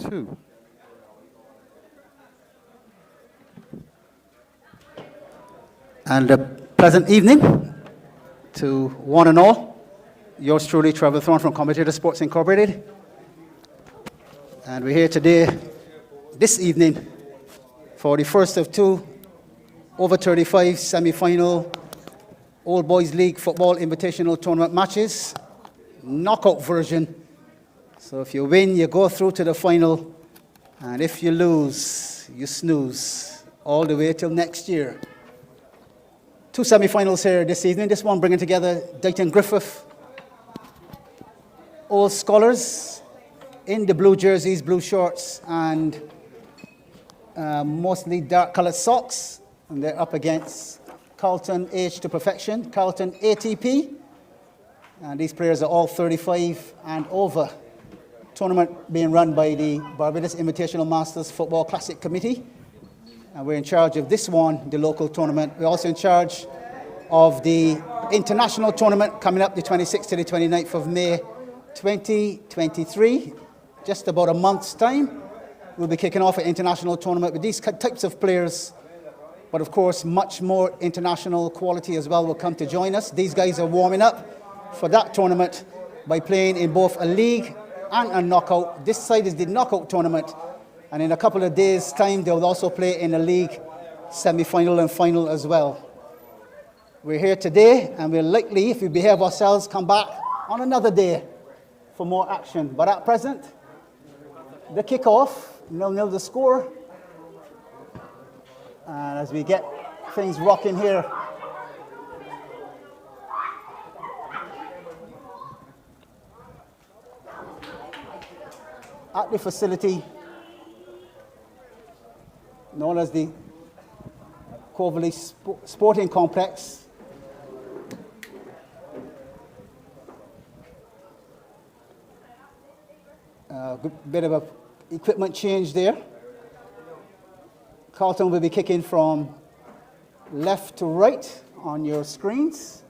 2. And a pleasant evening to one and all. Yours truly, Trevor Thorne from Commentator Sports Incorporated. And we're here today, this evening, for the first of 2 over 35 semi-final Old Boys League Football Invitational Tournament matches, knockout version. So if you win, you go through to the final, and if you lose, you snooze all the way till next year. 2 semi-finals here this evening. This one bringing together Deighton Griffith, Old Scholars in the blue jerseys, blue shorts, and mostly dark-colored socks. And they're up against Carlton Age to Perfection, Carlton-ATP. And these players are all 35 and over. Tournament being run by the Barbados Invitational Masters Football Classic Committee. And we're in charge of this one, the local tournament. We're also in charge of the international tournament coming up the 26th to the 29th of May 2023. Just about a month's time, we'll be kicking off an international tournament with these types of players. But of course, much more international quality as well will come to join us. These guys are warming up for that tournament by playing in both a league and a knockout. This side is the knockout tournament. And in a couple of days' time, they will also play in a league semi-final and final as well. We're here today, and we'll likely, if we behave ourselves, come back on another day for more action. But at present, the kickoff, 0-0 the score. And as we get things rocking here, at the facility known as the Coverly Sporting Complex, a bit of a equipment change there. Carlton will be kicking from left to right on your screens.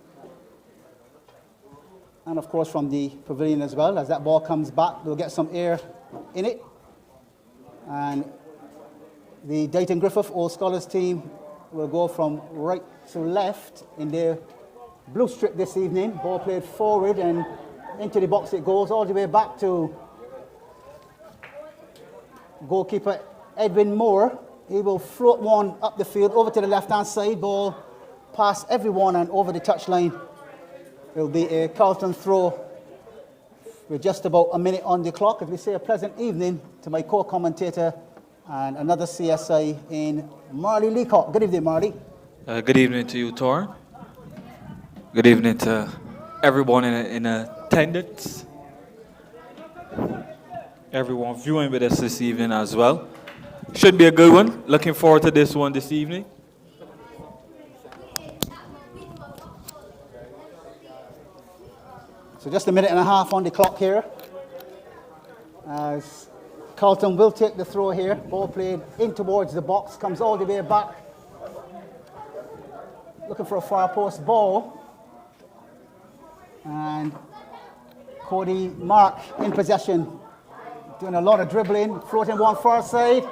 And of course from the pavilion as well. As that ball comes back, we'll get some air in it. And the Deighton Griffith Old Scholars team will go from right to left in their blue strip this evening. Ball played forward and into the box it goes, all the way back to goalkeeper Edwin Moore. He will float one up the field over to the left-hand side, ball past everyone and over the touchline. It will be a Carlton throw with just about a minute on the clock. As we say, a pleasant evening to my co-commentator and another CSI in Marley Leacock. Good evening, Marley. Good evening to you, Tor. Good evening to everyone in attendance. Everyone viewing with us this evening as well. Should be a good one. Looking forward to this one this evening. So just a minute and a half on the clock here. As Carlton will take the throw here. Ball played in towards the box, comes all the way back. Looking for a far post ball. And Cody Mark in possession. Doing a lot of dribbling, floating one far side.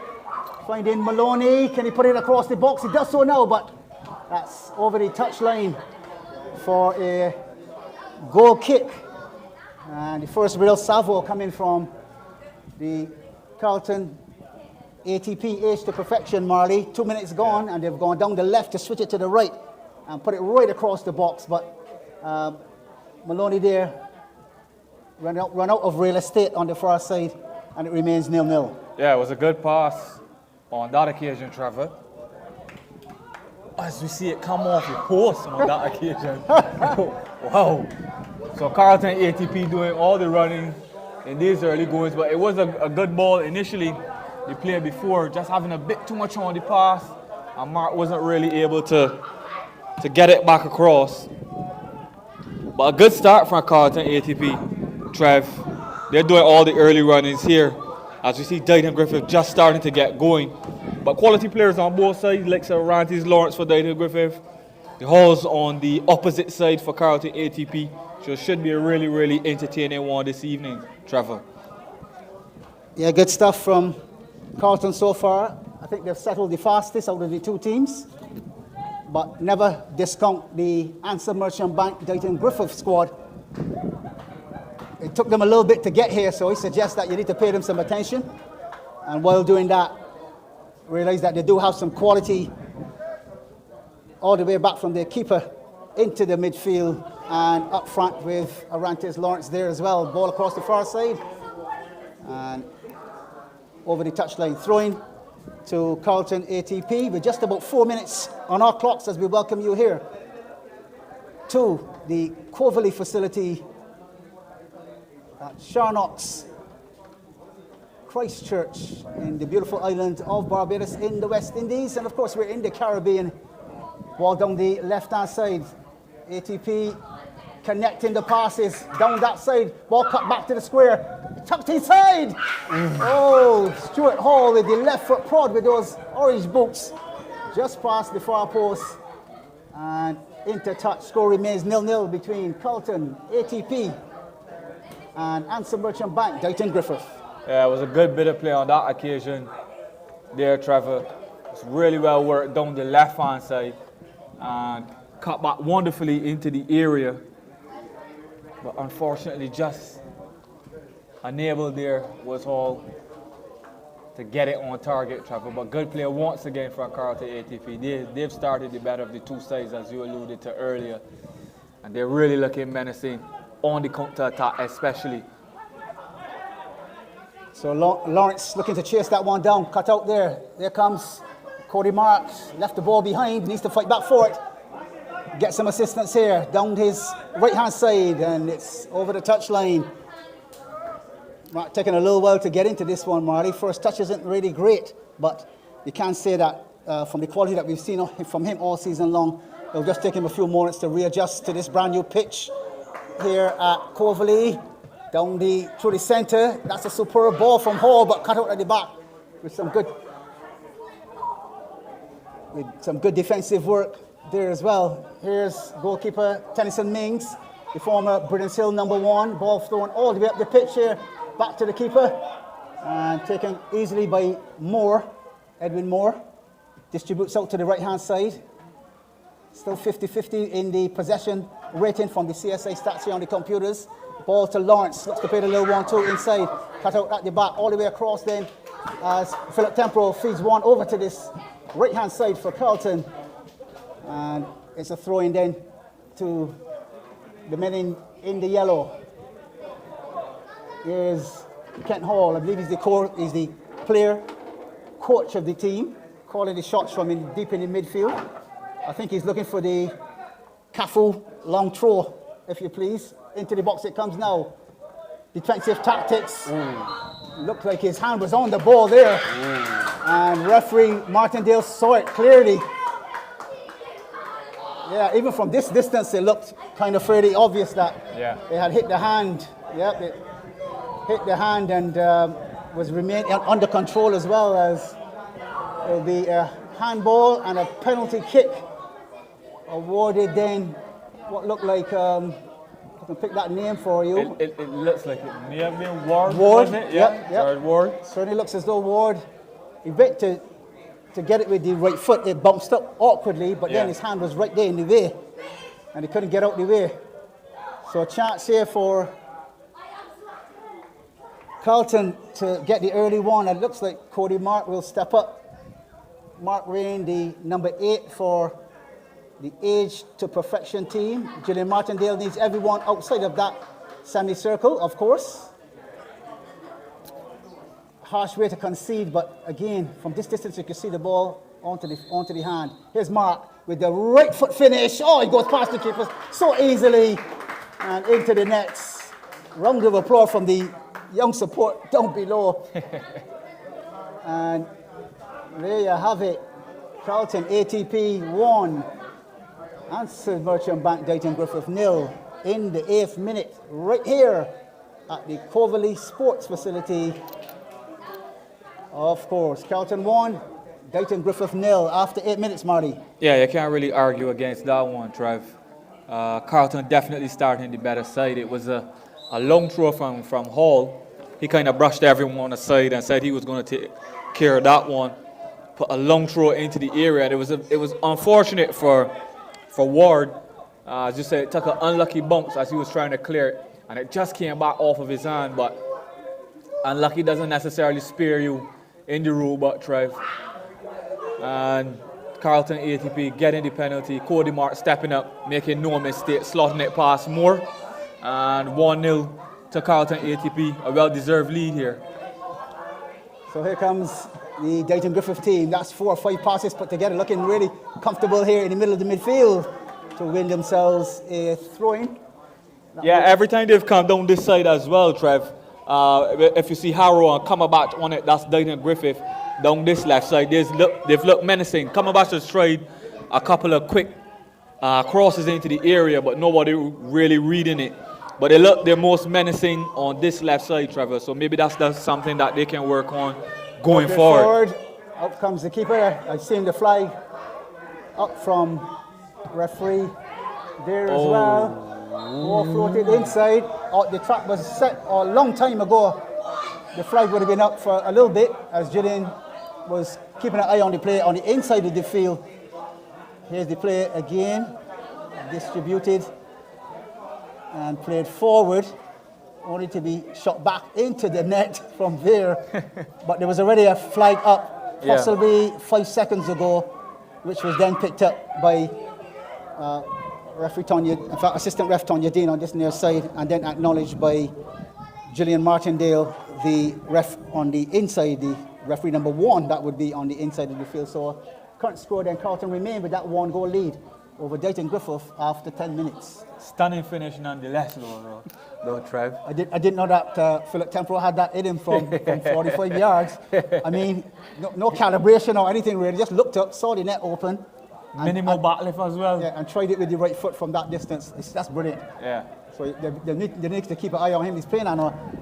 Finding Maloney, can he put it across the box? He does so now, but that's over the touchline for a goal kick. And the first real salvo coming from the Carlton ATP Age to Perfection, Marley. 2 minutes gone, and they've gone down the left to switch it to the right and put it right across the box. But Maloney there run out of real estate on the far side, and it remains 0-0. Yeah, it was a good pass on that occasion, Trevor. As we see it come off the post on that occasion. Wow. So Carlton ATP doing all the running in these early goals, but it was a good ball initially. The player before just having a bit too much on the pass, and Mark wasn't really able to get it back across. But a good start from Carlton ATP, Trev. They're doing all the early runnings here. As we see Deighton Griffith just starting to get going. But quality players on both sides, like Sir Rantis Lawrence for Deighton Griffith. The Halls on the opposite side for Carlton ATP. So it should be a really, really entertaining one this evening, Trevor. Yeah, good stuff from Carlton so far. I think they've settled the fastest out of the two teams, but never discount the Answer Merchant Bank Deighton Griffith squad. It took them a little bit to get here, so he suggests that you need to pay them some attention. And while doing that, realize that they do have some quality all the way back from their keeper into the midfield and up front with Arantes Lawrence there as well. Ball across the far side and over the touchline. Throwing to Carlton-ATP with just about 4 minutes on our clocks as we welcome you here to the Coverly facility at Charnocks-Christ Church in the beautiful island of Barbados in the West Indies. And of course, we're in the Caribbean. Ball down the left-hand side. ATP connecting the passes down that side. Ball cut back to the square. Tucked inside. Oh, Stuart Hall with the left foot prod with those orange boots. Just past the far post. And into touch. Score remains 0-0 between Carlton, ATP, and Answer Merchant Bank, Deighton Griffith. Yeah, it was a good bit of play on that occasion there, Trevor. It's really well worked down the left-hand side and cut back wonderfully into the area. But unfortunately, just unable there was all to get it on target, Trevor. But good play once again from Carlton-ATP. They've started the better of the two sides, as you alluded to earlier. And they're really looking menacing on the counter-attack, especially. So Lawrence looking to chase that one down. Cut out there. There comes Cody Marks. Left the ball behind. Needs to fight back for it. Get some assistance here. Down his right-hand side. And it's over the touchline. Mark taking a little while to get into this one, Marty. First touch isn't really great. But you can't say that from the quality that we've seen from him all season long. It'll just take him a few moments to readjust to this brand new pitch here at Coverly. Down through the center. That's a superb ball from Hall, but cut out at the back with some good defensive work there as well. Here's goalkeeper Tennyson Mings, the former Bridens Hill #1. Ball thrown all the way up the pitch here, back to the keeper, and taken easily by Moore, Edwin Moore. Distributes out to the right-hand side. Still 50-50 in the possession rating from the CSA stats here on the computers. Ball to Lawrence, looks to play the little 1-2 inside. Cut out at the back, all the way across then, as Philip Temple feeds one over to this right-hand side for Carlton. And it's a throw-in then to the men in the yellow. Here's Kent Hall, I believe he's the player, coach of the team, calling the shots from deep in the midfield. I think he's looking for the Cafu long throw, if you please. Into the box it comes now. Defensive tactics. Looked like his hand was on the ball there. And referee Martindale saw it clearly. Yeah, even from this distance it looked kind of fairly obvious that they had hit the hand. Yep, it hit the hand and was remained under control, as well as it'll be a handball and a penalty kick awarded then. What looked like I can pick that name for you. It looks like it may have been Ward. Ward, wasn't it? yep. Jared Ward. Certainly looks as though Ward, he went to get it with the right foot. It bounced up awkwardly, but then his hand was right there in the way, and he couldn't get out the way. So a chance here for Carlton to get the early one. It looks like Cody Mark will step up. Mark Rain, the #8 for the Age to Perfection team. Julian Martindale needs everyone outside of that semicircle, of course. Harsh way to concede, but again, from this distance you can see the ball onto the hand. Here's Mark with the right foot finish. Oh, he goes past the keeper so easily and into the nets. Round of applause from the young support down below. And there you have it. Carlton-ATP 1. Answer Merchant Bank Deighton Griffith 0 in the 8th minute, right here at the Coverly Sports Facility. Of course, Carlton 1, Deighton Griffith 0 after 8 minutes, Marty. Yeah, you can't really argue against that one, Trev. Carlton definitely starting the better side. It was a long throw from Hall, he kind of brushed everyone aside and said he was going to take care of that one. Put a long throw into the area. And it was unfortunate for Ward. As you said, it took an unlucky bounce as he was trying to clear it. And it just came back off of his hand. But unlucky doesn't necessarily spare you in the rule, but Trev. And Carlton-ATP getting the penalty. Cody Mark stepping up, making no mistake, slotting it past Moore. And 1-0 to Carlton-ATP, a well-deserved lead here. So here comes the Deighton Griffith team. That's 4 or 5 passes put together, looking really comfortable here in the middle of the midfield to win themselves a throw-in. Yeah, every time they've come down this side as well, Trev, if you see Harrow and Cumberbatch on it, that's Deighton Griffith. Down this left side, they've looked menacing. Cumberbatch has tried a couple of quick crosses into the area, but nobody really reading it. But they look their most menacing on this left side, Trevor. So maybe that's something that they can work on going forward. Up comes the keeper. I've seen the flag up from referee there as well. Ball floated inside. The trap was set a long time ago. The flag would have been up for a little bit as Julian was keeping an eye on the play on the inside of the field. Here's the play again, distributed and played forward, only to be shot back into the net from there. But there was already a flag up, possibly 5 seconds ago, which was then picked up by referee Tonya, in fact, assistant ref Tonya Dean on this near side, and then acknowledged by Gillian Martindale, the ref on the inside, the referee number 1, that would be on the inside of the field. So current score then, Carlton remain with that 1-goal lead over Deighton Griffith after 10 minutes. Stunning finish nonetheless, though, Trev. I didn't know that Philip Temple had that in him from 45 yards. I mean, no calibration or anything really, just looked up, saw the net open. Minimal back lift as well. Yeah, and tried it with the right foot from that distance. That's brilliant. Yeah. So they need to keep an eye on him. He's playing on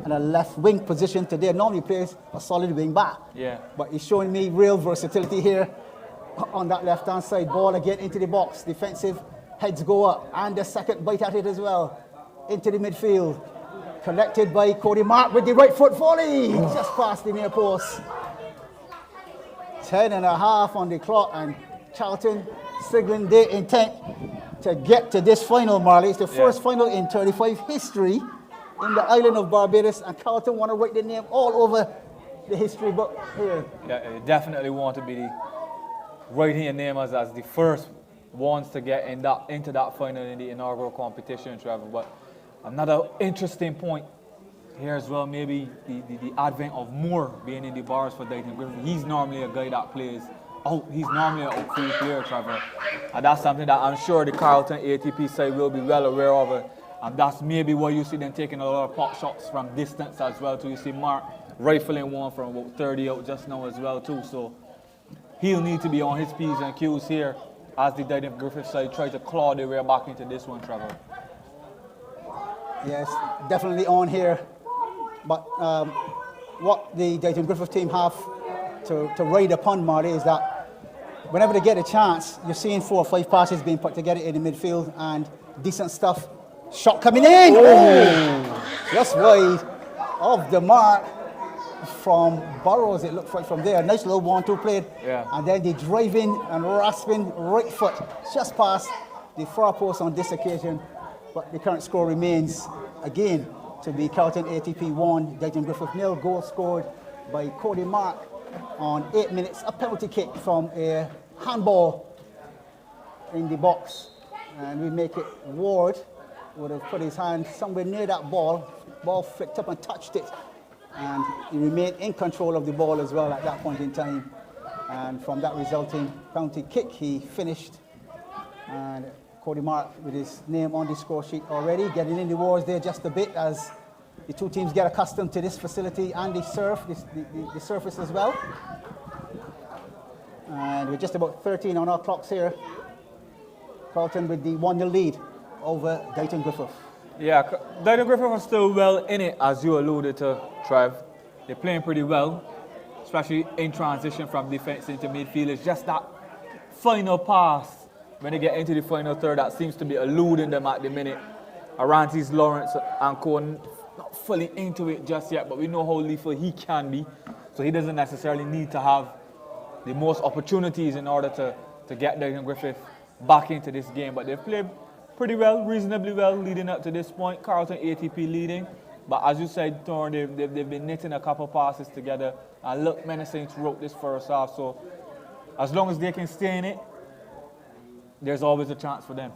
a left wing position today. Normally plays a solid wing back. Yeah. But he's showing me real versatility here on that left-hand side. Ball again into the box. Defensive heads go up. And the second bite at it as well. Into the midfield. Collected by Cody Mark with the right foot volley. Just past the near post. 10.5 on the clock. And Charlton signaling their intent to get to this final, Marley. It's the first final in 35 history in the island of Barbados, and Carlton want to write their name all over the history book here. Yeah, you definitely want to be writing your name as the first ones to get into that final in the inaugural competition, Trevor. But another interesting point here as well, maybe the advent of Moore being in the bars for Deighton Griffith. He's normally a guy that plays out. He's normally an outfield player, Trevor. And that's something that I'm sure the Carlton-ATP side will be well aware of it. And that's maybe why you see them taking a lot of pop shots from distance as well too. You see Mark rifling one from about 30 out just now as well too. So he'll need to be on his P's and Q's here as the Deighton Griffith side try to claw their way back into this one, Trevor. Yes, definitely on here. But what the Deighton Griffith team have to ride upon, Marty, is that whenever they get a chance, you're seeing 4 or 5 passes being put together in the midfield and decent stuff. Shot coming in! Oh, just wide of the mark from Burrows, it looks like from there. Nice little 1-2 played. Yeah. And then the driving and rasping right foot just past the far post on this occasion. But the current score remains, again, to be Carlton-ATP 1, Deighton Griffith 0. Goal scored by Cody Mark on 8 minutes. A penalty kick from a handball in the box. And we make it Ward would have put his hand somewhere near that ball. Ball flicked up and touched it. And he remained in control of the ball as well at that point in time. And from that resulting penalty kick, he finished. And Cody Mark with his name on the score sheet already, getting in the wars there just a bit as the two teams get accustomed to this facility and the surface as well. And we're just about 13 on our clocks here. Carlton with the 1-0 lead over Deighton Griffith. Yeah, Deighton Griffith are still well in it, as you alluded to, Trev. They're playing pretty well, especially in transition from defense into midfield. It's just that final pass when they get into the final third that seems to be eluding them at the minute. Arantes, Lawrence, and Cohen fully into it just yet, but we know how lethal he can be. So he doesn't necessarily need to have the most opportunities in order to get Deighton Griffith back into this game. But they've played pretty well, reasonably well, leading up to this point. Carlton-ATP leading. But as you said, Thorne, they've been knitting a couple passes together and looked menacing throughout this first half. So as long as they can stay in it, there's always a chance for them.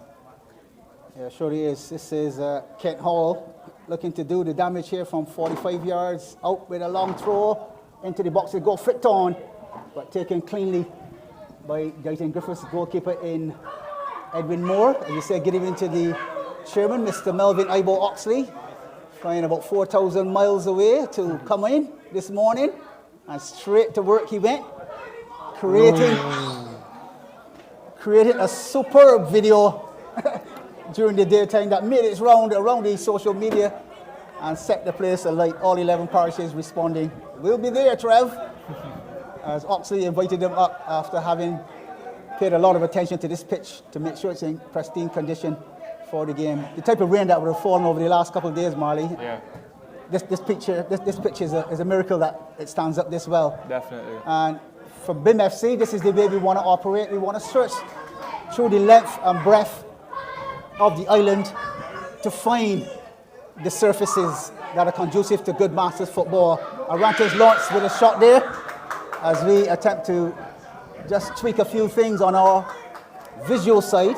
Yeah, sure he is. This is Kent Hall looking to do the damage here from 45 yards out with a long throw into the box. It go flicked on, but taken cleanly by Deighton Griffith's goalkeeper in Edwin Moore. As you said, getting into the chairman, Mr. Melvin Ibo Oxley, flying about 4,000 miles away to come in this morning, and straight to work he went, creating a superb video during the daytime that made its round around the social media and set the place alight. All 11 parishes responding. We'll be there, Trev, as Oxley invited them up after having paid a lot of attention to this pitch to make sure it's in pristine condition for the game. The type of rain that would have fallen over the last couple of days, Marley. Yeah. This pitch is a miracle that it stands up this well. Definitely. And for Bimfc, this is the way we want to operate. We want to search through the length and breadth of the island to find the surfaces that are conducive to good Masters football. Arantes launched with a shot there as we attempt to just tweak a few things on our visual side.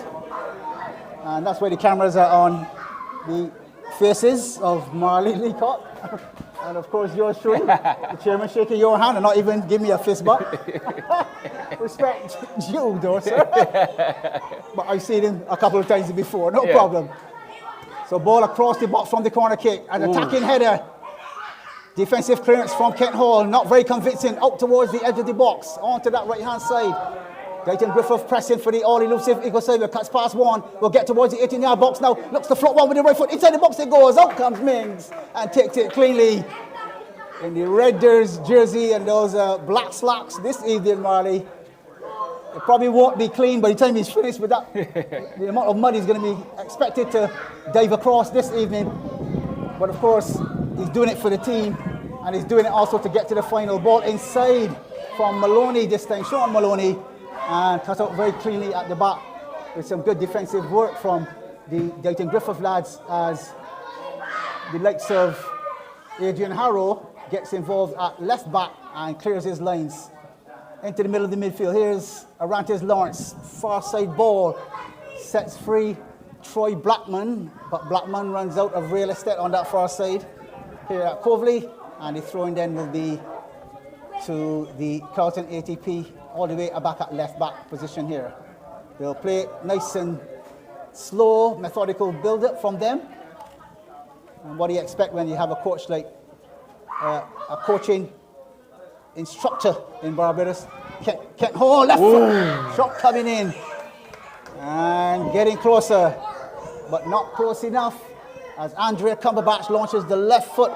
And that's where the cameras are on the faces of Marley Leacock and of course yours truly, the chairman shaking your hand and not even give me a fist bump. Respect you though, sir. But I've seen him a couple of times before, no problem. So ball across the box from the corner kick, an attacking header. Defensive clearance from Kent Hall, not very convincing, out towards the edge of the box, onto that right-hand side. Deighton Griffith pressing for the all-elusive Eagle Saber, cuts past one, will get towards the 18-yard box now, looks to float one with the right foot, inside the box it goes, out comes Mings, and takes it cleanly. In the Raiders jersey and those black slacks this evening, Marley. It probably won't be clean by the time he's finished with that. The amount of mud he's going to be expected to dive across this evening. But of course, he's doing it for the team, and he's doing it also to get to the final. Ball inside from Maloney this time, Sean Maloney, and cut out very cleanly at the back with some good defensive work from the Deighton Griffith lads as the likes of Adrian Harrow gets involved at left back and clears his lines into the middle of the midfield. Here's Arantes Lawrence, far side ball, sets free Troy Blackman, but Blackman runs out of real estate on that far side here at Coverly, and the throwing then will be to the Carlton-ATP all the way back at left back position here. They'll play nice and slow, methodical build-up from them. And what do you expect when you have a coach like a coaching instructor in Barbados? Kent Hall, left foot, shot coming in and getting closer, but not close enough as Andrea Cumberbatch launches the left foot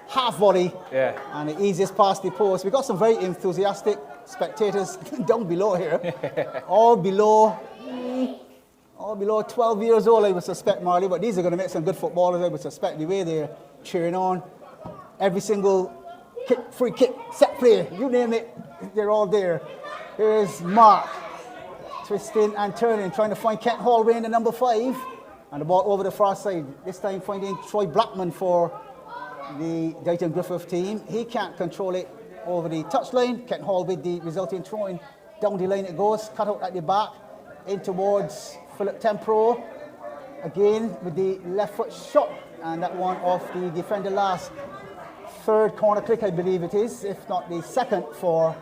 half volley, and it eases past the post. We've got some very enthusiastic spectators down below here, all below 12 years old, I would suspect, Marley, but these are going to make some good footballers, I would suspect, the way they're cheering on. Every single kick, free kick, set play, you name it, they're all there. Here's Mark, twisting and turning, trying to find Kent Hall wearing the number 5, and the ball over the far side, this time finding Troy Blackman for the Deighton Griffith team. He can't control it over the touchline. Kent Hall with the resulting throwing. Down the line it goes, cut out at the back, in towards Philip Tempro. Again with the left foot shot, and that one off the defender last. Third corner kick, I believe it is, if not the second for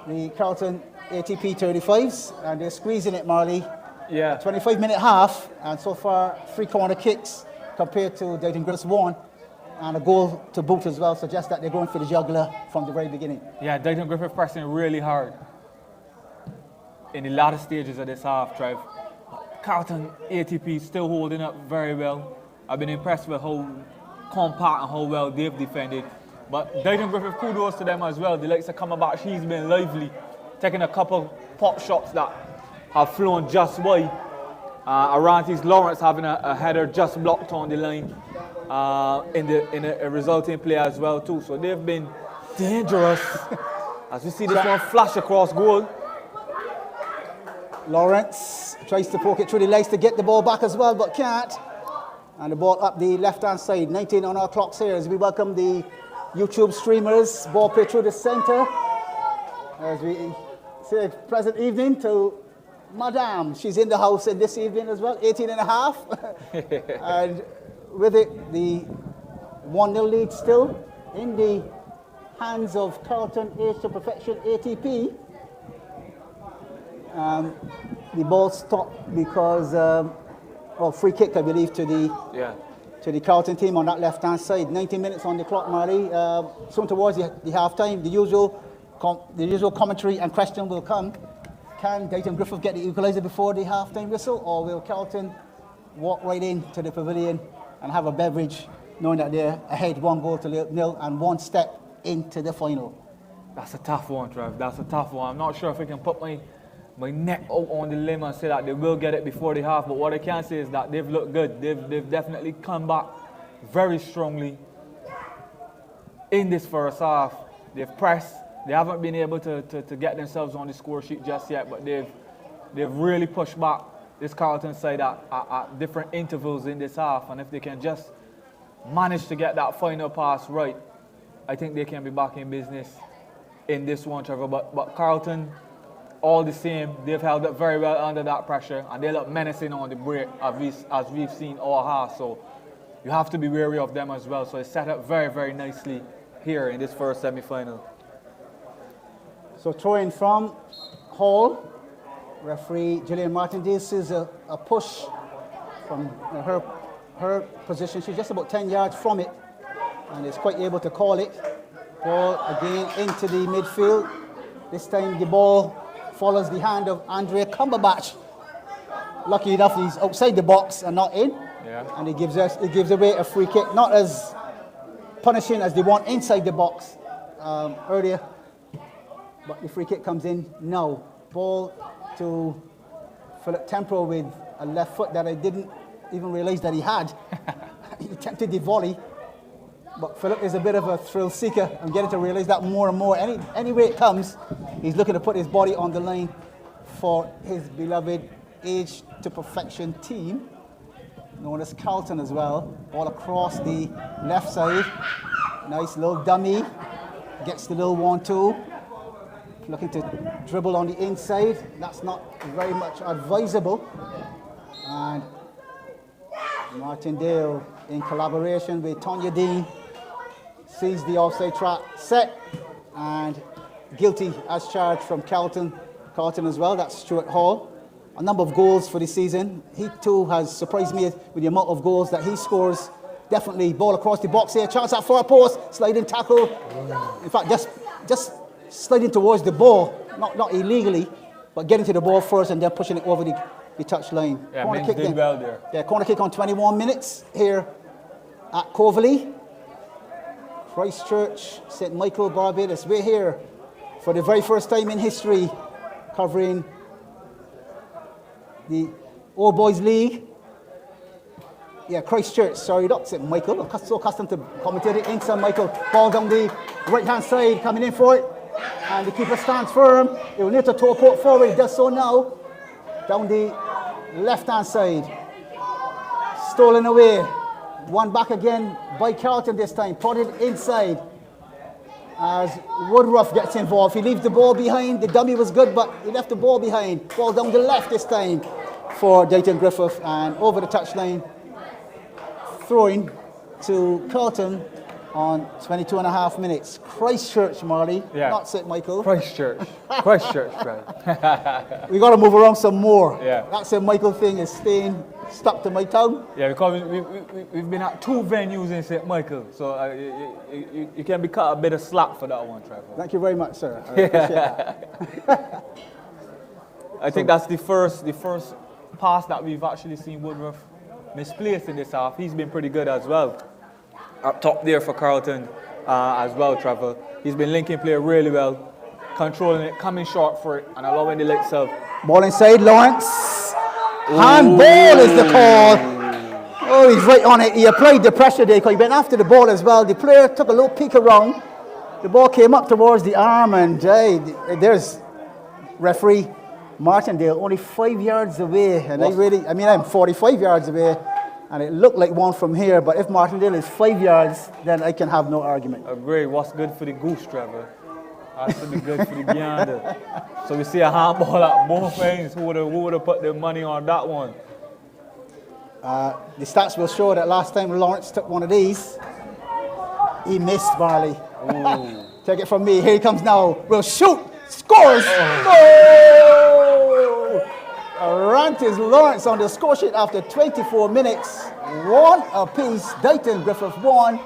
the Carlton ATP 35s. And they're squeezing it, Marley. 25-minute half, and so far 3 corner kicks compared to Deighton Griffith's 1. And a goal to boot as well suggests that they're going for the jugular from the very beginning. Yeah, Deighton Griffith pressing really hard in the latter stages of this half, Trev. Carlton ATP still holding up very well. I've been impressed with how compact and how well they've defended. But Deighton Griffith, kudos to them as well. The likes of Cumberbatch, he's been lively, taking a couple pop shots that have flown just wide Arantes Lawrence having a header just blocked on the line in a resulting play as well too. So they've been dangerous. As we see this one flash across goal. Lawrence tries to poke it through the legs to get the ball back as well, but can't. And the ball up the left-hand side. 19 on our clocks here as we welcome the YouTube streamers. Ball play through the center. As we say pleasant evening to Madame. She's in the house in this evening as well, 18 and a half. And with it, the 1-0 lead still in the hands of Carlton-ATP. The ball stopped because free kick, I believe, to the Carlton team on that left-hand side. 90 minutes on the clock, Marley. Soon towards the half-time, the usual commentary and question will come. Can Deighton Griffith get the equaliser before the half-time whistle, or will Carlton walk right into the pavilion and have a beverage, knowing that they're ahead 1-0 and one step into the final? That's a tough one, Trev. That's a tough one. I'm not sure if I can put my neck out on the limb and say that they will get it before the half, but what I can say is that they've looked good. They've definitely come back very strongly in this first half. They've pressed. They haven't been able to get themselves on the score sheet just yet, but they've really pushed back this Carlton side at different intervals in this half, and if they can just manage to get that final pass right, I think they can be back in business in this one, Trevor. But Carlton, all the same, they've held up very well under that pressure, and they look menacing on the break as we've seen all half. So you have to be wary of them as well. So it's set up very, very nicely here in this first semi-final. So throw-in from Hall. Referee Gillian Martindale sees a push from her position. She's just about 10 yards from it and is quite able to call it. Ball again into the midfield. This time the ball follows the hand of Andrea Cumberbatch. Lucky enough, he's outside the box and not in. Yeah. And it gives away a free kick, not as punishing as the one inside the box earlier. But the free kick comes in now. Ball to Philip Tempro with a left foot that I didn't even realize that he had. He attempted the volley. But Philip is a bit of a thrill seeker. I'm getting to realize that more and more. Any way it comes, he's looking to put his body on the line for his beloved Age to Perfection team, known as Carlton as well. All across the left side. Nice little dummy. Gets the little 1-2. Looking to dribble on the inside. That's not very much advisable. And Martindale, in collaboration with Tonya Dean, sees the offside trap set and guilty as charged from Carlton as well. That's Stuart Hall. A number of goals for the season. He too has surprised me with the amount of goals that he scores. Definitely ball across the box here. Chance at far post. Sliding tackle. In fact, just sliding towards the ball, not illegally, but getting to the ball first and then pushing it over the touch line. Yeah, corner kick did well there. Yeah, corner kick on 21 minutes here at Coverly-Charnocks-Christ Church, St. Michael, Barbados. We're here for the very first time in history covering the Old Boys League. Yeah, Christ Church, sorry, not St. Michael. I'm so accustomed to commentating in St. Michael. Ball down the right-hand side, coming in for it. And the keeper stands firm. He will need to toe court forward. He does so now. Down the left-hand side. Stolen away. One back again by Carlton this time. Prodded inside. As Woodruff gets involved. He leaves the ball behind. The dummy was good, but he left the ball behind. Ball down the left this time for Deighton Griffith. And over the touchline. Throwing to Carlton on 22 and a half minutes. Christ Church, Marley, not St. Michael. Christ Church, right? We got to move around some more. Yeah. That St. Michael thing is staying stuck to my tongue. Yeah, because we've been at 2 venues in St. Michael, so you can be cut a bit of slack for that one, Trevor. Thank you very much, sir. I appreciate that. I think that's the first pass that we've actually seen Woodruff misplaced in this half. He's been pretty good as well. Up top there for Carlton as well, Trevor. He's been linking play really well, controlling it, coming short for it, and allowing the likes of... Ball inside, Lawrence. Handball is the call. Oh, he's right on it. He applied the pressure there because he went after the ball as well. The player took a little peek around. The ball came up towards the arm, and there's referee Martindale only 5 yards away. And I'm 45 yards away, and it looked like one from here. But if Martindale is 5 yards, then I can have no argument. Agree. What's good for the goose, Trevor? Has to be good for the gander. So we see a handball at both ends. Who would have put their money on that one? The stats will show that last time Lawrence took one of these, he missed Barley. Take it from me. Here he comes now. Will shoot. Scores. Goal! Arantes Lawrence on the score sheet after 24 minutes. 1 apiece. Deighton Griffith 1.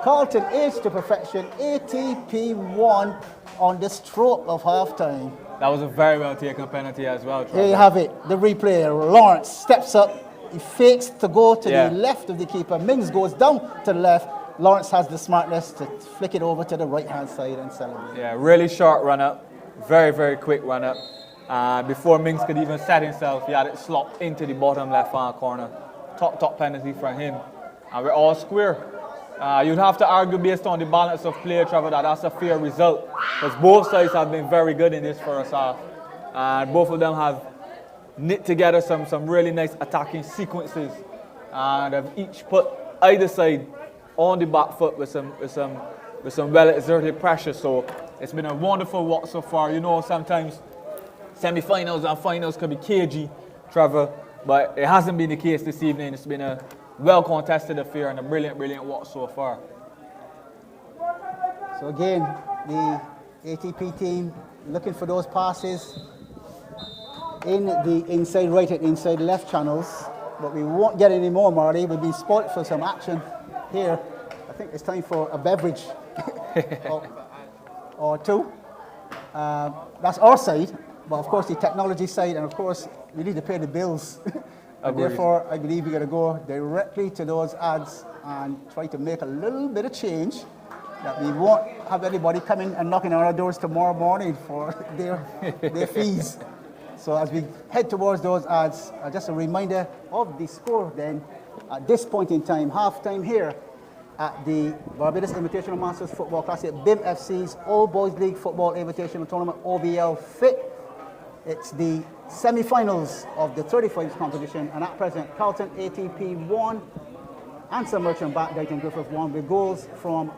Carlton H to perfection. ATP 1 on the stroke of halftime. That was a very well taken penalty as well, Trevor. Here you have it. The replay. Lawrence steps up. He fakes to go to the left of the keeper. Mings goes down to the left. Lawrence has the smartness to flick it over to the right-hand side and celebrate. Yeah, really short run-up. Very, very quick run-up. Before Mings could even set himself, he had it slopped into the bottom left-hand corner. Top penalty from him. And we're all square. You'd have to argue based on the balance of play, Trevor, that that's a fair result. Because both sides have been very good in this first half. And both of them have knit together some really nice attacking sequences. And have each put either side on the back foot with some well-exerted pressure. So it's been a wonderful walk so far. You know, sometimes semi-finals and finals can be cagey, Trevor, but it hasn't been the case this evening. It's been a well-contested affair and a brilliant walk so far. So again, the ATP team looking for those passes in the inside right and inside left channels, but we won't get any more, Marty. We'll be spoilt for some action here. I think it's time for a beverage or two. That's our side, but of course the technology side, and of course we need to pay the bills. And therefore, I believe we're going to go directly to those ads and try to make a little bit of change, that we won't have anybody coming and knocking on our doors tomorrow morning for their fees. So as we head towards those ads, just a reminder of the score then. At this point in time, halftime here at the Barbados Invitational Masters Football Classic, Bimfc's All Boys League Football Invitational Tournament, Obl-Fit. It's the semi-finals of the 35s competition, and at present, Carlton-ATP 1, Answer Merchant back, Deighton Griffith 1, with goals from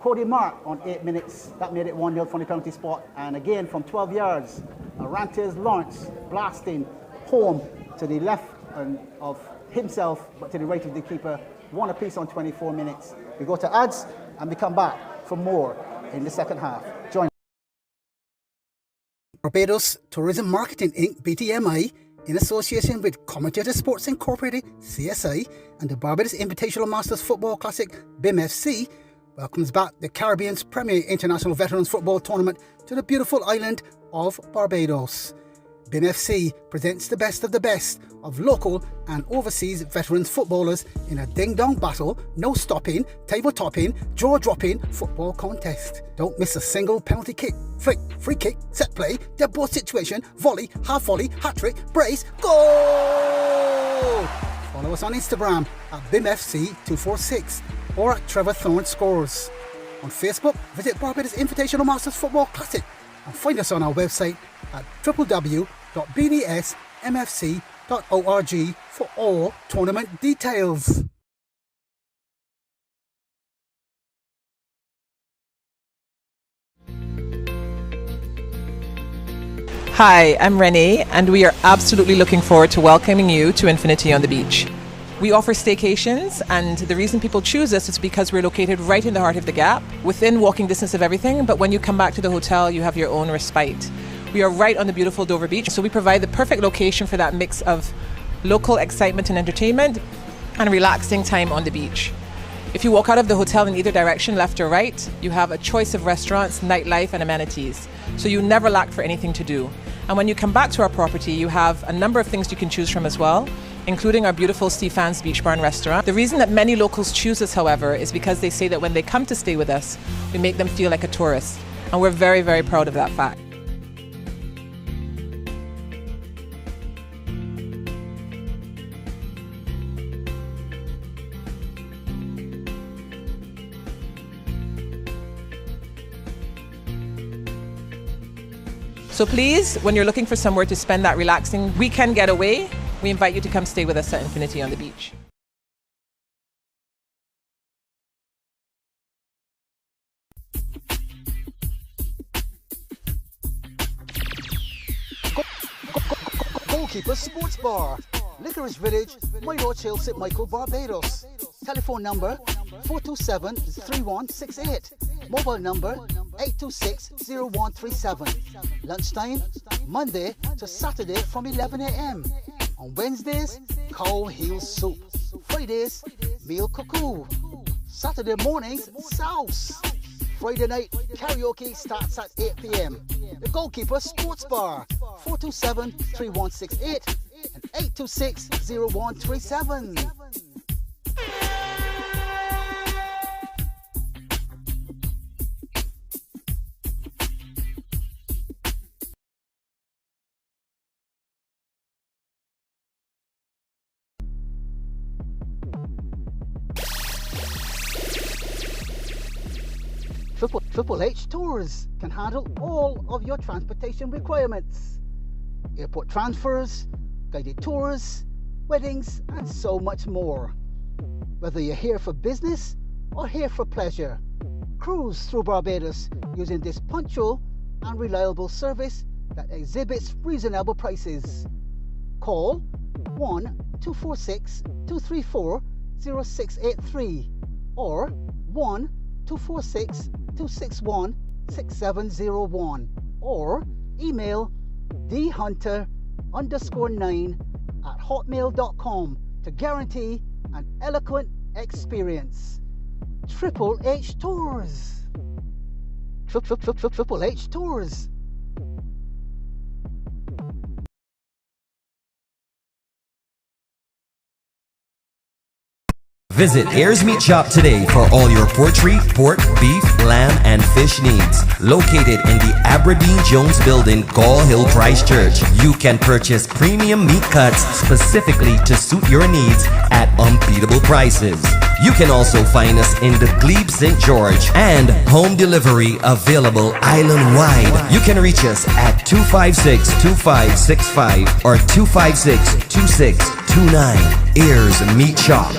Cody Mark on 8 minutes. That made it 1-0 from the penalty spot. And again, from 12 yards, Arantes Lawrence blasting home to the left of himself, but to the right of the keeper. 1 apiece on 24 minutes. We go to ads, and we come back for more in the second half. Join Barbados Tourism Marketing Inc., BTMI, in association with Commutator Sports Incorporated, CSI, and the Barbados Invitational Masters Football Classic, BIMFC, welcomes back the Caribbean's premier international veterans football tournament to the beautiful island of Barbados. BIMFC presents the best of local and overseas veterans footballers in a ding-dong battle, no stopping, table topping, jaw-dropping football contest. Don't miss a single penalty kick, flick, free kick, set play, dead ball situation, volley, half volley, hat-trick, brace, goal! Follow us on Instagram at BIMFC246 or at Trevor Thorne Scores. On Facebook, visit Barbados Invitational Masters Football Classic and find us on our website at www.bdsmfc.org for all tournament details. Hi, I'm Renee, and we are absolutely looking forward to welcoming you to Infinity on the Beach. We offer staycations, and the reason people choose us is because we're located right in the heart of the Gap, within walking distance of everything, but when you come back to the hotel, you have your own respite. We are right on the beautiful Dover Beach, so we provide the perfect location for that mix of local excitement and entertainment and relaxing time on the beach. If you walk out of the hotel in either direction, left or right, you have a choice of restaurants, nightlife, and amenities, so you never lack for anything to do. And when you come back to our property, you have a number of things you can choose from as well, including our beautiful Stefan's Beach Bar and Restaurant. The reason that many locals choose us, however, is because they say that when they come to stay with us, we make them feel like a tourist. And we're very, very proud of that fact. So please, when you're looking for somewhere to spend that relaxing weekend getaway, we invite you to come stay with us at Infinity on the Beach. Goalkeeper Sports Bar, Licorice Village, Road Hill, St. Michael, Barbados. Telephone number 427-3168. Mobile number 826-0137. Lunchtime, Monday to Saturday from 11 a.m. On Wednesdays, cow heel soup. Fridays, meal cuckoo. Saturday mornings, sauce. Friday night, karaoke starts at 8 p.m. The Goalkeeper Sports Bar, 427-3168 and 826-0137. Triple H Tours can handle all of your transportation requirements. Airport transfers, guided tours, weddings, and so much more. Whether you're here for business or here for pleasure, cruise through Barbados using this punctual and reliable service that exhibits reasonable prices. Call 1-246-234-0683 or 1-246-261-6701 or email dhunter_9@hotmail.com to guarantee an eloquent experience. Triple H Tours. Triple H Tours. Visit Ayers Meat Shop today for all your poultry, pork, beef, lamb, and fish needs. Located in the Aberdeen Jones Building, Gall Hill, Christ Church, you can purchase premium meat cuts specifically to suit your needs at unbeatable prices. You can also find us in the Glebe St. George and home delivery available island-wide. You can reach us at 256-2565 or 256-2629. Ayers Meat Shop.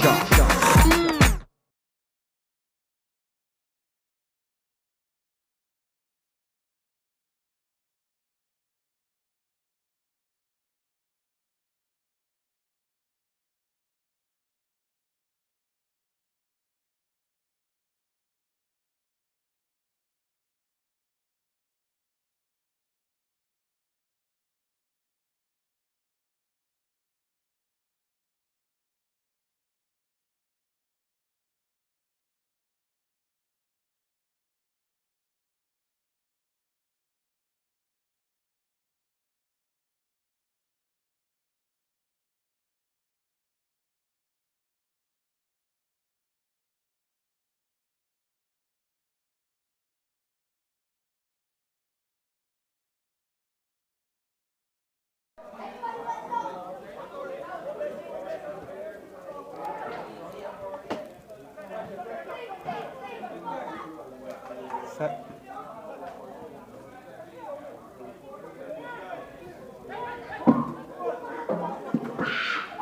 So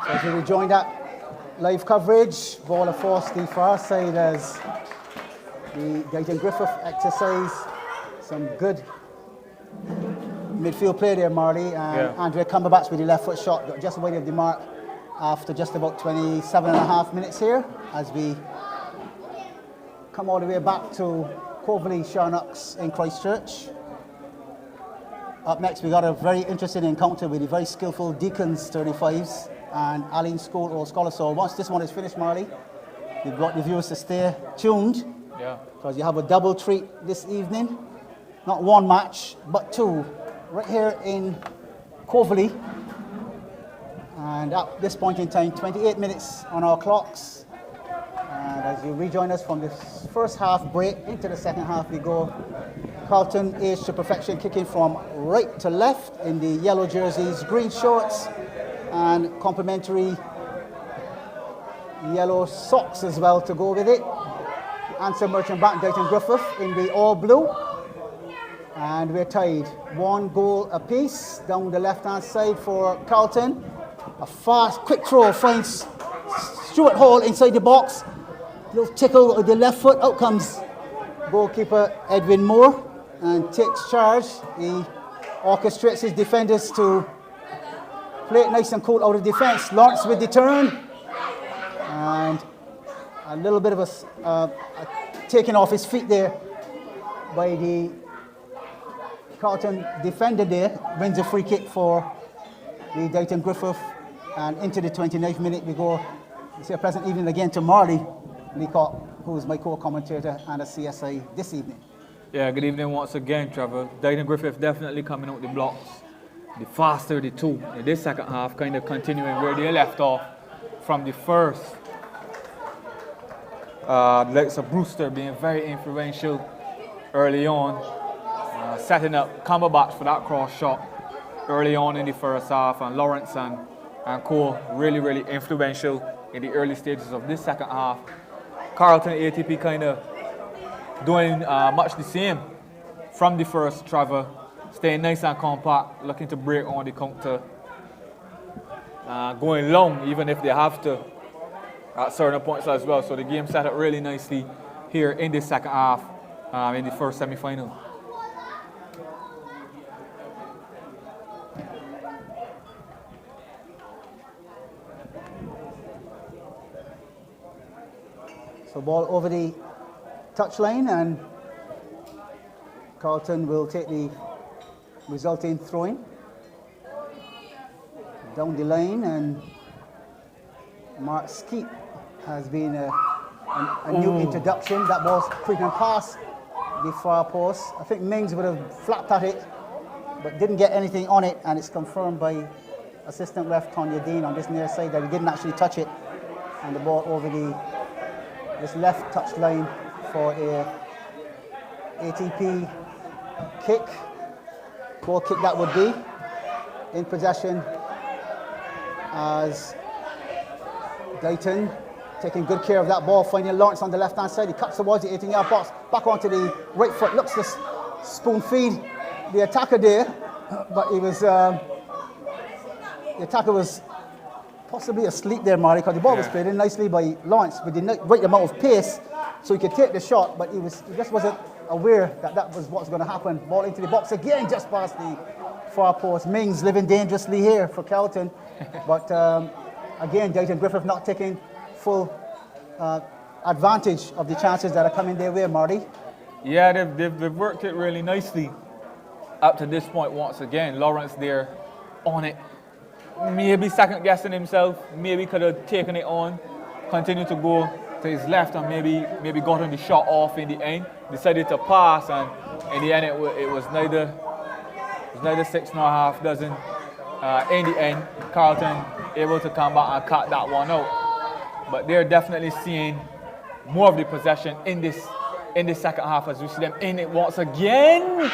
as we rejoin that live coverage, ball of force the far side as the Deighton Griffith exercise. Some good midfield play there, Marley. And Andre Cumberbatch with the left foot shot, got just wide of the mark after just about 27.5 minutes here as we come all the way back to Coverly-Charnocks in Christ Church. Up next, we got a very interesting encounter with the very skillful Deacons 35s and Alleyn School or Scholar. So once this one is finished, Marley, we've got the viewers to stay tuned because you have a double treat this evening. Not one match, but two, right here in Coverly. And at this point in time, 28 minutes on our clocks. And as you rejoin us from this first half break into the second half, we go Carlton Age to Perfection, kicking from right to left in the yellow jerseys, green shorts, and complimentary yellow socks as well to go with it. Answer Merchant Bank, Deighton Griffith in the all blue. And we're tied. 1 goal apiece down the left-hand side for Carlton. A fast, quick throw finds Stuart Hall inside the box. Little tickle with the left foot. Out comes goalkeeper Edwin Moore and takes charge. He orchestrates his defenders to play it nice and cool out of defence. Lawrence with the turn. And a little bit of a taking off his feet there by the Carlton defender there. Wins a free kick for the Deighton Griffith. And into the 29th minute we go. We say a pleasant evening again to Marley Leacock, who is my co-commentator and a CSI this evening. Yeah, good evening once again, Trevor. Deighton Griffith definitely coming out the blocks. The faster the two in this second half, kind of continuing where they left off from the first. Likes of Brewster being very influential early on, setting up comerbacks for that cross shot early on in the first half, and Lawrence and Co really influential in the early stages of this second half. Carlton-ATP kind of doing much the same from the first, Trevor, staying nice and compact, looking to break on the counter, going long even if they have to at certain points as well. So the game set up really nicely here in the second half, in the first semi-final. So ball over the touchline, and Carlton will take the resulting throw-in down the line, and Mark Skeet has been a new introduction. That ball's creeping past the far post. I think Mings would have flapped at it, but didn't get anything on it, and it's confirmed by assistant ref Tonya Dean on this near side that he didn't actually touch it, and the ball over this left touch line for a ATP kick, goal kick that would be, in possession as Deighton taking good care of that ball, finding Lawrence on the left hand side. He cuts towards the 18-yard box, back onto the right foot, looks to spoon feed the attacker there, but he was the attacker was possibly asleep there, Marty, because the ball was played in nicely by Lawrence with the right amount of pace, so he could take the shot, but he just wasn't aware that that was what's going to happen. Ball into the box again, just past the far post. Mings living dangerously here for Carlton, but again, Deighton Griffith not taking full advantage of the chances that are coming their way, Marty. Yeah, they've worked it really nicely up to this point once again. Lawrence there on it. Maybe second guessing himself, maybe could have taken it on, continued to go to his left, and maybe gotten the shot off in the end. Decided to pass, and in the end it was neither 6 nor half dozen. In the end, Carlton able to come back and cut that one out. But they're definitely seeing more of the possession in this second half as we see them in it once again.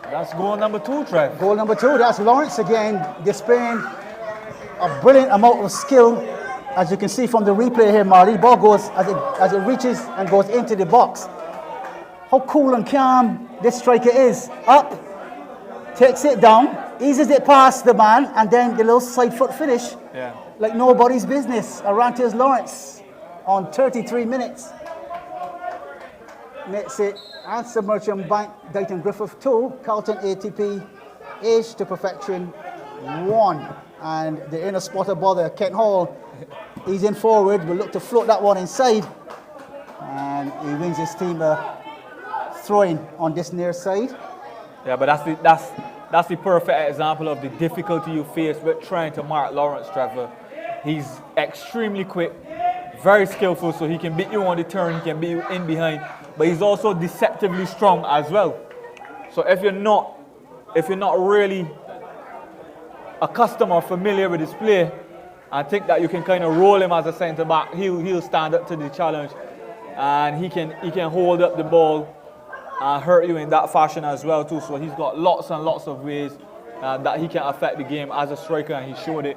That's goal number 2, Trev. Goal number 2, that's Lawrence again, displaying a brilliant amount of skill. As you can see from the replay here, Marty, the ball goes, as it reaches and goes into the box. How cool and calm this striker is. Up, takes it down, eases it past the man, and then the little side foot finish. Yeah. Like nobody's business. Arantes Lawrence on 33 minutes. Makes it Answer Merchant Bank, Deighton Griffith 2, Carlton-ATP, Age to Perfection 1. And the inner spotter ball there, Kent Hall, he's in forward, will look to float that one inside. And he wins his team a throw-in on this near side. Yeah, but that's the perfect example of the difficulty you face with trying to mark Lawrence, Trevor. He's extremely quick, very skillful, so he can beat you on the turn, he can beat you in behind, but he's also deceptively strong as well. So if you're not really accustomed or familiar with his play, and think that you can kind of roll him as a centre back, he'll stand up to the challenge, and he can hold up the ball and hurt you in that fashion as well too. So he's got lots and lots of ways that he can affect the game as a striker, and he showed it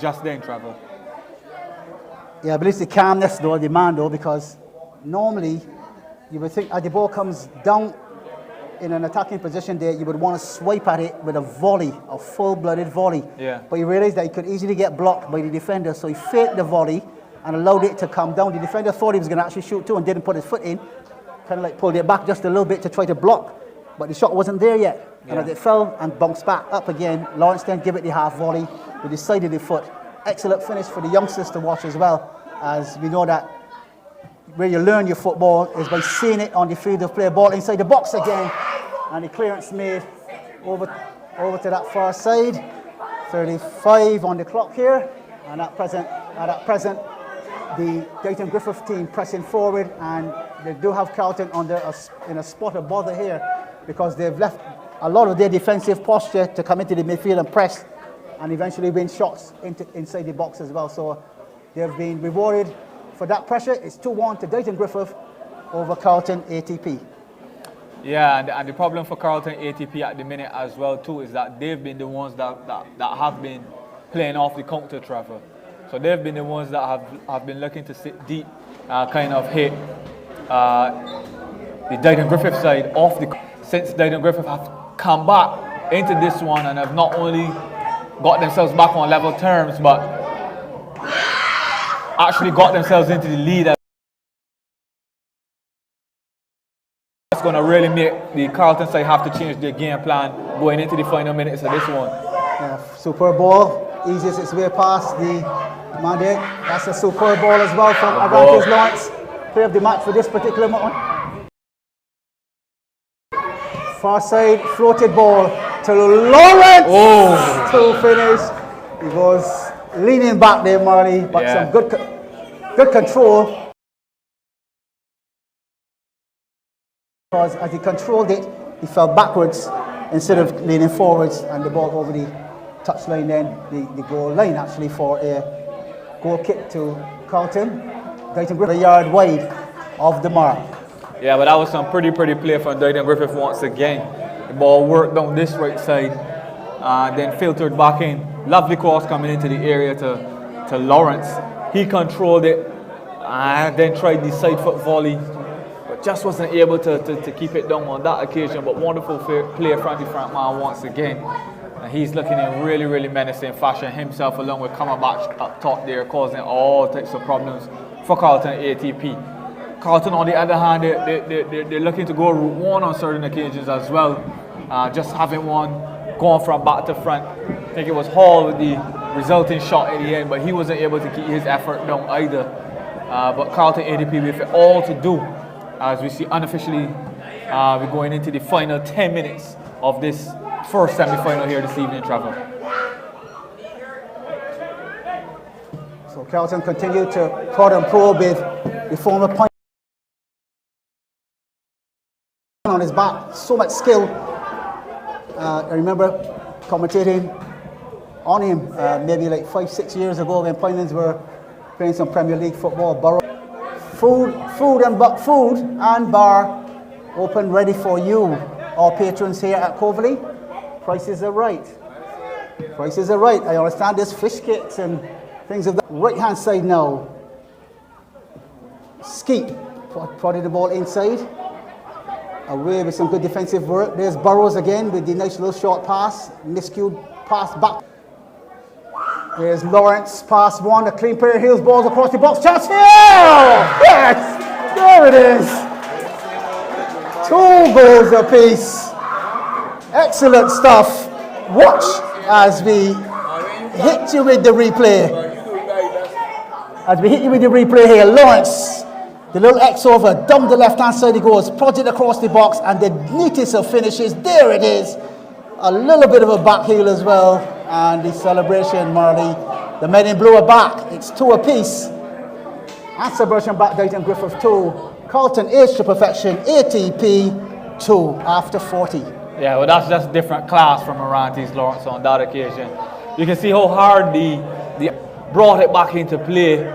just then, Trevor. Yeah, but it's the calmness though, the man though, because normally you would think as the ball comes down in an attacking position there, you would want to swipe at it with a volley, a full-blooded volley. Yeah. But he realized that he could easily get blocked by the defender, so he faked the volley and allowed it to come down. The defender thought he was going to actually shoot too and didn't put his foot in, kind of like pulled it back just a little bit to try to block, but the shot wasn't there yet. And as it fell and bounced back up again, Lawrence then gave it the half volley with the side of the foot. Excellent finish for the youngsters to watch as well, as we know that where you learn your football is by seeing it on the field of play. Ball inside the box again, and the clearance made over to that far side. 35 on the clock here, and at present, the Deighton Griffith team pressing forward, and they do have Carlton in a spot of bother here because they've left a lot of their defensive posture to come into the midfield and press, and eventually win shots inside the box as well. So they've been rewarded for that pressure. It's 2-1 to Deighton Griffith over Carlton-ATP. Yeah, and the problem for Carlton-ATP at the minute as well too is that they've been the ones that have been playing off the counter, Trevor. So they've been the ones that have been looking to sit deep, kind of hit the Deighton Griffith side off the. Since Deighton Griffith have come back into this one and have not only got themselves back on level terms, but actually got themselves into the lead. That's going to really make the Carlton side have to change their game plan going into the final minutes of this one. Yeah, super ball, eases its way past the man there. That's a super ball as well from Advantage Lawrence. Player of the match for this particular moment. Far side, floated ball to Lawrence to finish. He goes leaning back there, Marley, but some good control. Because as he controlled it, he fell backwards instead of leaning forwards, and the ball over the touchline, then the goal line actually for a goal kick to Carlton. Deighton Griffith a yard wide of the mark. Yeah, but that was some pretty play from Deighton Griffith once again. The ball worked down this right side, then filtered back in. Lovely cross coming into the area to Lawrence. He controlled it and then tried the side foot volley, but just wasn't able to keep it down on that occasion. But wonderful play from the front man once again. And he's looking in really menacing fashion himself, along with Cumberbatch up top there, causing all types of problems for Carlton-ATP. Carlton, on the other hand, they're looking to go route one on certain occasions as well. Just having one going from back to front. I think it was Hall with the resulting shot at the end, but he wasn't able to keep his effort down either. But Carlton-ATP with it all to do, as we see unofficially, we're going into the final 10 minutes of this first semi-final here this evening, Trevor. So Carlton continued to prod and probe with the former point on his back, so much skill. I remember commentating on him maybe like 5-6 years ago when Pinellands were playing some Premier League football. Borough. Food and bar open ready for you, all patrons here at Coverly. Prices are right. Prices are right. I understand there's fish cakes and things of the right hand side now. Skeet prodded the ball inside. Away with some good defensive work. There's Burrows again with the nice little short pass. Miscued pass back. There's Lawrence, pass one, a clean pair of heels, balls across the box. Chance here! Yes! There it is! 2 goals apiece. Excellent stuff. Watch as we hit you with the replay. As we hit you with the replay here, Lawrence, the little X over, down the left-hand side he goes, prodded across the box, and the neatest of finishes. There it is. A little bit of a back heel as well, and the celebration, Marley. The men in blue are back. It's 2 apiece. And celebration back, Deighton Griffith 2. Carlton H to perfection, ATP 2 after 40. Yeah, well, that's just different class from Morantes Lawrence on that occasion. You can see how hard they brought it back into play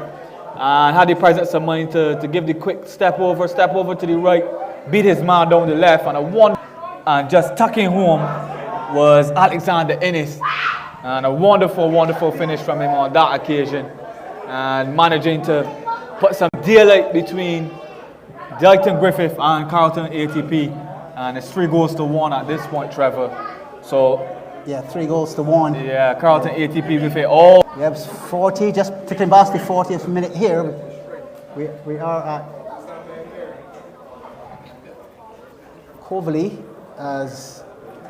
and had the presence of mind to give the quick step over to the right, beat his man down the left, and just tucking home was Alexander Ennis, and a wonderful finish from him on that occasion, and managing to put some daylight between Deighton Griffith and Carlton-ATP. And it's 3-1 at this point, Trevor. So, Yeah, 3-1. yeah, Carlton-ATP with it all. We have 40, just ticking past the 40th minute here. We are at Coverly as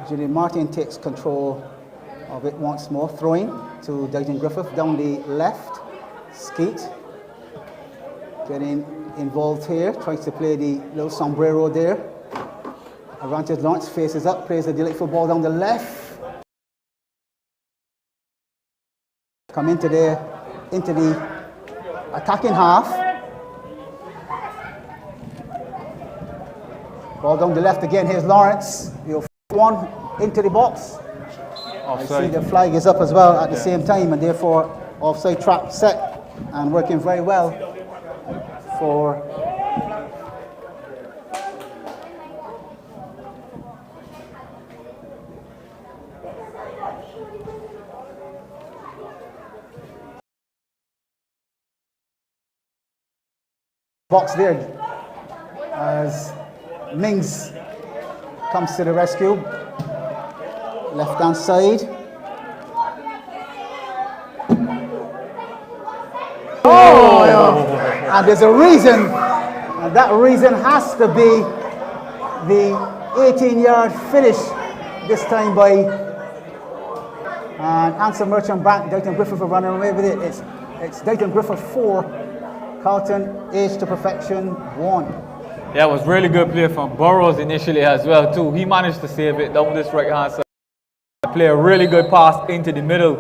Julian Martin takes control of it once more. Throwing to Deighton Griffith down the left. Skeet getting involved here, tries to play the little sombrero there. Advantage Lawrence faces up, plays a delightful ball down the left. Come into the attacking half. Ball down the left again. Here's Lawrence. One into the box. Offside. I see the flag is up as well at the same time, and therefore offside trap set and working very well for box there as Mings comes to the rescue. Left hand side. Oh, yeah. And there's a reason, and that reason has to be the 18-yard finish, this time by Answer Merchant Bank. Deighton Griffith are running away with it. It's Deighton Griffith 4, Carlton Age to Perfection 1. Yeah, it was really good play from Burrows initially as well too. He managed to save it down this right hand side. Play a really good pass into the middle,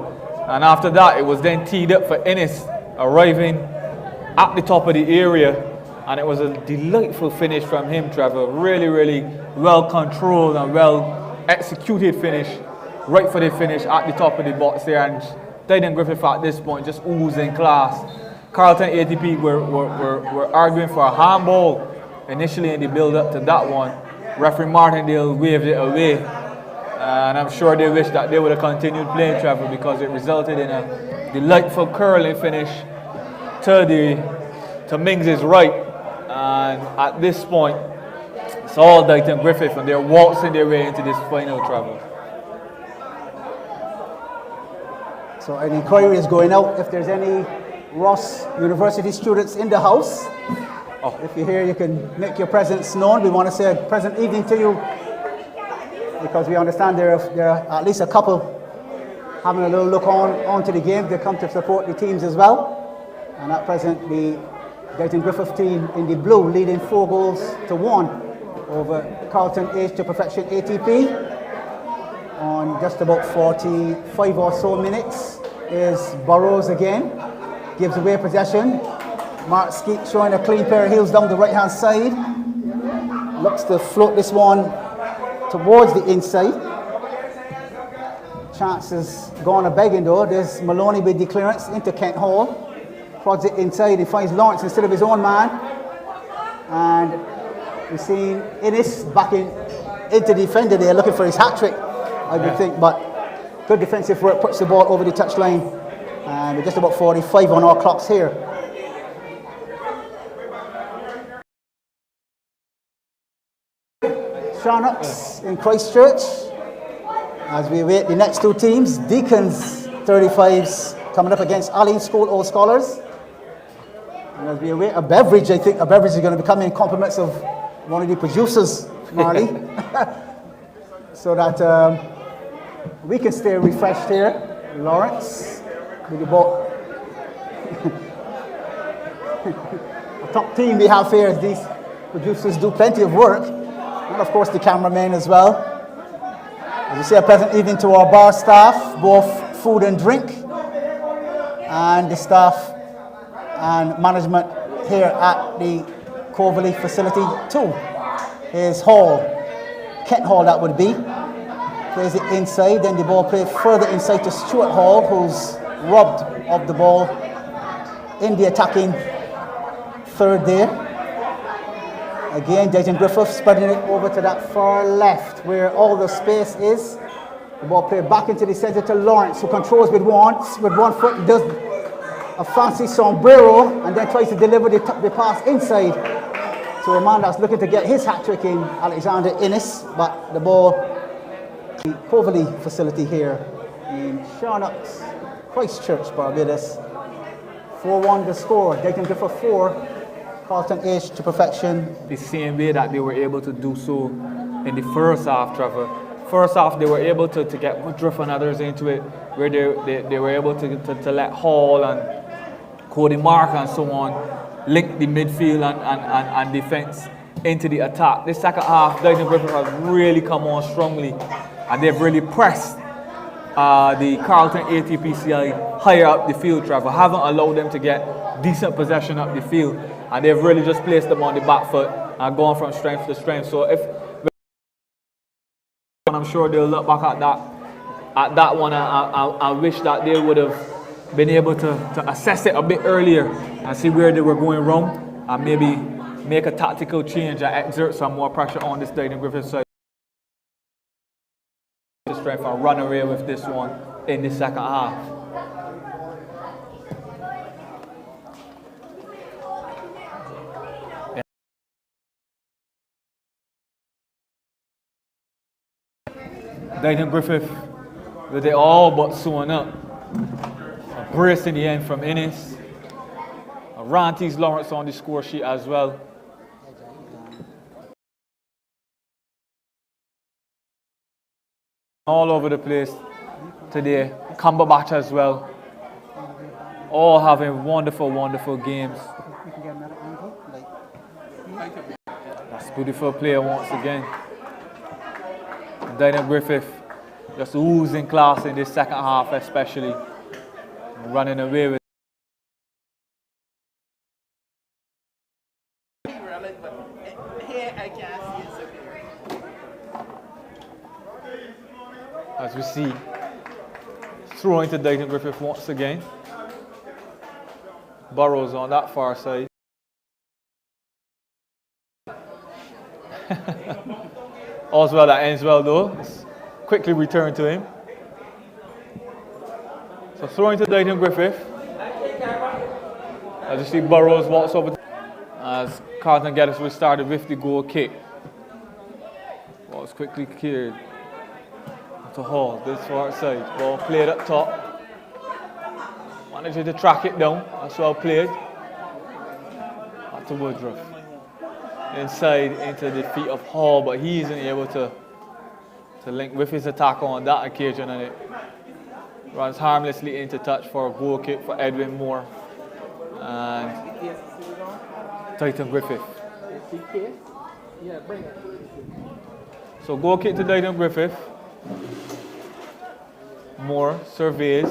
and after that it was then teed up for Ennis, arriving at the top of the area, and it was a delightful finish from him, Trevor. Really, really well controlled and well executed finish, right for the finish at the top of the box there. And Deighton Griffith at this point just oozing class. Carlton-ATP were arguing for a handball initially in the build-up to that one. Referee Martindale waved it away, and I'm sure they wish that they would have continued playing, Trevor, because it resulted in a delightful curling finish to Mings' right. And at this point, it's all Deighton Griffith, and they're waltzing their way into this final, Trevor. So an inquiry is going out if there's any Ross University students in the house. Oh. If you're here, you can make your presence known. We want to say a pleasant evening to you, because we understand there are at least a couple having a little look onto the game. They come to support the teams as well. And at present, the Deighton Griffith team in the blue leading 4-1 over Carlton Age to Perfection ATP. On just about 45 or so minutes is Burrows again. Gives away possession. Mark Skeet showing a clean pair of heels down the right hand side. Looks to float this one towards the inside. Chances gone a begging though. There's Maloney with the clearance into Kent Hall. Prods it inside. He finds Lawrence instead of his own man. And we've seen Ennis backing into the defender there, looking for his hat trick, I would think. But good defensive work, puts the ball over the touchline. And we're just about 45 on our clocks here. Charnocks in Christ Church, as we await the next two teams. Deacons 35s coming up against Alleyn School Old Scholars. And as we await a beverage, I think a beverage is going to be coming in compliments of one of the producers, Marley, so that we can stay refreshed here. Lawrence with the ball. A top team we have here, as these producers do plenty of work. And of course the cameraman as well. As you say, a pleasant evening to our bar staff, both food and drink, and the staff and management here at the Coverly facility too. Here's Hall, Kent Hall that would be. Plays it inside, then the ball played further inside to Stuart Hall, who's robbed of the ball in the attacking third there. Again, Deighton Griffith spreading it over to that far left where all the space is. The ball played back into the center to Lawrence, who controls with one foot, does a fancy sombrero, and then tries to deliver the pass inside to a man that's looking to get his hat-trick in, Alexander Innes, but the ball, the Coverly facility here in Charnocks-Christ Church, Barbados. 4-1 the score. Deighton Griffith 4, Carlton-ATP to perfection. The same way that they were able to do so in the first half, Trevor. First half, they were able to get Woodruff and others into it, where they were able to let Hall and Cody Mark and so on link the midfield and defense into the attack. This second half, Deighton Griffith has really come on strongly, and they've really pressed the Carlton-ATP side higher up the field, Trevor. Haven't allowed them to get decent possession up the field, and they've really just placed them on the back foot and gone from strength to strength. So I'm sure they'll look back at that one and wish that they would have been able to assess it a bit earlier and see where they were going wrong, and maybe make a tactical change and exert some more pressure on this Deighton Griffith side. Strength and run away with this one in the second half. Deighton Griffith with it all but sewing up. A brace in the end from Innes. Rantis Lawrence on the score sheet as well. All over the place today. Cumberbatch as well. All having wonderful, wonderful games. That's beautiful player once again. Deighton Griffith just oozing class in this second half, especially running away with. As we see, throwing to Deighton Griffith once again. Burrows on that far side. All's well that ends well though. It's quickly returned to him. So throwing to Deighton Griffith. As you see, Burrows walks over as Carlton gets restarted with the goal kick. Ball is quickly cleared to Hall, this far side. Ball played up top. Managing to track it down. That's well played. Back to Woodruff. Inside into the feet of Hall, but he isn't able to link with his attack on that occasion, and it runs harmlessly into touch for a goal kick for Edwin Moore and Deighton Griffith. So goal kick to Deighton Griffith. Moore surveys,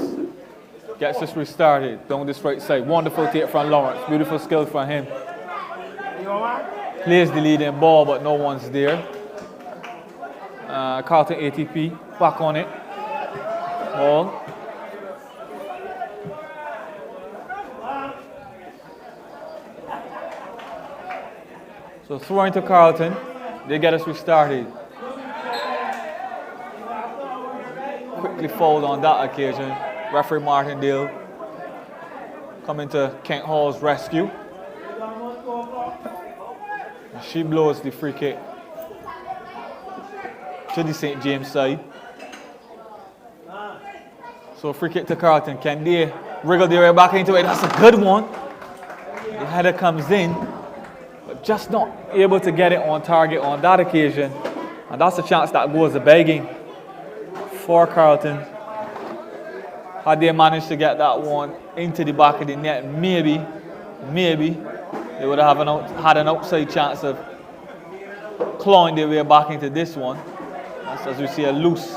gets us restarted down this right side. Wonderful take from Lawrence, beautiful skill from him. Plays the leading ball, but no one's there. Carlton-ATP back on it. Ball. So throwing to Carlton, they get us restarted. Quickly fouled on that occasion. Referee Martindale coming to Kent Hall's rescue. She blows the free kick to the St. James side. So free kick to Carlton. Can they wriggle their way back into it? That's a good one. The header comes in, but just not able to get it on target on that occasion. And that's a chance that goes begging for Carlton. Had they managed to get that one into the back of the net, maybe they would have had an outside chance of clawing their way back into this one. That's, as we see, a loose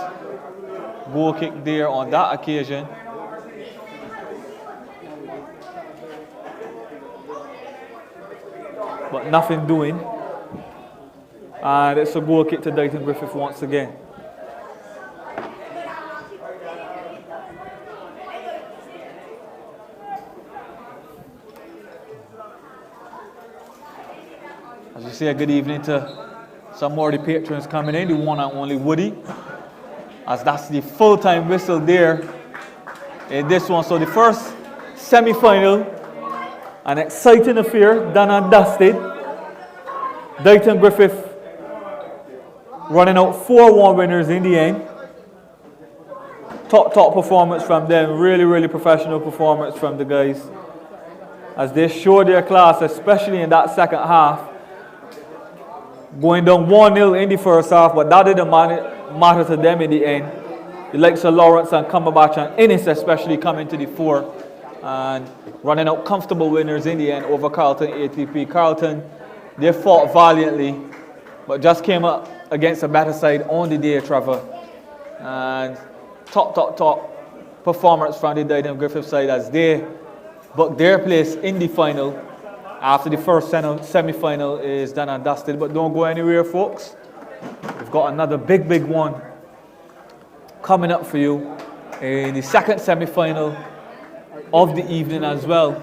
goal kick there on that occasion. But nothing doing. And it's a goal kick to Deighton Griffith once again. As you say, a good evening to some more of the patrons coming in, the one and only Woody, as that's the full-time whistle there in this one. So the first semi-final, an exciting affair, done and dusted. Deighton Griffith running out 4-1 winners in the end. Top performance from them. Really professional performance from the guys as they showed their class, especially in that second half. Going down 1-0 in the first half, but that didn't matter to them in the end. The likes of Lawrence and Cumberbatch and Innes especially coming to the fore and running out comfortable winners in the end over Carlton-ATP. Carlton, they fought valiantly, but just came up against a better side on the day, Trevor. And top performance from the Deighton Griffith side as they booked their place in the final after the first semi-final is done and dusted. But don't go anywhere, folks. We've got another big one coming up for you in the second semi-final of the evening as well.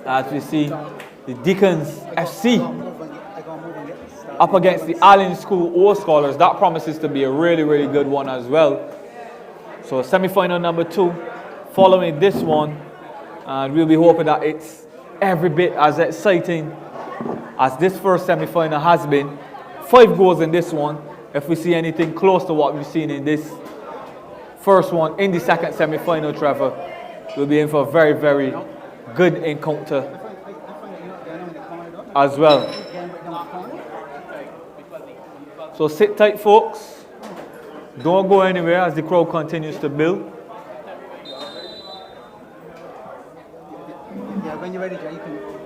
As we see the Deacons FC up against the Alleyn School All Scholars. That promises to be a really good one as well. So semi-final number 2 following this one, and we'll be hoping that it's every bit as exciting as this first semi-final has been. 5 goals in this one. If we see anything close to what we've seen in this first one in the second semi-final, Trevor, we'll be in for a very good encounter as well. So sit tight, folks. Don't go anywhere as the crowd continues to build. Yeah, when you're ready, Jay, you can go.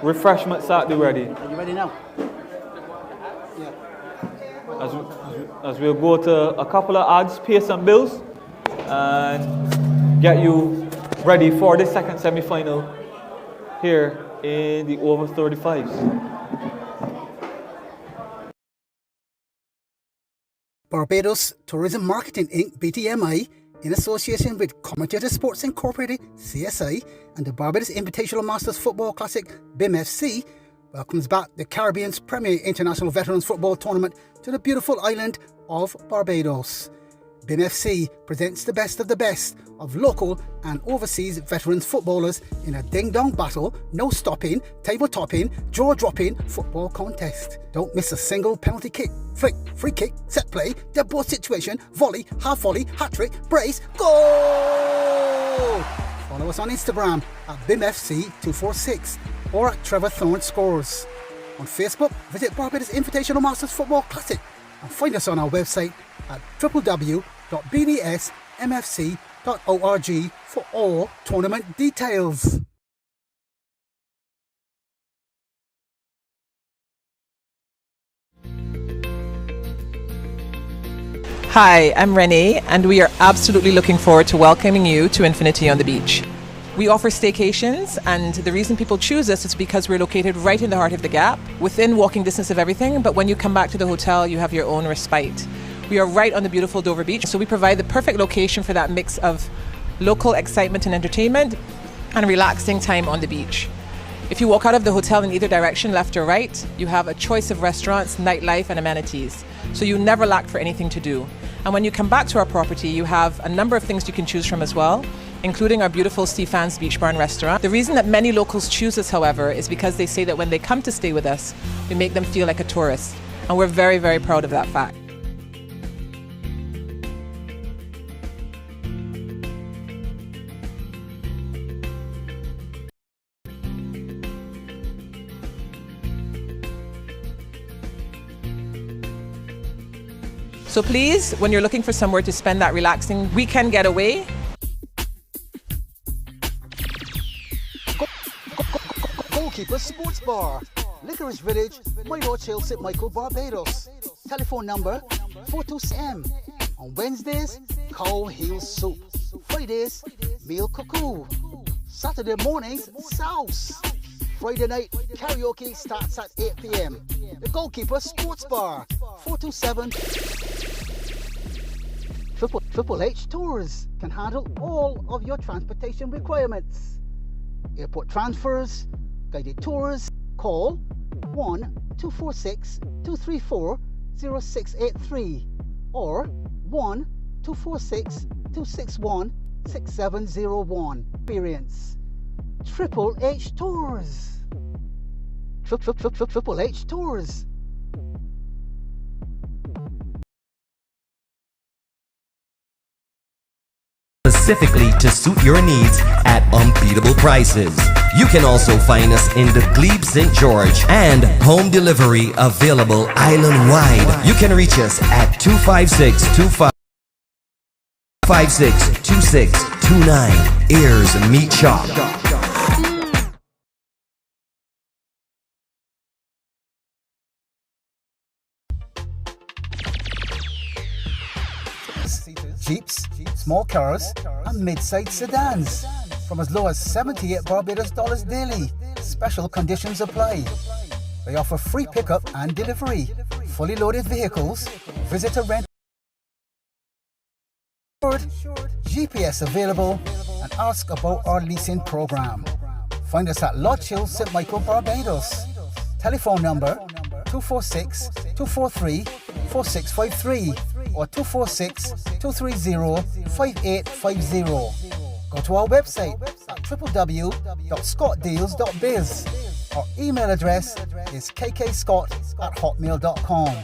Refreshments at the ready. Are you ready now? Yeah. As we'll go to a couple of ads, pay some bills, and get you ready for the second semi-final here in the over 35s. Barbados Tourism Marketing Inc. BTMI, in association with Commentator Sports Incorporated CSI and the Barbados Invitational Masters Football Classic Bimfc, welcomes back the Caribbean's premier international veterans football tournament to the beautiful island of Barbados. Bimfc presents the best of local and overseas veterans footballers in a ding-dong battle, no-stopping, table-topping, jaw-dropping football contest. Don't miss a single penalty kick, flick, free kick, set play, dead ball situation, volley, half volley, hat-trick, brace, goal! Follow us on Instagram at BimFC246 or at Trevor Thorne Scores. On Facebook, visit Barbados Invitational Masters Football Classic and find us on our website at www.bdsmfc.org for all tournament details. Hi, I'm Renee, and we are absolutely looking forward to welcoming you to Infinity on the Beach. We offer staycations, and the reason people choose us is because we're located right in the heart of the Gap, within walking distance of everything, but when you come back to the hotel, you have your own respite. We are right on the beautiful Dover Beach, so we provide the perfect location for that mix of local excitement and entertainment and relaxing time on the beach. If you walk out of the hotel in either direction, left or right, you have a choice of restaurants, nightlife, and amenities. So you never lack for anything to do. And when you come back to our property, you have a number of things you can choose from as well, including our beautiful Stefan's Beach Bar and Restaurant. The reason that many locals choose us, however, is because they say that when they come to stay with us, we make them feel like a tourist. And we're very proud of that fact. So please, when you're looking for somewhere to spend that relaxing weekend getaway, Goalkeeper Sports Bar, Licorice Village, Mayrod Hill, St. Michael, Barbados. Telephone number 427. On Wednesdays, cow heel soup. Fridays, meal cuckoo. Saturday mornings, sauce. Friday night, karaoke starts at 8 p.m. The Goalkeeper Sports Bar, 427. Triple H Tours can handle all of your transportation requirements. Airport transfers, guided tours. Call 1-246-234-0683 or 1-246-261-6701. Experience Triple H Tours. Triple H Tours. Specifically to suit your needs at unbeatable prices. You can also find us in the Glebe St. George and home delivery available island-wide. You can reach us at 256-2629 Ears Meat Shop. Jeeps, small cars, and mid-sized sedans. From as low as $78 Barbados daily. Special conditions apply. They offer free pickup and delivery. Fully loaded vehicles. Visitor rent. GPS available. And ask about our leasing program. Find us at Lodge Hill, St. Michael, Barbados. Telephone number 246-243-4653 or 246-230-5850. Go to our website at www.scottdeals.biz. Our email address is kkscott@hotmail.com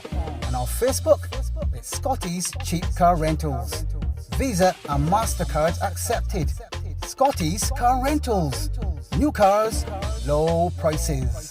and our Facebook is Scotty's Cheap Car Rentals. Visa and MasterCards accepted. Scotty's Car Rentals. New cars, low prices.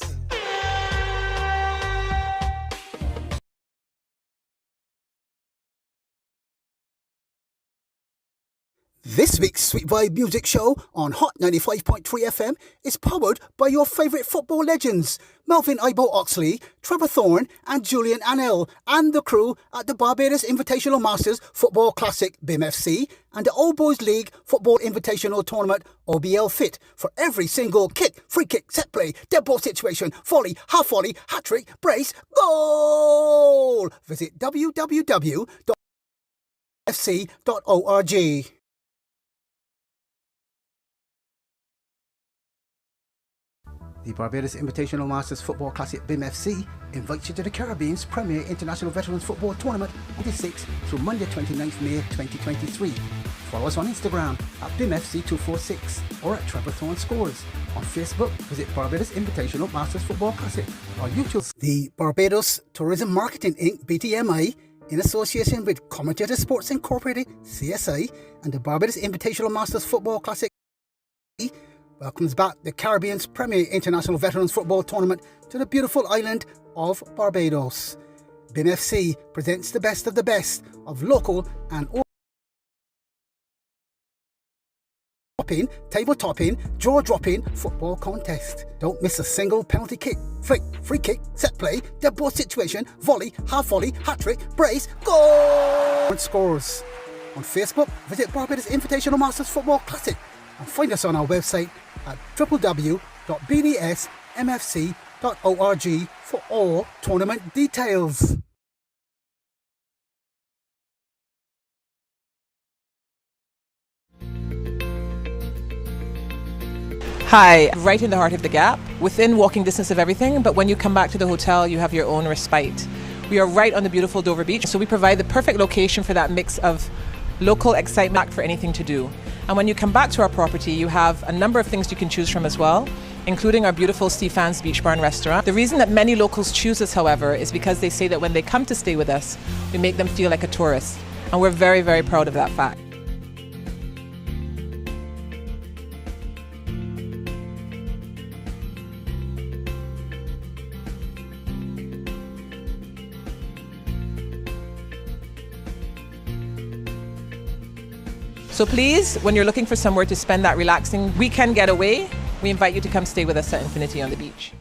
This week's Sweet Vibe Music Show on Hot 95.3 FM is powered by your favourite football legends, Melvin Ibo Oxley, Trevor Thorne and Julian Annell, and the crew at the Barbados Invitational Masters Football Classic Bimfc and the Old Boys League Football Invitational Tournament Obl-Fit for every single kick, free kick, set play, dead ball situation, volley, half volley, hat-trick, brace, goal! Visit www.bimfc.org. The Barbados Invitational Masters Football Classic Bimfc invites you to the Caribbean's premier international veterans football tournament on the 6th through Monday 29th May 2023. Follow us on Instagram at BimFC246 or at Trevor Thorne Scores. On Facebook, visit Barbados Invitational Masters Football Classic. On YouTube, the Barbados Tourism Marketing Inc. BTMI, in association with Commentator Sports Incorporated CSI and the Barbados Invitational Masters Football Classic, welcomes back the Caribbean's premier international veterans football tournament to the beautiful island of Barbados. Bimfc presents the best of local and topping, table topping, jaw dropping football contest. Don't miss a single penalty kick, flick, free kick, set play, dead ball situation, volley, half volley, hat trick, brace, goal! Scores. On Facebook, visit Barbados Invitational Masters Football Classic and find us on our website at www.bdsmfc.org for all tournament details. Hi, right in the heart of the Gap, within walking distance of everything, but when you come back to the hotel, you have your own respite. We are right on the beautiful Dover Beach, so we provide the perfect location for that mix of local excitement for anything to do. And when you come back to our property, you have a number of things you can choose from as well, including our beautiful Stefan's Beach Bar and Restaurant. The reason that many locals choose us, however, is because they say that when they come to stay with us, we make them feel like a tourist. And we're very, very proud of that fact. So please, when you're looking for somewhere to spend that relaxing weekend getaway, we invite you to come stay with us at Infinity on the Beach.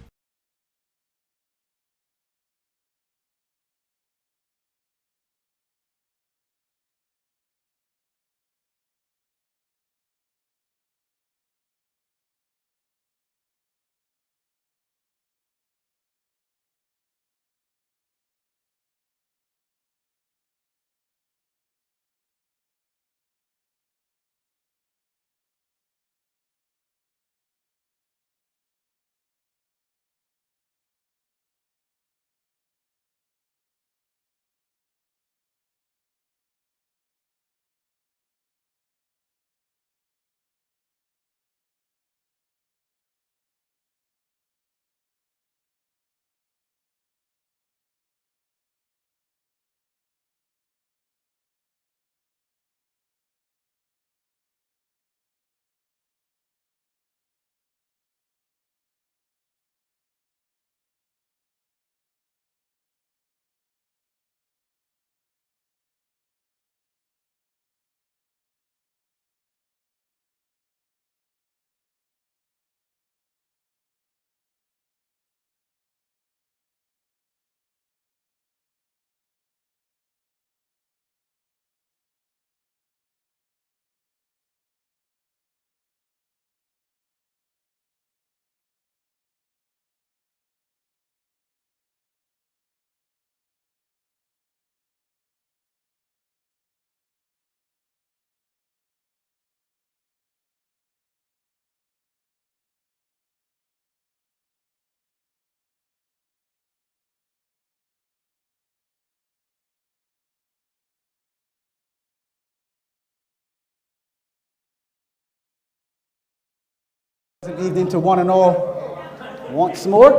Good evening to one and all once more.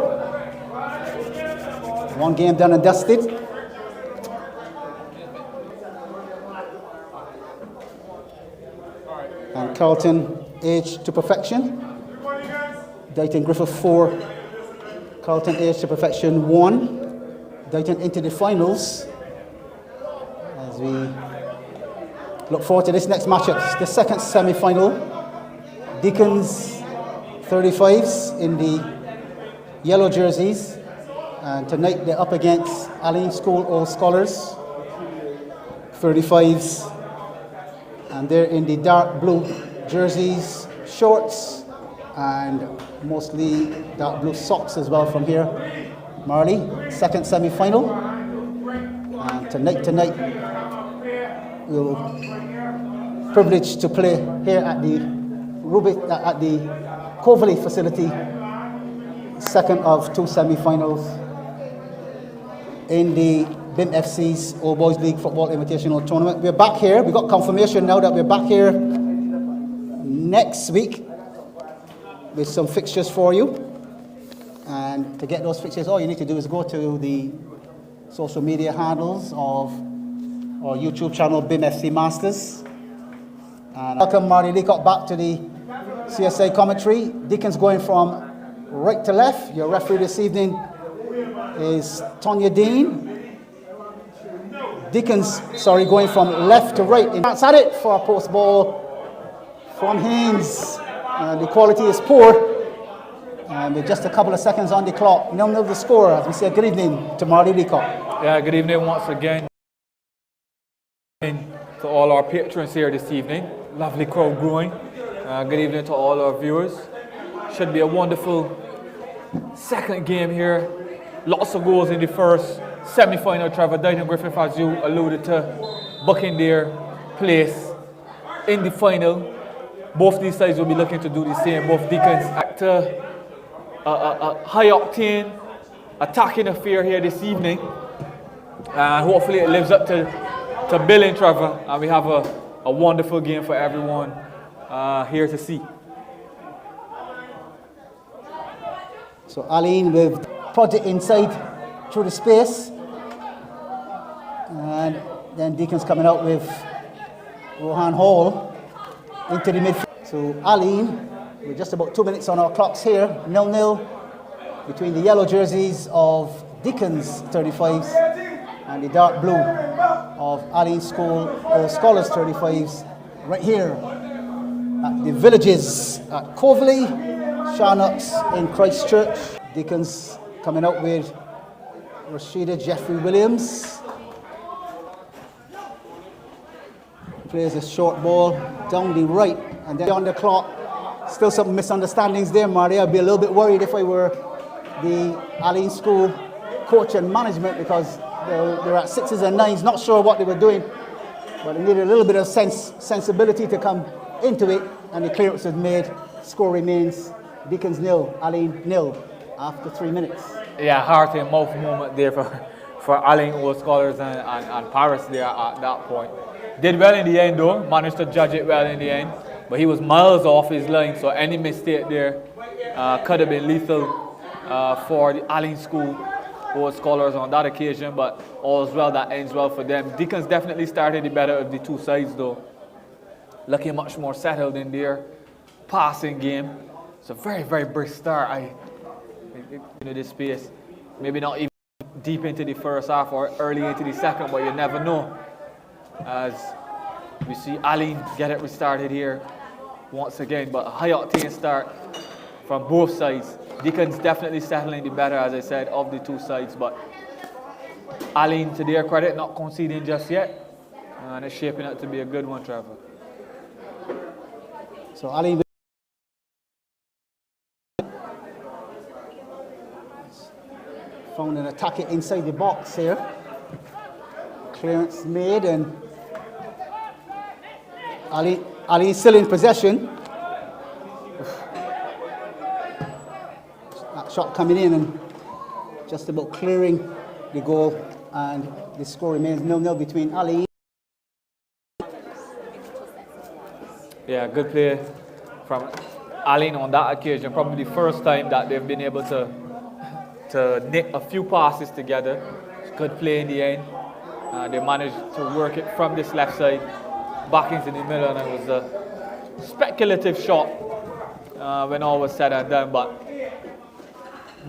One game done and dusted. And Carlton age to perfection. Deighton Griffith 4, Carlton age to perfection 1. Deighton into the finals. As we look forward to this next matchup, the second semi-final. Deacons 35s in the yellow jerseys, and tonight they're up against Alleyn School All Scholars 35s, and they're in the dark blue jerseys, shorts, and mostly dark blue socks as well from here. Marley, second semi-final, and tonight we'll privileged to play here at the Coverly facility, second of 2 semi-finals in the Bimfc's All Boys League Football Invitational Tournament. We're back here. We got confirmation now that we're back here next week with some fixtures for you. And to get those fixtures, all you need to do is go to the social media handles of our YouTube channel, Bimfc Masters. And welcome Marty Leacock back to the CSA commentary. Deacons going from right to left. Your referee this evening is Tonya Dean. Deacons, going from left to right. That's at it for a post ball from Haynes. The quality is poor. And with just a couple of seconds on the clock, 0-0 the score. As we say, good evening to Marty Leacock. Yeah, good evening once again to all our patrons here this evening. Lovely crowd growing. Good evening to all our viewers. Should be a wonderful second game here. Lots of goals in the first semi-final. Trevor Deighton Griffith, as you alluded to, booking their place in the final. Both these sides will be looking to do the same. Both Deacons act a high-octane attacking affair here this evening. And hopefully it lives up to Bill and Trevor. And we have a wonderful game for everyone here to see. So Alleyn with project inside through the space, and then Deacons coming out with Rohan Hall into the midfield. So Alleyn, with just about 2 minutes on our clocks here, 0-0 between the yellow jerseys of Deacons 35s and the dark blue of Alleyn School All Scholars 35s, right here at the Villages at Coverly-Charnocks-Christ Church. Deacons coming out with Rashida Jeffrey Williams. Plays a short ball down the right, and then on the clock. Still some misunderstandings there, Marty. I'd be a little bit worried if I were the Alleyn School coach and management, because they're at 6s and 9s, not sure what they were doing, but they needed a little bit of sensibility to come into it, and the clearance was made. Score remains Deacons 0, Alleyn 0 after 3 minutes. Yeah, heart and mouth moment there for Alleyn All Scholars and Paris there at that point. Did well in the end though, managed to judge it well in the end, but he was miles off his line, so any mistake there could have been lethal for the Alleyn School All Scholars on that occasion, but all's well that ends well for them. Deacons definitely started the better of the two sides though, looking much more settled in their passing game. It's a very, very brisk start. Into this space, maybe not even deep into the first half or early into the second, but you never know. As we see Alleyn get it restarted here once again, but a high octane start from both sides. Deacons definitely settling the better, as I said, of the two sides, but Alleyn, to their credit, not conceding just yet, and it's shaping up to be a good one, Trevor. So Alleyn found an attacker inside the box here. Clearance made, and Alleyn still in possession. That shot coming in and just about clearing the goal, and the score remains 0-0 between Alleyn. Yeah, good play from Alleyn on that occasion, probably the first time that they've been able to knit a few passes together. Good play in the end. They managed to work it from this left side back into the middle, and it was a speculative shot when all was said and done, but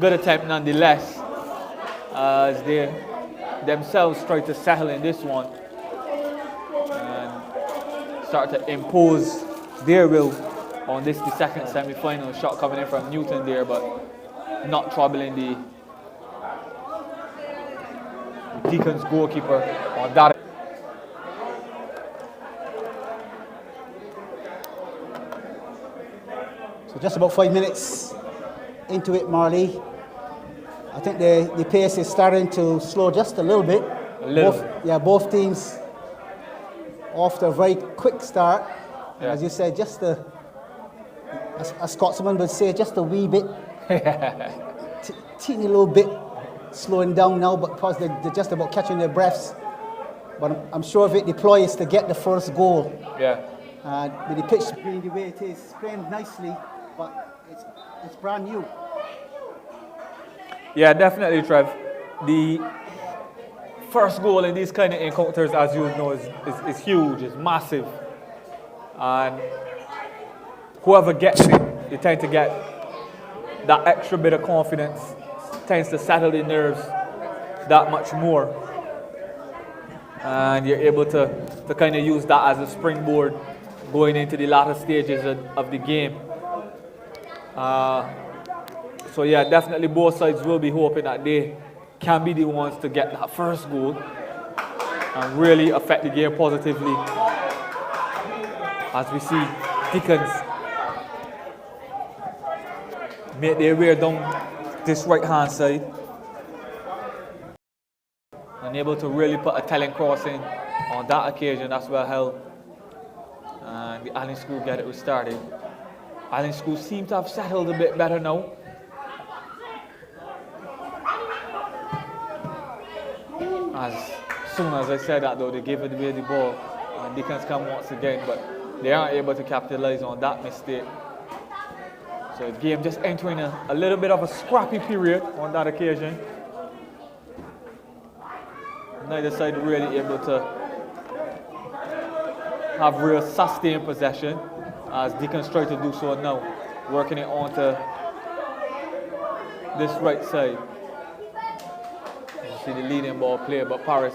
good attempt nonetheless, as they themselves tried to settle in this one and start to impose their will on this, the second semi-final. Shot coming in from Newton there, but not troubling the Deacons goalkeeper on that. So just about 5 minutes into it, Marley. I think the pace is starting to slow just a little bit. Both teams off to a very quick start. Yeah. As you said, just a Scotsman would say, just a wee bit, teeny little bit slowing down now, but because they're just about catching their breaths. But I'm sure if it deploys to get the first goal. Yeah. With the pitch playing the way it is, playing nicely, but it's brand new. Yeah, definitely, Trev. The first goal in these kind of encounters, as you know, is huge, it's massive. And whoever gets it, they tend to get that extra bit of confidence, tends to settle the nerves that much more. And you're able to kind of use that as a springboard going into the latter stages of the game. So yeah, definitely both sides will be hoping that they can be the ones to get that first goal and really affect the game positively. As we see Deacons make their way down this right hand side and able to really put a telling cross in on that occasion. That's where held, and the Alleyn School get it restarted. Alleyn School seem to have settled a bit better now. As soon as I said that though, they gave it away the ball and Deacons come once again, but they aren't able to capitalize on that mistake. So the game just entering a little bit of a scrappy period on that occasion. Neither side really able to have real sustained possession, as Deacons try to do so now, working it onto this right side. You see the leading ball player, but Paris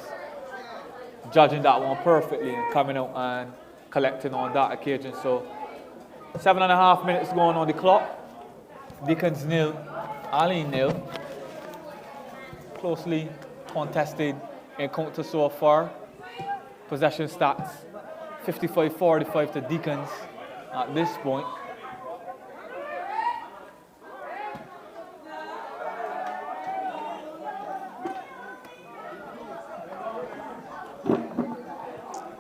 judging that one perfectly and coming out and collecting on that occasion. So 7.5 minutes going on the clock. Deacons 0, Alleyn 0. Closely contested encounter so far. Possession stats 55-45 to Deacons at this point.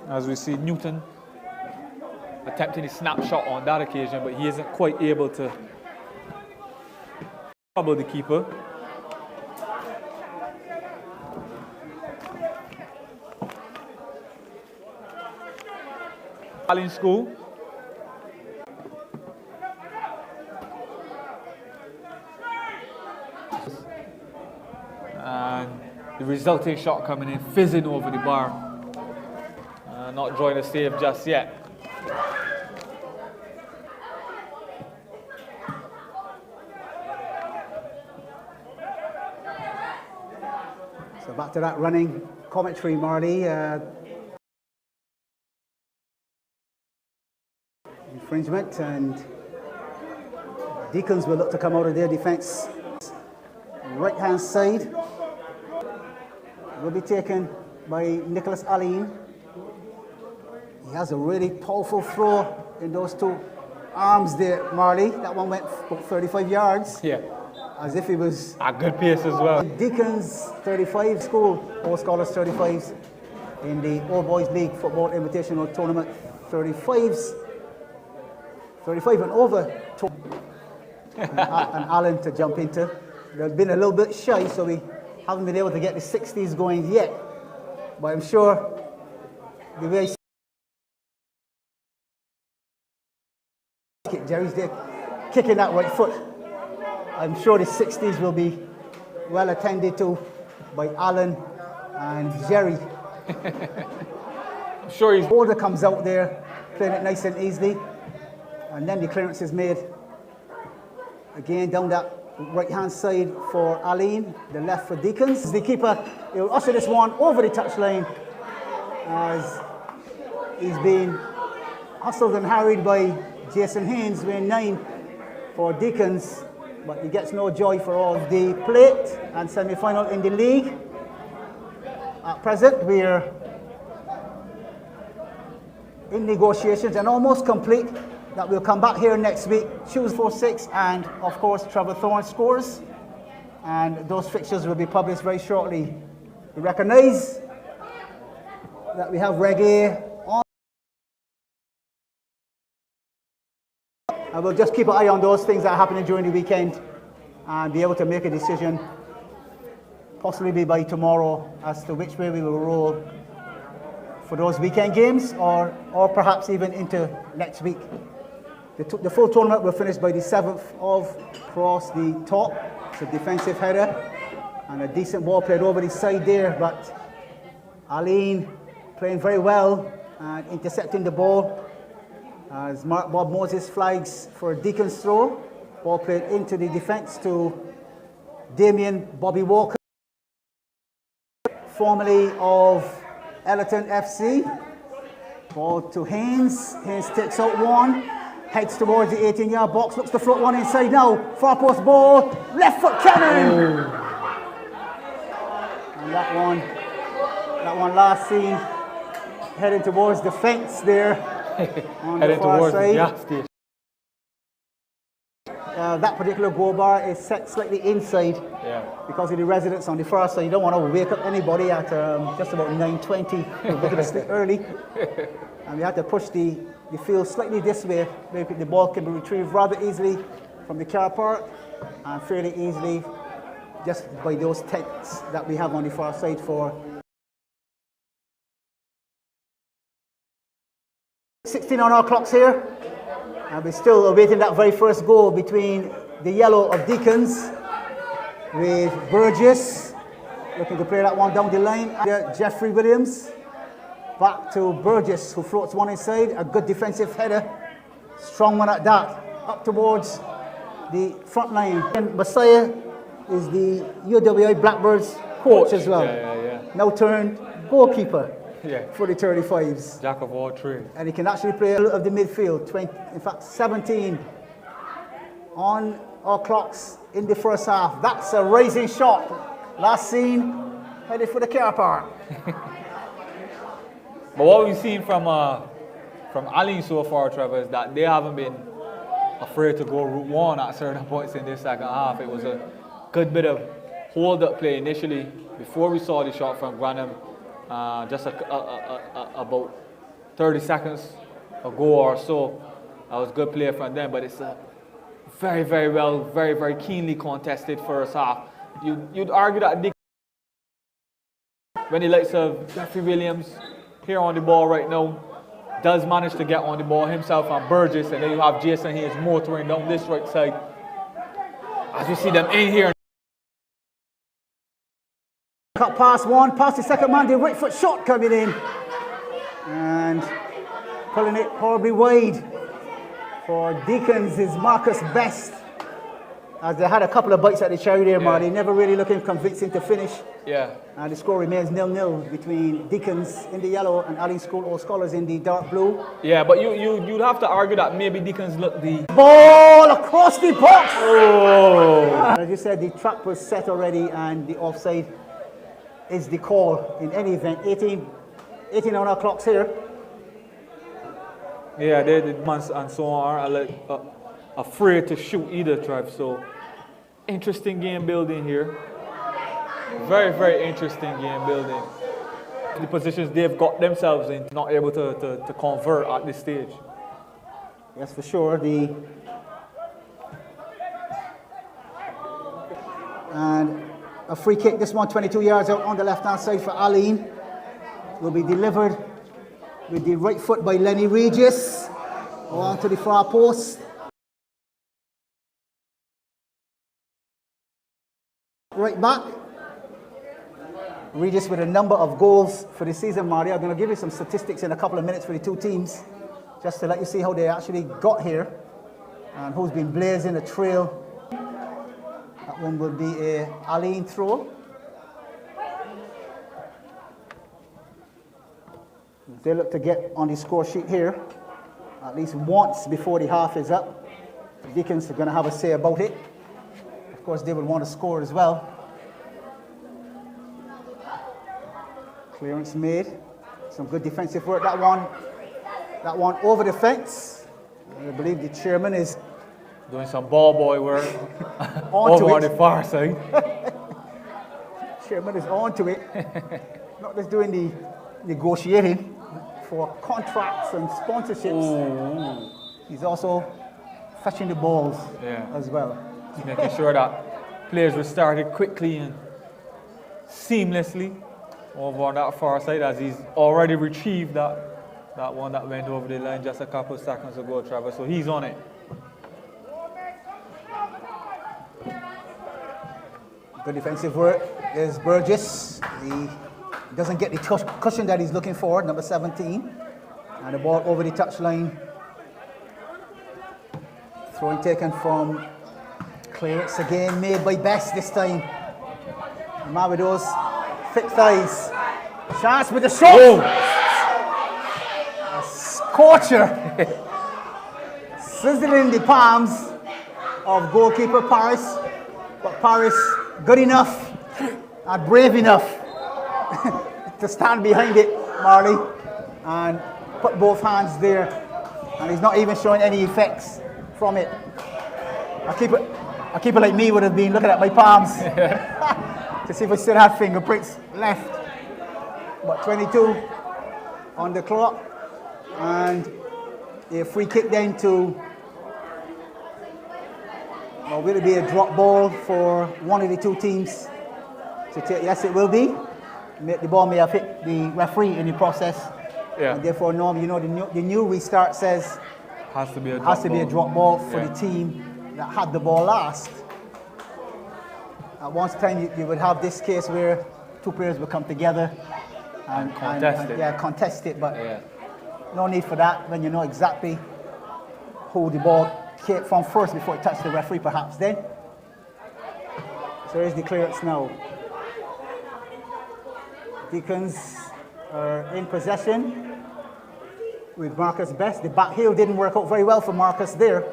As we see Newton attempting a snapshot on that occasion, but he isn't quite able to trouble the keeper. Alleyn School. And the resulting shot coming in, fizzing over the bar. Not drawing a save just yet. So back to that running commentary, Marty. Infringement, and Deacons will look to come out of their defence. Right hand side will be taken by Nicholas Alleyn. He has a really powerful throw in those two arms there, Marley. That one went about 35 yards. Yeah. As if he was a good pace as well. Deacons 35 school, All Scholars 35s in the Old Boys League Football Invitational Tournament. 35s, 35 and over. And Alleyn to jump into. They've been a little bit shy, so we haven't been able to get the 60s going yet. But I'm sure the way Jerry's there kicking that right foot. I'm sure the 60s will be well attended to by Alleyn and Jerry. I'm sure he's Boulder comes out there, playing it nice and easily, and then the clearance is made again down that right-hand side for Alleyn, the left for Deacons. The keeper, he'll usher this one over the touchline as he's being hustled and harried by Jason Haynes, wearing 9 for Deacons, but he gets no joy for all. The plate and semi-final in the league. At present, we're in negotiations and almost complete. That we'll come back here next week, choose 4-6, and of course Trevor Thorne scores, and those fixtures will be published very shortly. We recognise that we have reggae on, and we'll just keep an eye on those things that are happening during the weekend and be able to make a decision, possibly by tomorrow, as to which way we will roll for those weekend games, or perhaps even into next week. The full tournament will finish by the 7th of across the top. It's a defensive header and a decent ball played over the side there, but Alleyn playing very well and intercepting the ball as Bob Moses flags for a Deacons throw. Ball played into the defense to Damien Bobby Walker, formerly of Allerton FC. Ball to Haynes. Haynes takes out one. Heads towards the 18-yard box, looks to float one inside now. Far post ball, left foot cannon! And that one last seen heading towards the fence there on the far side. That particular goal bar is set slightly inside because of the residents on the far side. You don't want to wake up anybody at just about 9:20. We're going to sleep early. And we had to push the field slightly this way, where the ball can be retrieved rather easily from the car park and fairly easily just by those tents that we have on the far side for 16 on our clocks here. And we're still awaiting that very first goal between the yellow of Deacons with Burgess looking to play that one down the line. Jeffrey Williams. Back to Burgess, who floats one inside. A good defensive header. Strong one at that. Up towards the front line. And Messiah is the UWI Blackbirds coach as well. Now turned goalkeeper for the 35s. Jack of all trades. And he can actually play a little of the midfield. 20, in fact, 17 on our clocks in the first half. That's a rising shot. Last seen, headed for the car park. But what we've seen from Alleyn so far, Trevor, is that they haven't been afraid to go route one at certain points in this second half. It was a good bit of hold-up play initially before we saw the shot from Granham just about 30 seconds ago or so. That was good play from them, but it's a very, very keenly contested first half. You'd argue that when the likes of Jeffrey Williams here on the ball right now does manage to get on the ball himself and Burgess, and then you have Jason Hayes motoring down this right side. As you see them in here. Cut past one, past the second man, the right foot shot coming in. And pulling it horribly wide for Deacons is Marcus Best. As they had a couple of bites at the cherry there, Marty. Never really looking convincing to finish. And the score remains 0-0 between Deacons in the yellow and Alleyn School All Scholars in the dark blue. Yeah, but you'd have to argue that maybe Deacons look the ball across the box. As you said, the trap was set already, and the offside is the call in any event. 18 on our clocks here. Yeah, the months and so on are afraid to shoot either, Trev. So interesting game building here. Very interesting game building. The positions they've got themselves in, not able to convert at this stage. Yes, for sure. And a free kick, this one 22 yards out on the left-hand side for Alleyn. Will be delivered with the right foot by Lenny Regis. On to the far post. right back. Regis with a number of goals for the season, Marty. I'm going to give you some statistics in a couple of minutes for the two teams, just to let you see how they actually got here and who's been blazing a trail. That one will be a Alleyn throw. They look to get on the score sheet here at least once before the half is up. The Deacons are going to have a say about it. Of course, they will want to score as well. Clearance made. Some good defensive work. That one over the fence. I believe the chairman is doing some ball boy work onto over on it. the far side. Chairman is onto it. Not just doing the negotiating for contracts and sponsorships. Ooh. He's also fetching the balls as well. He's making sure that players were started quickly and seamlessly over on that far side, as he's already retrieved that one that went over the line just a couple of seconds ago, Trevor. So he's on it. Good defensive work. There's Burgess. He doesn't get the cushion that he's looking for, number 17. And the ball over the touchline. Throwing taken from clearance again, made by Best this time. The man with those thick thighs. Chance with the shot. Oh. A scorcher. Sizzling the palms of goalkeeper Paris. But Paris, good enough and brave enough to stand behind it, Marley, and put both hands there. And he's not even showing any effects from it. A keeper like me would have been looking at my palms to see if I still had fingerprints left. But 22 on the clock, and a free kick then to, well, will it be a drop ball for one of the two teams to take? Yes, it will be. The ball may have hit the referee in the process. Yeah. And therefore, Norm, you know, the new restart says Has to be a drop ball for the team that had the ball last. At one time, you would have this case where two players would come together and contest it, but no need for that when you know exactly who the ball came from first before it touched the referee, perhaps then. So here's the clearance now. Deacons are in possession with Marcus Best. The back heel didn't work out very well for Marcus there,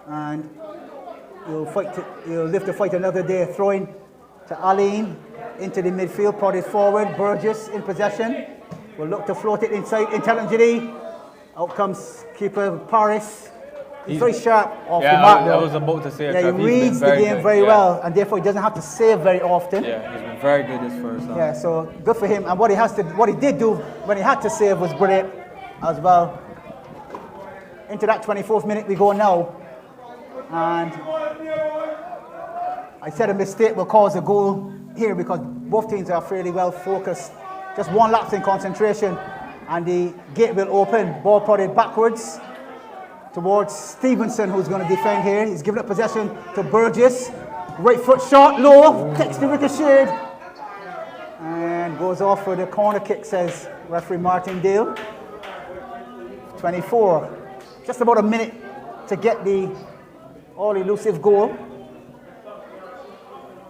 and he'll live to fight another day. Throwing to Alleyn into the midfield, prodded forward. Burgess in possession. Will look to float it inside intelligently. Out comes keeper Paris. He's very sharp off the mark. I was about to say. Yeah, he reads the game very well, and therefore he doesn't have to save very often. Yeah, he's been very good this first half. Yeah, so good for him. And what he did do when he had to save was brilliant as well. Into that 24th minute we go now, and I said a mistake will cause a goal here because both teams are fairly well focused. Just one lapse in concentration, and the gate will open. Ball prodded backwards towards Stevenson, who's going to defend here. He's given up possession to Burgess. Right foot shot, low, takes the ricochet, and goes off for the corner kick, says referee Martin Dale. 24. Just about a minute to get the all-elusive goal.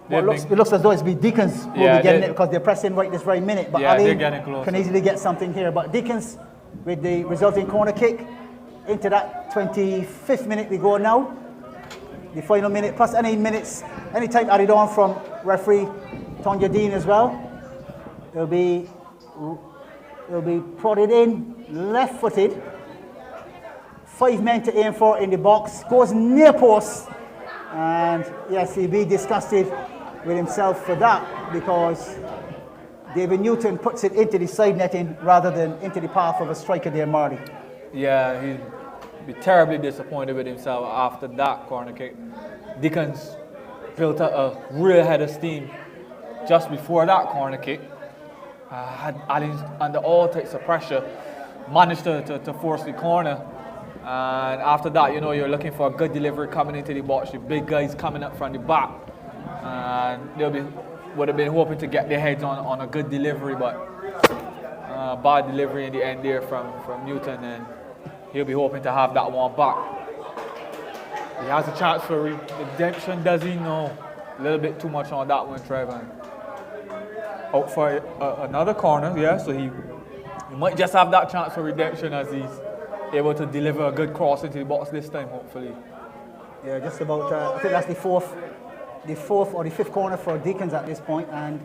Well, it looks as though it's Deacons who will be getting it because they're pressing right this very minute. But Alleyn can easily get something here. But Deacons with the resulting corner kick. Into that 25th minute we go now. The final minute plus any time added on from referee Tonya Dean as well. It'll be prodded in, left-footed. 5 men to aim for in the box. Goes near post. And yes, he'll be disgusted with himself for that because David Newton puts it into the side netting rather than into the path of a striker there, Marty. Yeah, he'd be terribly disappointed with himself after that corner kick. Deacons built up a real head of steam just before that corner kick. Had Alleyn under all types of pressure, managed to force the corner. And after that, you know, you're looking for a good delivery coming into the box. The big guys coming up from the back. and would have been hoping to get their heads on a good delivery, but bad delivery in the end there from Newton, and he'll be hoping to have that one back. He has a chance for redemption, does he? No. A little bit too much on that one, Trevor. Out for another corner, yeah, so he might just have that chance for redemption as he's able to deliver a good cross into the box this time, hopefully. Yeah, just about, I think that's the fourth or the fifth corner for Deacons at this point, and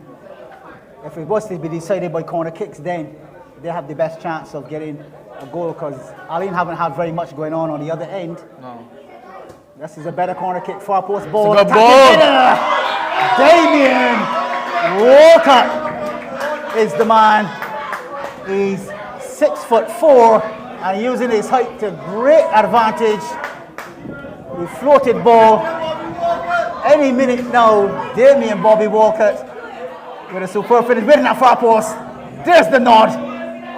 if it was to be decided by corner kicks, then they have the best chance of getting a goal, because Alleyn haven't had very much going on the other end. No. This is a better corner kick, far post ball. It's a good ball. Damien Walcott is the man. He's 6'4" and using his height to great advantage. The floated ball. Any minute now, Damien Bobby Walcott with a superb finish, winning that far post. There's the nod.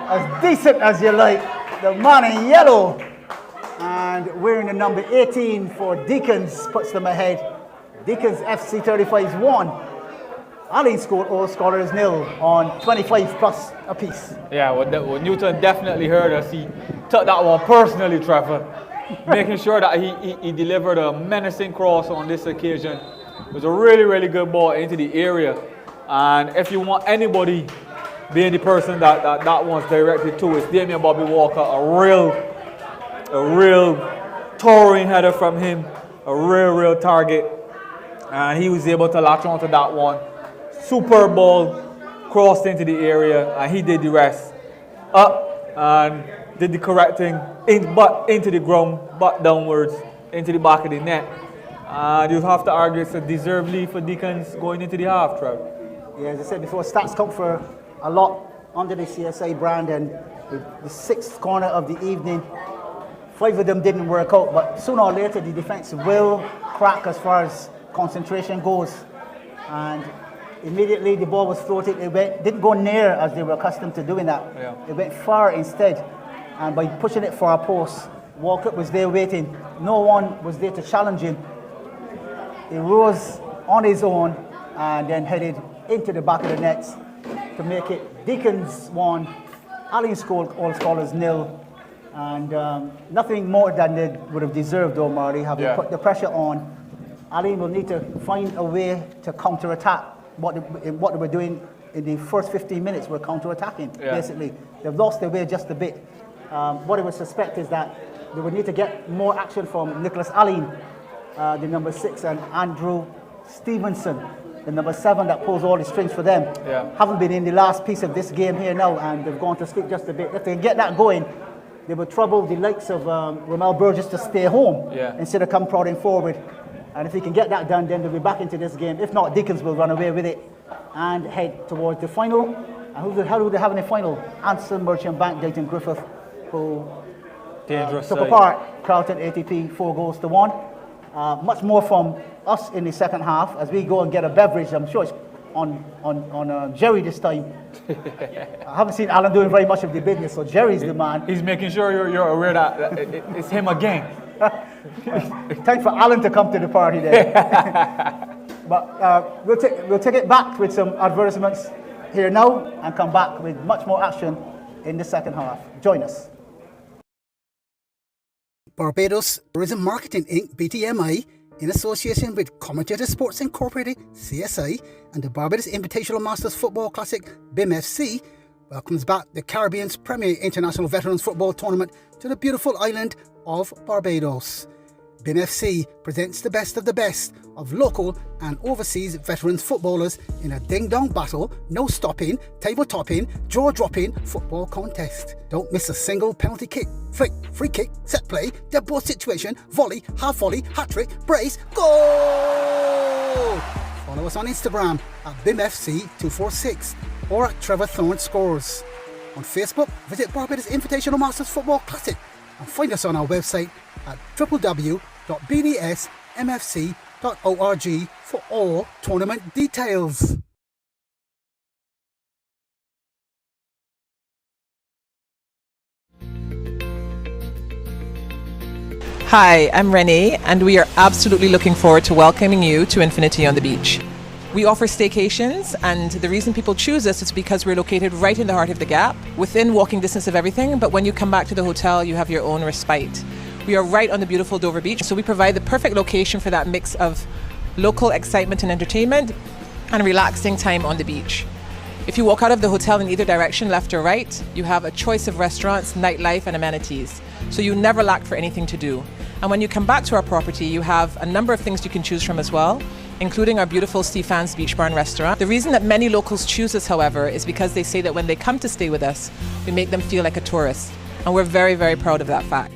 As decent as you like. The man in yellow and wearing the number 18 for Deacons puts them ahead. Deacons FC 35's 1. Alleyn scored all scorers 0 on 25 plus apiece. Yeah, well, Newton definitely heard us. He took that one personally, Trevor, making sure that he delivered a menacing cross on this occasion. It was a really, really good ball into the area. And if you want anybody being the person that one's directed to, it's Damien Bobby Walker, a real towering header from him, a real target. And he was able to latch onto that one. Super ball, crossed into the area, and he did the rest. Up and did the correct thing, but into the ground, but downwards, into the back of the net. And you have to argue it's a deserved lead for Deacons going into the half, Trev. Yeah, as I said before, stats come for a lot under the CSI brand, and the sixth corner of the evening, 5 of them didn't work out, but sooner or later the defense will crack as far as concentration goes. And immediately the ball was floated. It didn't go near as they were accustomed to doing that. Yeah. It went far instead. And by pushing it for a post, Walcott was there waiting. No one was there to challenge him. He rose on his own and then headed into the back of the nets to make it Deacons 1, Alleyn scored all scorers 0. And nothing more than they would have deserved, though, Marty, having put the pressure on. Alleyn will need to find a way to counter-attack. What they were doing in the first 15 minutes were counter-attacking, basically. They've lost their way just a bit. What I would suspect is that they would need to get more action from Nicholas Alleyn, the number 6, and Andrew Stevenson, the number 7 that pulls all the strings for them. Haven't been in the last piece of this game here now, and they've gone to sleep just a bit. If they get that going, they will trouble the likes of Ramel Burgess to stay home instead of come prodding forward. And if he can get that done, then they'll be back into this game. If not, Deacons will run away with it and head towards the final. And how do they have in the final? Anson Merchant Bank, Deighton, Griffith, who took apart Carlton-ATP 4-1. Much more from us in the second half as we go and get a beverage. I'm sure it's on Jerry this time. I haven't seen Alan doing very much of the business, so Jerry's the man. He's making sure you're aware that it's him again. Time for Alan to come to the party there. But we'll take it back with some advertisements here now and come back with much more action in the second half. Join us. Barbados Tourism Marketing Inc. BTMI, in association with Commutator Sports Incorporated CSI and the Barbados Invitational Masters Football Classic Bimfc, welcomes back the Caribbean's premier international veterans football tournament to the beautiful island of Barbados. Bimfc presents the best of local and overseas veterans footballers in a ding-dong battle, no stopping, table topping, jaw dropping football contest. Don't miss a single penalty kick, flick, free kick, set play, dead ball situation, volley, half volley, hat trick, brace, goal! Follow us on Instagram at BimFC246 or at Trevor Thorne Scores. On Facebook, visit Barbados Invitational Masters Football Classic and find us on our website at www.bdsmfc.org for all tournament details. Hi, I'm Renee, and we are absolutely looking forward to welcoming you to Infinity on the Beach. We offer staycations, and the reason people choose us is because we're located right in the heart of the Gap, within walking distance of everything, but when you come back to the hotel, you have your own respite. We are right on the beautiful Dover Beach, so we provide the perfect location for that mix of local excitement and entertainment and relaxing time on the beach. If you walk out of the hotel in either direction, left or right, you have a choice of restaurants, nightlife, and amenities. So you never lack for anything to do. And when you come back to our property, you have a number of things you can choose from as well, including our beautiful Stefan's Beach Bar and Restaurant. The reason that many locals choose us, however, is because they say that when they come to stay with us, we make them feel like a tourist. And we're very, very proud of that fact.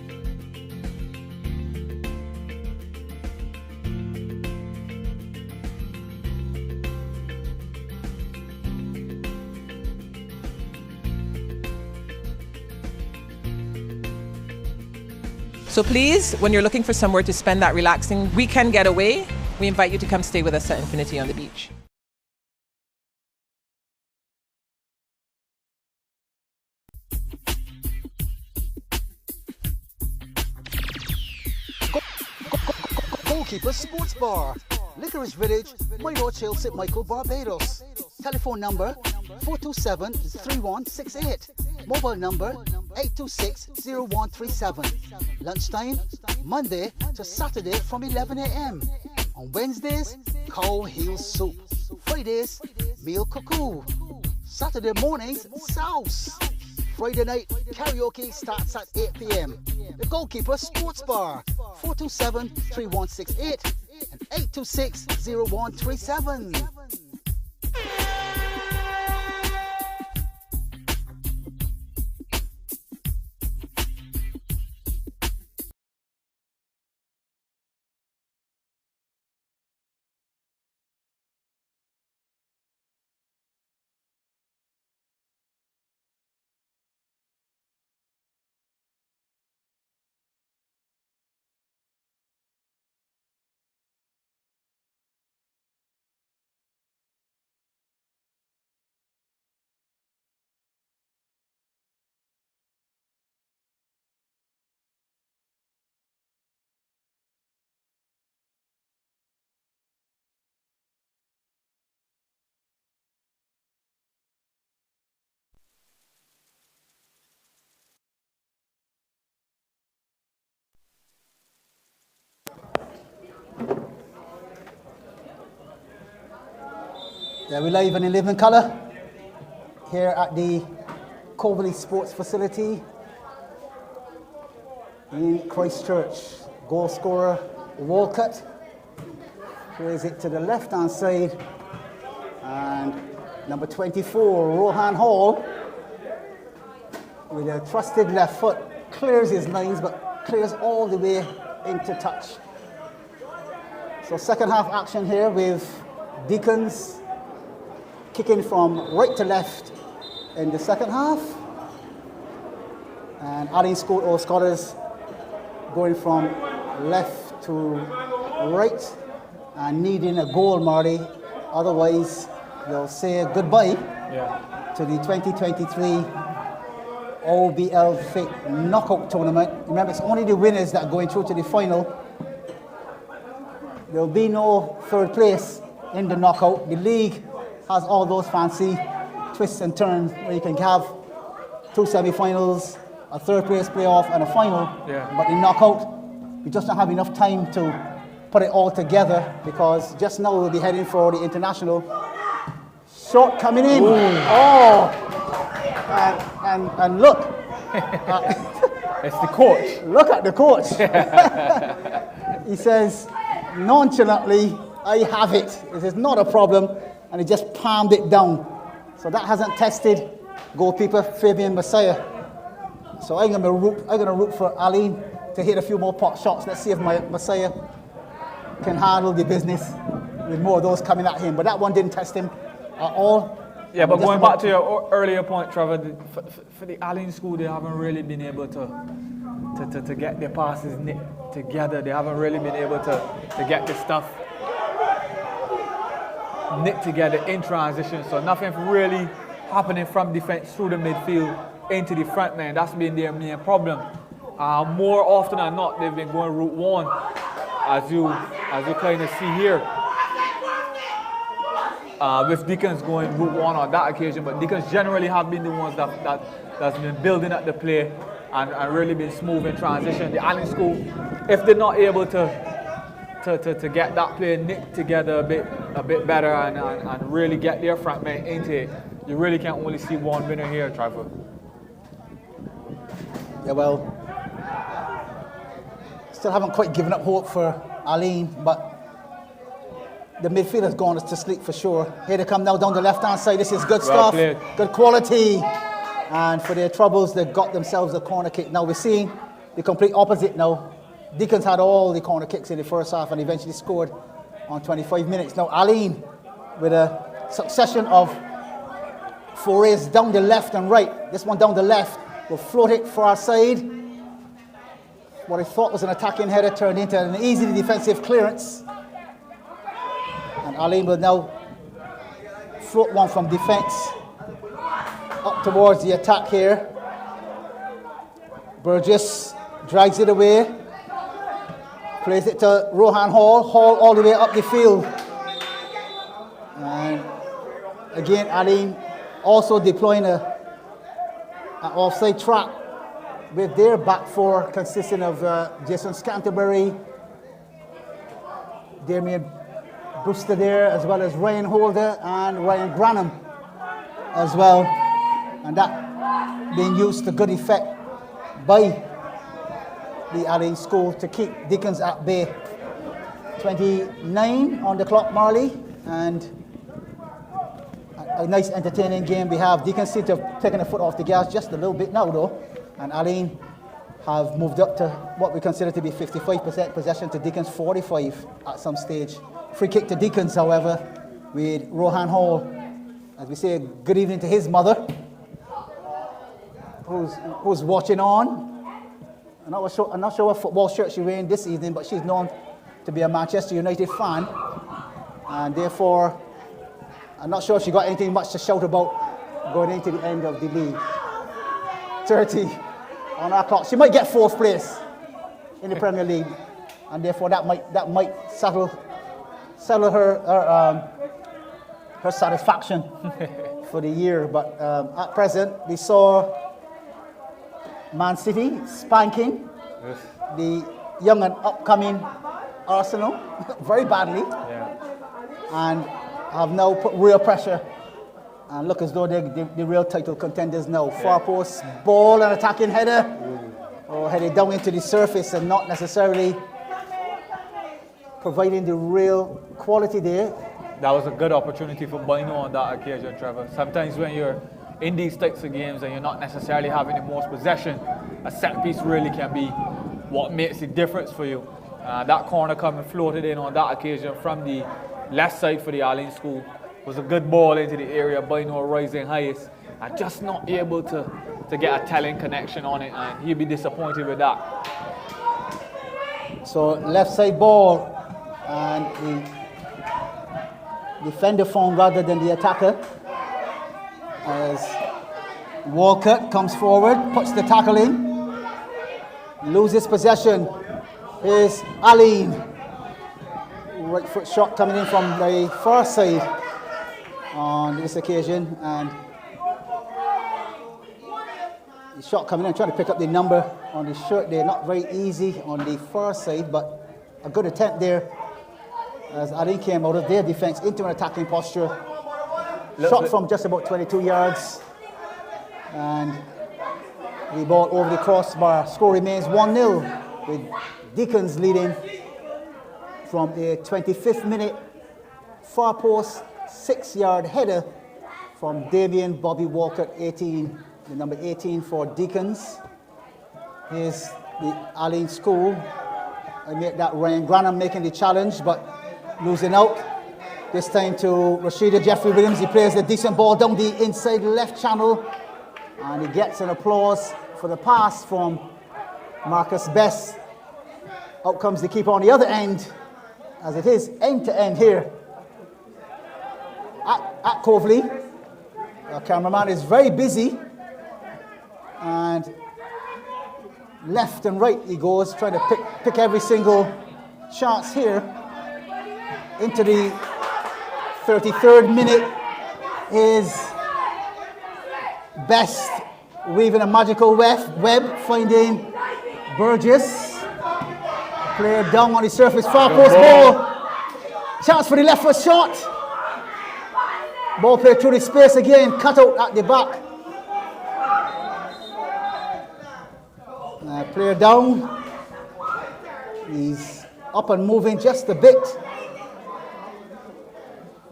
So please, when you're looking for somewhere to spend that relaxing weekend getaway, we invite you to come stay with us at Infinity on the Beach. Goalkeeper Sports Bar, Licorice Village, Mayrod Hill, St. Michael, Barbados. Telephone number 427-3168. Mobile number 826-0137. Lunchtime, Monday to Saturday from 11 a.m. On Wednesdays, cow heel soup. Fridays, meal cuckoo. Saturday mornings, sauce. Friday night, karaoke starts at 8 p.m. The Goalkeeper Sports Bar, 427-3168 and 826-0137. Yeah, we're live and in living colour here at the Coverly Sports Facility in Christ Church. Goal scorer Walcott plays it to the left hand side, and number 24 Rohan Hall with a trusted left foot clears his lines but clears all the way into touch. So second half action here with Deacons kicking from right to left in the second half, and Alleyn School or Scholars going from left to right and needing a goal, Marty. Otherwise, they'll say goodbye to the 2023 Obl-Fit knockout tournament. Remember, it's only the winners that are going through to the final. There'll be no third place in the knockout. The league has all those fancy twists and turns where you can have two semi-finals, a third place playoff, and a final. But in knockout, we just don't have enough time to put it all together, because just now we'll be heading for the international. Shot coming in. Oh! And look. It's the coach. Look at the coach. He says, nonchalantly, I have it. This is not a problem. And he just palmed it down. So that hasn't tested goalkeeper Fabian Messiah. So I'm gonna root for Alleyn to hit a few more pot shots. Let's see if my Messiah can handle the business with more of those coming at him. But that one didn't test him at all. Yeah, but going back to your earlier point, Trevor, for the Alleyn school, they haven't really been able to get their passes knit together. They haven't really been able to get the stuff knit together in transition. So nothing really happening from defense through the midfield into the front line. That's been their main problem. More often than not, they've been going route one, as you kind of see here. with Deacons going route one on that occasion, but Deacons generally have been the ones that's been building up the play and really been smooth in transition. The Alleyn School, if they're not able to get that play knit together a bit better and really get their front men into it, you really can only see one winner here, Trevor. Yeah, well, still haven't quite given up hope for Alleyn, but the midfield has gone to sleep for sure. Here they come now down the left-hand side. This is good stuff, played. good quality. And for their troubles, they got themselves a corner kick. Now we're seeing the complete opposite now. Deacons had all the corner kicks in the first half and eventually scored on 25 minutes. Now Alleyn with a succession of forays down the left and right. This one down the left will float it far side. What I thought was an attacking header turned into an easy defensive clearance. And Alleyn will now float one from defense up towards the attack here. Burgess drags it away. Plays it to Rohan Hall. Hall all the way up the field. And again, Alleyn also deploying an offside trap with their back four consisting of Jason Scanterbury, Damien Brewster there, as well as Ryan Holder and Ryan Granham as well. And that being used to good effect by the Alleyn School to keep Deacons at bay. 29 on the clock, Marley, and a nice entertaining game we have. Deacons seem to have taken a foot off the gas just a little bit now though, and Alleyn have moved up to what we consider to be 55% possession to Deacons 45 at some stage. Free kick to Deacons, however, with Rohan Hall. As we say, good evening to his mother, who's watching on. I'm not sure what football shirt she's wearing this evening, but she's known to be a Manchester United fan, and therefore I'm not sure if she got anything much to shout about going into the end of the league. 30 on our clock. She might get fourth place in the Premier League, and therefore that might settle her satisfaction for the year. But at present, we saw Man City spanking the young and upcoming Arsenal very badly, and have now put real pressure and look as though they're the real title contenders now. Far post ball and attacking header, or headed down into the surface and not necessarily providing the real quality there. That was a good opportunity for Bino on that occasion, Trevor. Sometimes when you're in these types of games and you're not necessarily having the most possession, a set piece really can be what makes the difference for you. That corner coming floated in on that occasion from the left side for the Alleyn School was a good ball into the area. Bino rising highest and just not able to get a telling connection on it, and he'd be disappointed with that. So left side ball, and the defender found rather than the attacker, as Walcott comes forward, puts the tackle in, loses possession. Here's Alleyn. Right foot shot coming in from the far side on this occasion, and the shot coming in, trying to pick up the number on the shirt there. Not very easy on the far side, but a good attempt there as Alleyn came out of their defense into an attacking posture. Shot from just about 22 yards, and the ball over the crossbar. Score remains 1-0 with Deacons leading from a 25th minute far post 6-yard header from Damien Bobby Walker, 18, the number 18 for Deacons. Here's the Alleyn School. I made that Ryan Granham making the challenge, but losing out. This time to Rashida Jeffrey Williams. He plays a decent ball down the inside left channel, and he gets an applause for the pass from Marcus Best. Out comes the keeper on the other end, as it is end to end here at Coverly. Our cameraman is very busy, and left and right he goes, trying to pick every single chance here into the 33rd minute is Best weaving a magical web, finding Burgess. Player down on the surface, far post ball. Chance for the left foot shot. Ball played through the space again, cut out at the back. Player down. He's up and moving just a bit.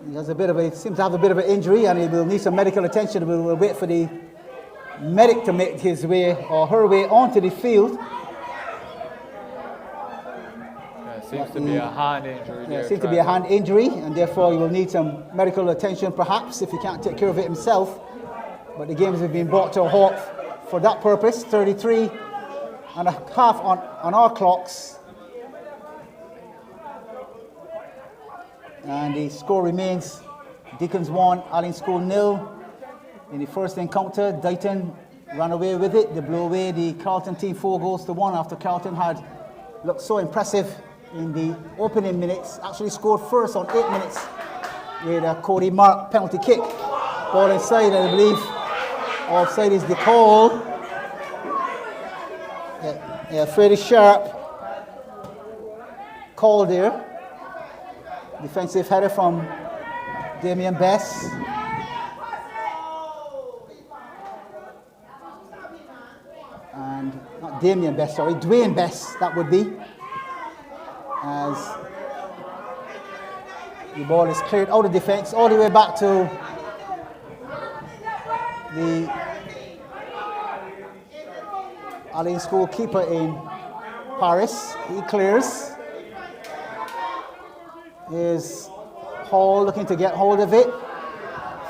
He has seems to have a bit of an injury, and he will need some medical attention. We'll wait for the medic to make his way or her way onto the field. Seems to be a hand injury there. Seems to be a hand injury, and therefore he will need some medical attention, perhaps, if he can't take care of it himself. But the games have been brought to a halt for that purpose. 33 and a half on our clocks. And the score remains Deacons 1, Alleyn School 0. In the first encounter, Deighton ran away with it. They blew away the Carlton team 4-1 after Carlton had looked so impressive in the opening minutes. Actually scored first on 8 minutes with a Cody Mark penalty kick. Ball inside, I believe. Offside is the call. Yeah, fairly sharp call there. Defensive header from Damian Bess. And not Damian Bess, sorry, Dwayne Bess, that would be. As the ball is cleared out of defense all the way back to the Alleyn School keeper in Paris. He clears. Is Hall looking to get hold of it.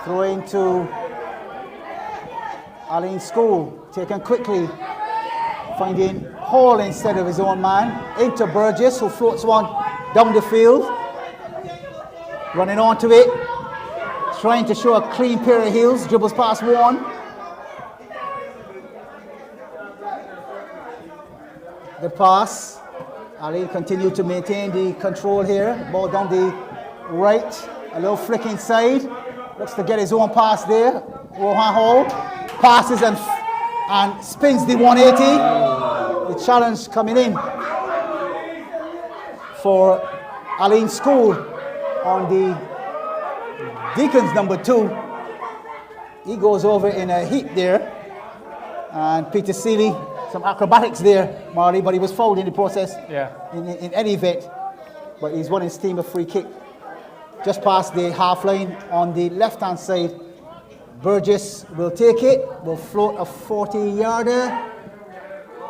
Throwing to Alleyn School. Taken quickly. Finding Hall instead of his own man. Into Burgess, who floats one down the field. Running onto it. Trying to show a clean pair of heels. Dribbles past one. Good pass. Alleyn continue to maintain the control here. Ball down the right. A little flick inside. Looks to get his own pass there. Rohan Hall passes and spins the 180. The challenge coming in for Alleyn School on the Deacons number 2. He goes over in a heap there. And Peter Seeley, some acrobatics there, Marley, but he was fouled in the process. Yeah. In any event. But he's won his team a free kick. Just past the half line on the left-hand side. Burgess will take it, will float a 40-yarder.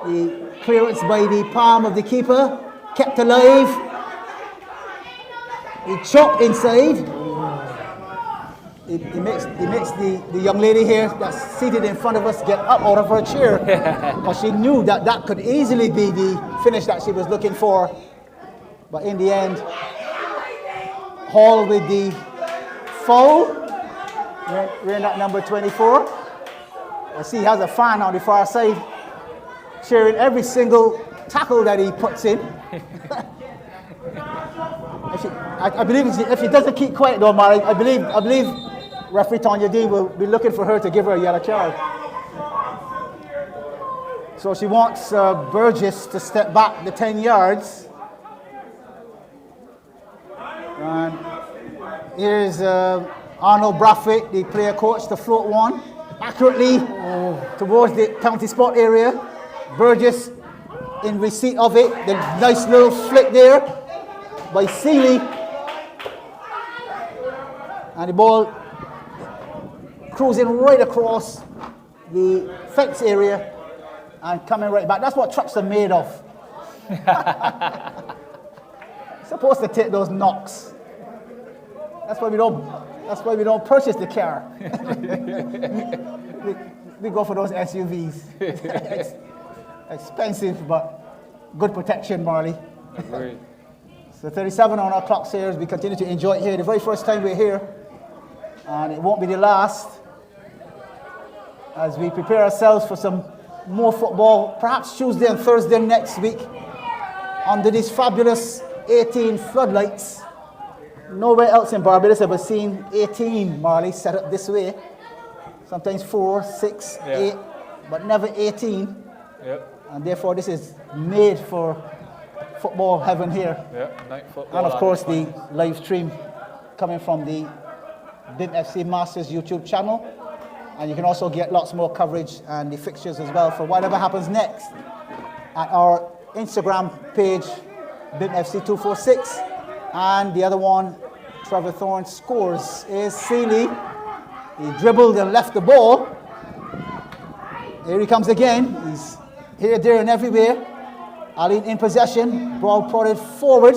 The clearance by the palm of the keeper, kept alive. He chopped inside. He makes the young lady here that's seated in front of us get up out of her chair. Because she knew that could easily be the finish that she was looking for. But in the end, Hall with the foul. Wearing that number 24. I see he has a fan on the far side, cheering every single tackle that he puts in. I believe if he doesn't keep quiet though, Mari, I believe referee Tanya D will be looking for her to give her a yellow card. So she wants Burgess to step back the 10 yards. And here's Arnold Brathwaite, the player coach, to float one accurately towards the penalty spot area. Burgess in receipt of it. The nice little flick there by Seeley. And the ball cruising right across the fence area and coming right back. That's what trucks are made of. Supposed to take those knocks. That's why we don't purchase the car. we go for those SUVs. Expensive, but good protection, Marley. Great. So 37 on our clocks here as we continue to enjoy it here. The very first time we're here, and it won't be the last, as we prepare ourselves for some more football, perhaps Tuesday and Thursday next week, under these fabulous 18 floodlights Nowhere else in Barbados have I seen 18 Marley set up this way. Sometimes 4, 6, 8, but never 18. Yep. And therefore this is made for football heaven here. Yep. Night football. And of course the live stream coming from the Bimfc Masters YouTube channel. And you can also get lots more coverage and the fixtures as well for whatever happens next at our Instagram page, Bimfc246. And the other one, Trevor Thorne scores, is Seeley. He dribbled and left the ball. Here he comes again. He's here, there, and everywhere. Alleyn in possession. Ball prodded forward.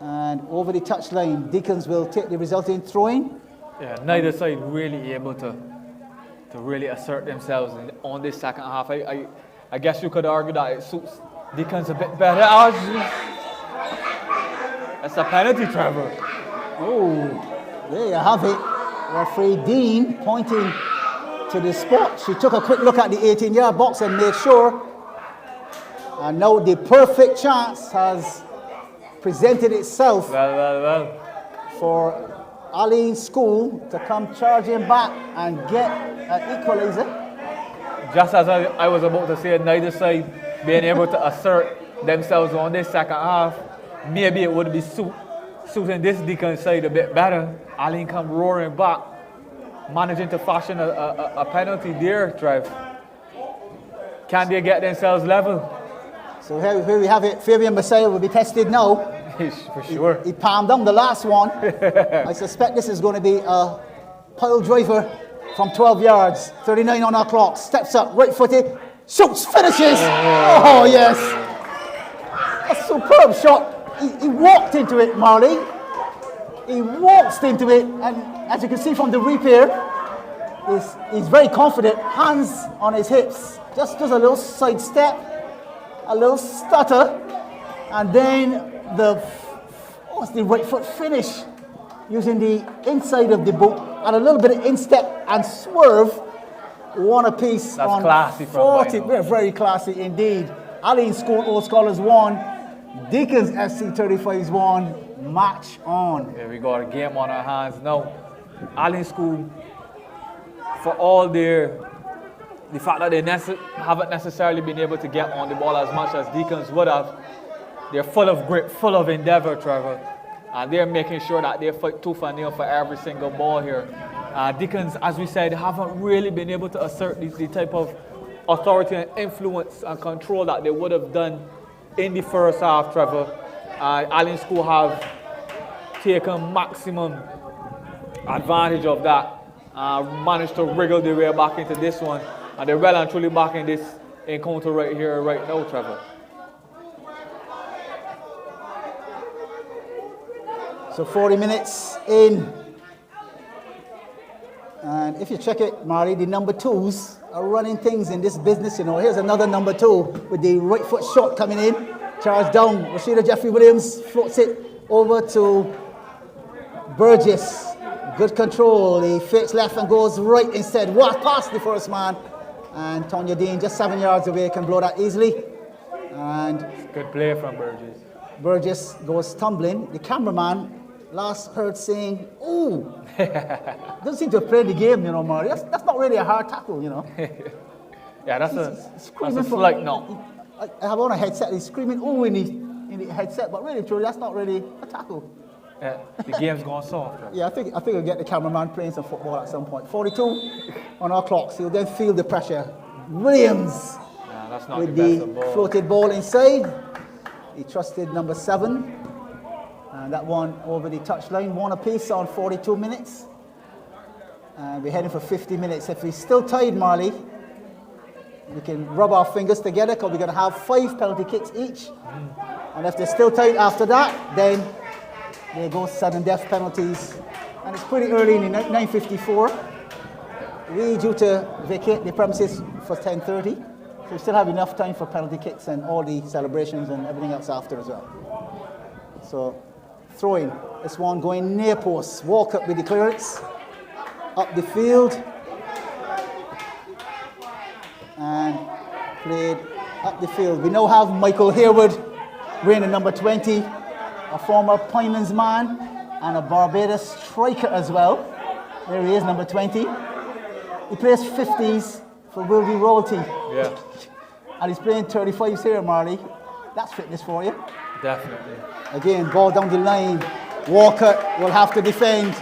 And over the touchline, Deacons will take the resulting throw-in. Yeah, neither side really able to really assert themselves on this second half. I guess you could argue that it suits Deacons a bit better. That's a penalty, Trevor. Oh, there you have it. Referee Dean pointing to the spot. She took a quick look at the 18-yard box and made sure. And now the perfect chance has presented itself for Alleyn School to come charging back and get an equalizer. Just as I was about to say, neither side being able to assert themselves on this second half, maybe it would be suiting this Deacon side a bit better. Alleyn come roaring back, managing to fashion a penalty there, Trev. Can they get themselves level? So here we have it. Fabian Messiah will be tested now. For sure. He palmed down the last one. I suspect this is going to be a pile driver from 12 yards. 39 on our clock. Steps up, right-footed, shoots, finishes. Oh, yes. A superb shot. He walked into it, Marley. He waltzed into it, and as you can see from the replay, he's very confident. Hands on his hips. Just does a little side step, a little stutter, and then the right foot finish using the inside of the boot and a little bit of instep and swerve. One apiece. That's on classy from 40. Very classy indeed. Alleyn School Old Scholars 1, Deacons FC 35's 1. Match on. Yeah, we got a game on our hands now. Alleyn School, for all the fact that they haven't necessarily been able to get on the ball as much as Deacons would have, they're full of grit, full of endeavor, Trevor. And they're making sure that they fight tooth and nail for every single ball here. Deacons, as we said, haven't really been able to assert the type of authority and influence and control that they would have done in the first half, Trevor. Alleyn School have taken maximum advantage of that. Managed to wriggle their way back into this one. And they're well and truly back in this encounter right here, right now, Trevor. So 40 minutes in. And if you check it, Mari, the number 2s are running things in this business, you know. Here's another number 2 with the right foot shot coming in. Charge down. Rashida Jeffrey Williams floats it over to Burgess. Good control. He fakes left and goes right instead. What past the first man. And Tonya Dean, just 7 yards away, can blow that easily. And good play from Burgess. Burgess goes tumbling. The cameraman last heard saying, "Ooh," doesn't seem to have played the game, you know, Mari. That's not really a hard tackle, you know. Yeah, that's a slight no. I have on a headset. He's screaming "ooh" in the headset, but really, truly, that's not really a tackle. Yeah, the game's gone soft. Right? Yeah, I think we'll get the cameraman playing some football at some point. 42 on our clocks. He'll then feel the pressure. Williams that's not with the the ball. floated ball inside. He trusted number 7. And that one over the touchline. 1 apiece on 42 minutes. And we're heading for 50 minutes. If we're still tied, Marley, we can rub our fingers together because we're going to have 5 penalty kicks each. And if they're still tight after that, then there goes sudden death penalties. And it's pretty early in the 9:54. We're due to vacate the premises for 10:30. So we still have enough time for penalty kicks and all the celebrations and everything else after as well. So, throwing. This one going near post. Walk up with the clearance. Up the field. And played up the field. We now have Michael Harewood wearing the number 20. A former Pinelands man, and a Barbados striker as well. There he is, number 20. He plays 50s for Wilby Royalty. Yeah, And he's playing 35s here, Marley. That's fitness for you. definitely. Again, ball down the line. Walker will have to defend.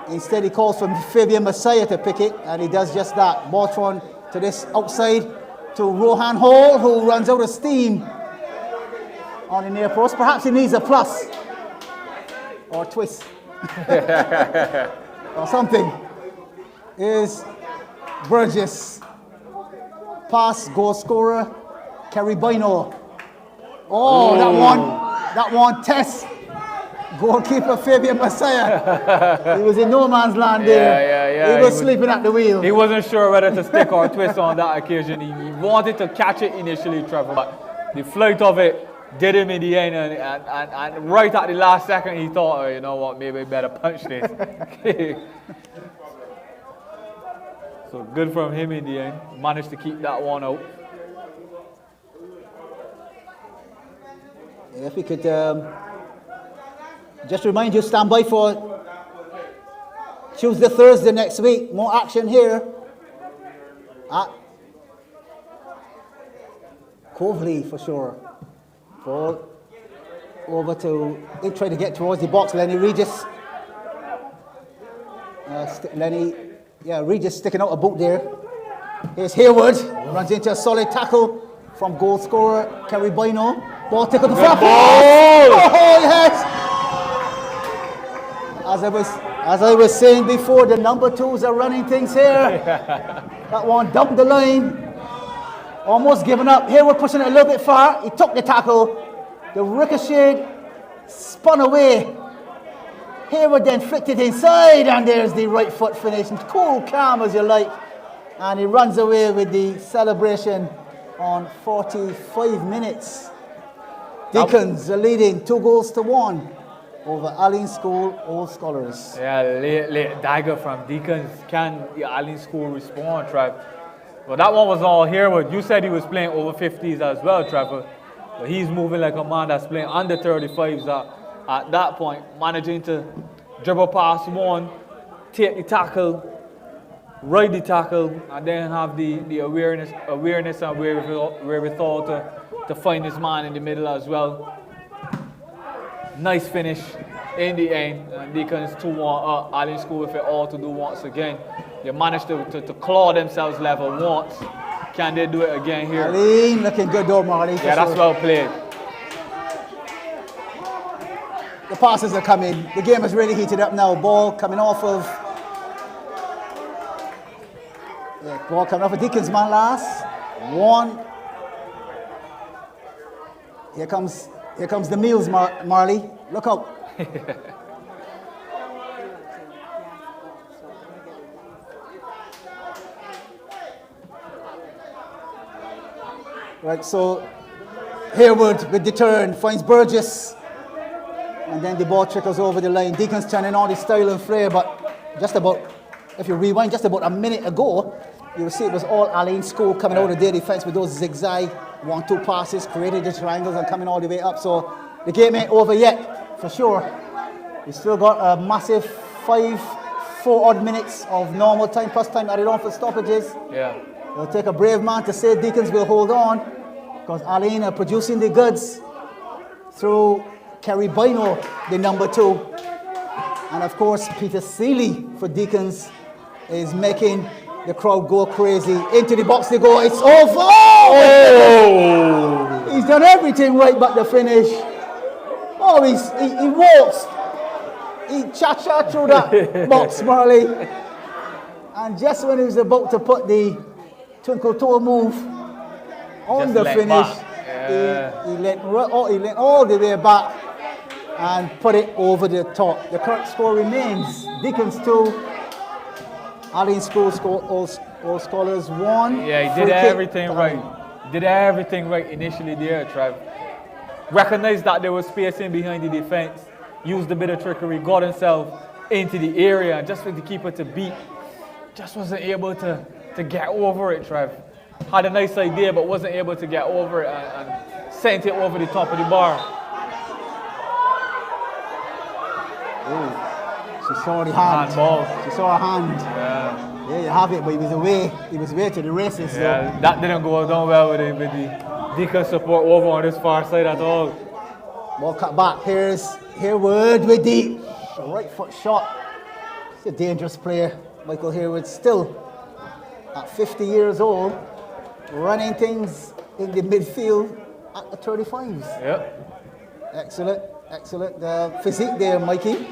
Instead, he calls for Fabian Messiah to pick it, and he does just that. Ball thrown to this outside to Rohan Hall, who runs out of steam on the near post. Perhaps he needs a plus or a twist or something. Is Burgess. Pass, goal scorer, Caribino. Oh, that one, Tess. Goalkeeper Fabian Messiah. He was in no man's land there. Yeah. He was sleeping at the wheel. He wasn't sure whether to stick or twist on that occasion. He wanted to catch it initially, Trevor, but the flight of it did him in the end, and right at the last second he thought, oh, you know what, maybe I better punch this. So good from him in the end. Managed to keep that one out. If we could just remind you, stand by for Tuesday, Thursday next week. More action here at Coverly for sure. Ball over to, he tried to get towards the box. Lenny Regis. Regis sticking out a boot there. Here's Hayward. Runs into a solid tackle from goal scorer Caribino. Ball tickled the far post. Oh, yes! As I was saying before, the number 2s are running things here. That one dumped the line. Almost given up. Hayward pushing it a little bit far. He took the tackle. The ricochet spun away. Hayward then flicked it inside, and there's the right foot finish. Cool, calm as you like. And he runs away with the celebration on 45 minutes. Deacons are leading 2-1 over Alleyn School Old Scholars. Yeah, late dagger from Deacons. Can the Alleyn School respond, Trev? Well, that one was all Hayward. You said he was playing over 50s as well, Trevor. But he's moving like a man that's playing under 35s at that point, managing to dribble past one, take the tackle, ride the tackle, and then have the awareness and wherewithal to find his man in the middle as well. Nice finish in the end. Deacons 2-1 up. Alleyn School with it all to do once again. They managed to claw themselves level once. Can they do it again here? Alleyn looking good though, Marley. Yeah, that's well played. The passes are coming. The game is really heated up now. Ball coming off of Deacons man last. One. Here comes the meals, Marley. Look out. Right, so Hayward with the turn finds Burgess. And then the ball trickles over the line. Deacons turning on the style and flair, but just about, if you rewind just about a minute ago, you'll see it was all Alleyn School coming out of their defense with those zigzag 1-2 passes, created the triangles and coming all the way up. So the game ain't over yet, for sure. We still got a massive 4 odd minutes of normal time, plus time added on for stoppages. Yeah. It'll take a brave man to say Deacons will hold on, because Alleyn are producing the goods through Caribino, the number 2. And of course, Peter Seeley for Deacons is making the crowd go crazy. Into the box they go, it's over! Oh! He's done everything right but the finish. Oh, he walks. He cha-cha through that box, Marley. And just when he was about to put the twinkle toe move on the finish, he let all the way back and put it over the top. The current score remains Deacons 2, Alleyn School All Scholars 1. Yeah, he did everything right. Did everything right initially there, Trev. Recognized that there was space in behind the defense, used a bit of trickery, got himself into the area, and just for the keeper to beat, just wasn't able to get over it, Trev. Had a nice idea, but wasn't able to get over it and sent it over the top of the bar. She saw the hand. Handball. She saw her hand. Yeah. There you have it, but he was away. He was away to the races. Yeah, that didn't go down well with the Deacons support over on this far side at all. Ball cut back. Here's Harewood with the right foot shot. He's a dangerous player. Michael Harewood, still at 50 years old, running things in the midfield at the 35s. Yep. Excellent, excellent physique there, Mikey.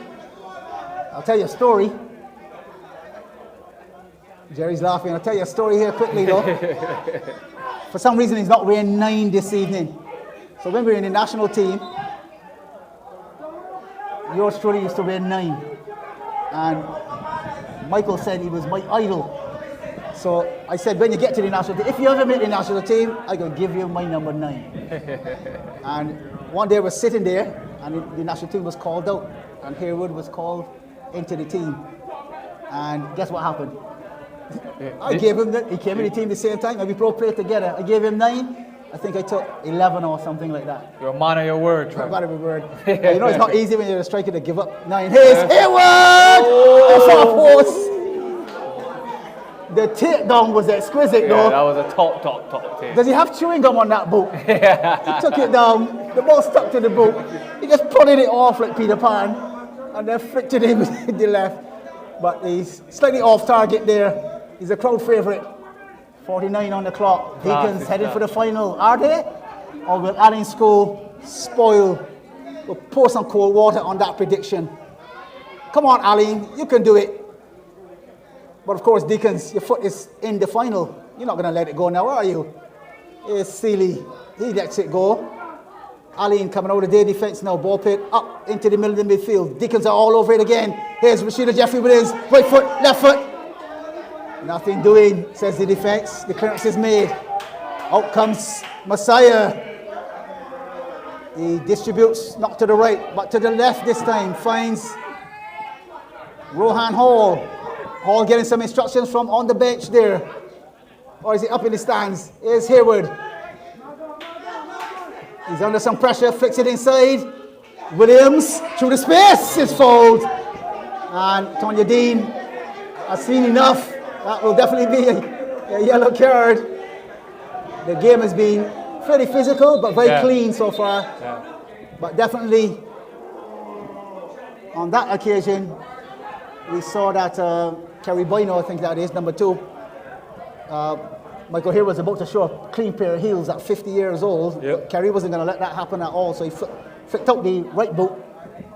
I'll tell you a story. Jerry's laughing. I'll tell you a story here quickly, though. For some reason, he's not wearing 9 this evening. So when we were in the national team, yours truly used to wear 9. And Michael said he was my idol. So I said, when you get to the national team, if you ever make the national team, I'm going to give you my number 9. And one day I was sitting there, and the national team was called out, and Harewood was called into the team. And guess what happened? I gave him he came in the team the same time, and we both played together. I gave him 9. I think I took 11 or something like that. You're a man of your word, Trevor. Man of my word. You know, it's not easy when you're a striker to give up 9. Here's Harewood! Post. The takedown was exquisite, though. That was a top take. Does he have chewing gum on that boot? He took it down, the ball stuck to the boot. He just prodded it off like Peter Pan, and then flicked it in with the left. But he's slightly off target there. He's a crowd favourite. 49 on the clock. Deacons headed for the final. Are they? Or will Alleyn School spoil? We'll pour some cold water on that prediction. Come on, Alleyn, you can do it. But of course, Deacons, your foot is in the final. You're not going to let it go now, are you? Here's Seeley. He lets it go. Alleyn coming out of their defence now. Ball pit up into the middle of the midfield. Deacons are all over it again. Here's Rashida Jeffrey with his right foot, left foot. Nothing doing, says the defence. The clearance is made. Out comes Messiah. He distributes, not to the right, but to the left this time. Finds Rohan Hall. Hall getting some instructions from on the bench there. Or is he up in the stands? Here's Harewood. He's under some pressure, flicks it inside. Williams through the space is fouled. And Tonya Dean has seen enough. That will definitely be a yellow card. The game has been fairly physical, but very clean so far. Yeah. But definitely, on that occasion, we saw that Kerry Boyno, I think that is, number 2. Michael Harewood was about to show a clean pair of heels at 50 years old. Yep. Kerry wasn't going to let that happen at all, so he flicked out the right boot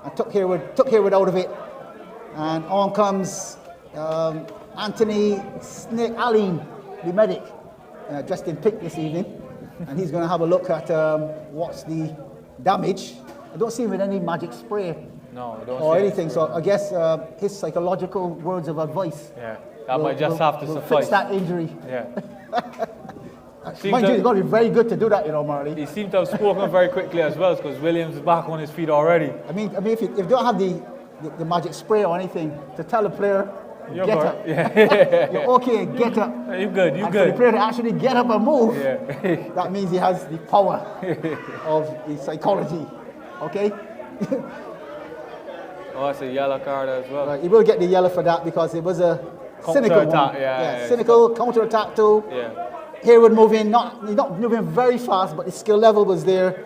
and took Harewood out of it. And on comes Anthony Snake Alleyn, the medic, dressed in pink this evening, and he's going to have a look at what's the damage. I don't see him with any magic spray or anything, so I guess his psychological words of advice might just have to suffice. Fix that injury. Yeah. Mind you, it's got to be very good to do that, you know, Marley. He seemed to have spoken very quickly as well, because Williams is back on his feet already. I mean, if you don't have the magic spray or anything to tell a player, You're get good. up. Yeah. You're okay, get up. You're good, and for the player to actually get up and move, that means he has the power of the psychology. Okay? Oh, that's a yellow card as well. Right, he will get the yellow for that because it was a cynical attack. one. Cynical counter-attack too. Yeah. Harewood moving, not moving very fast, but the skill level was there.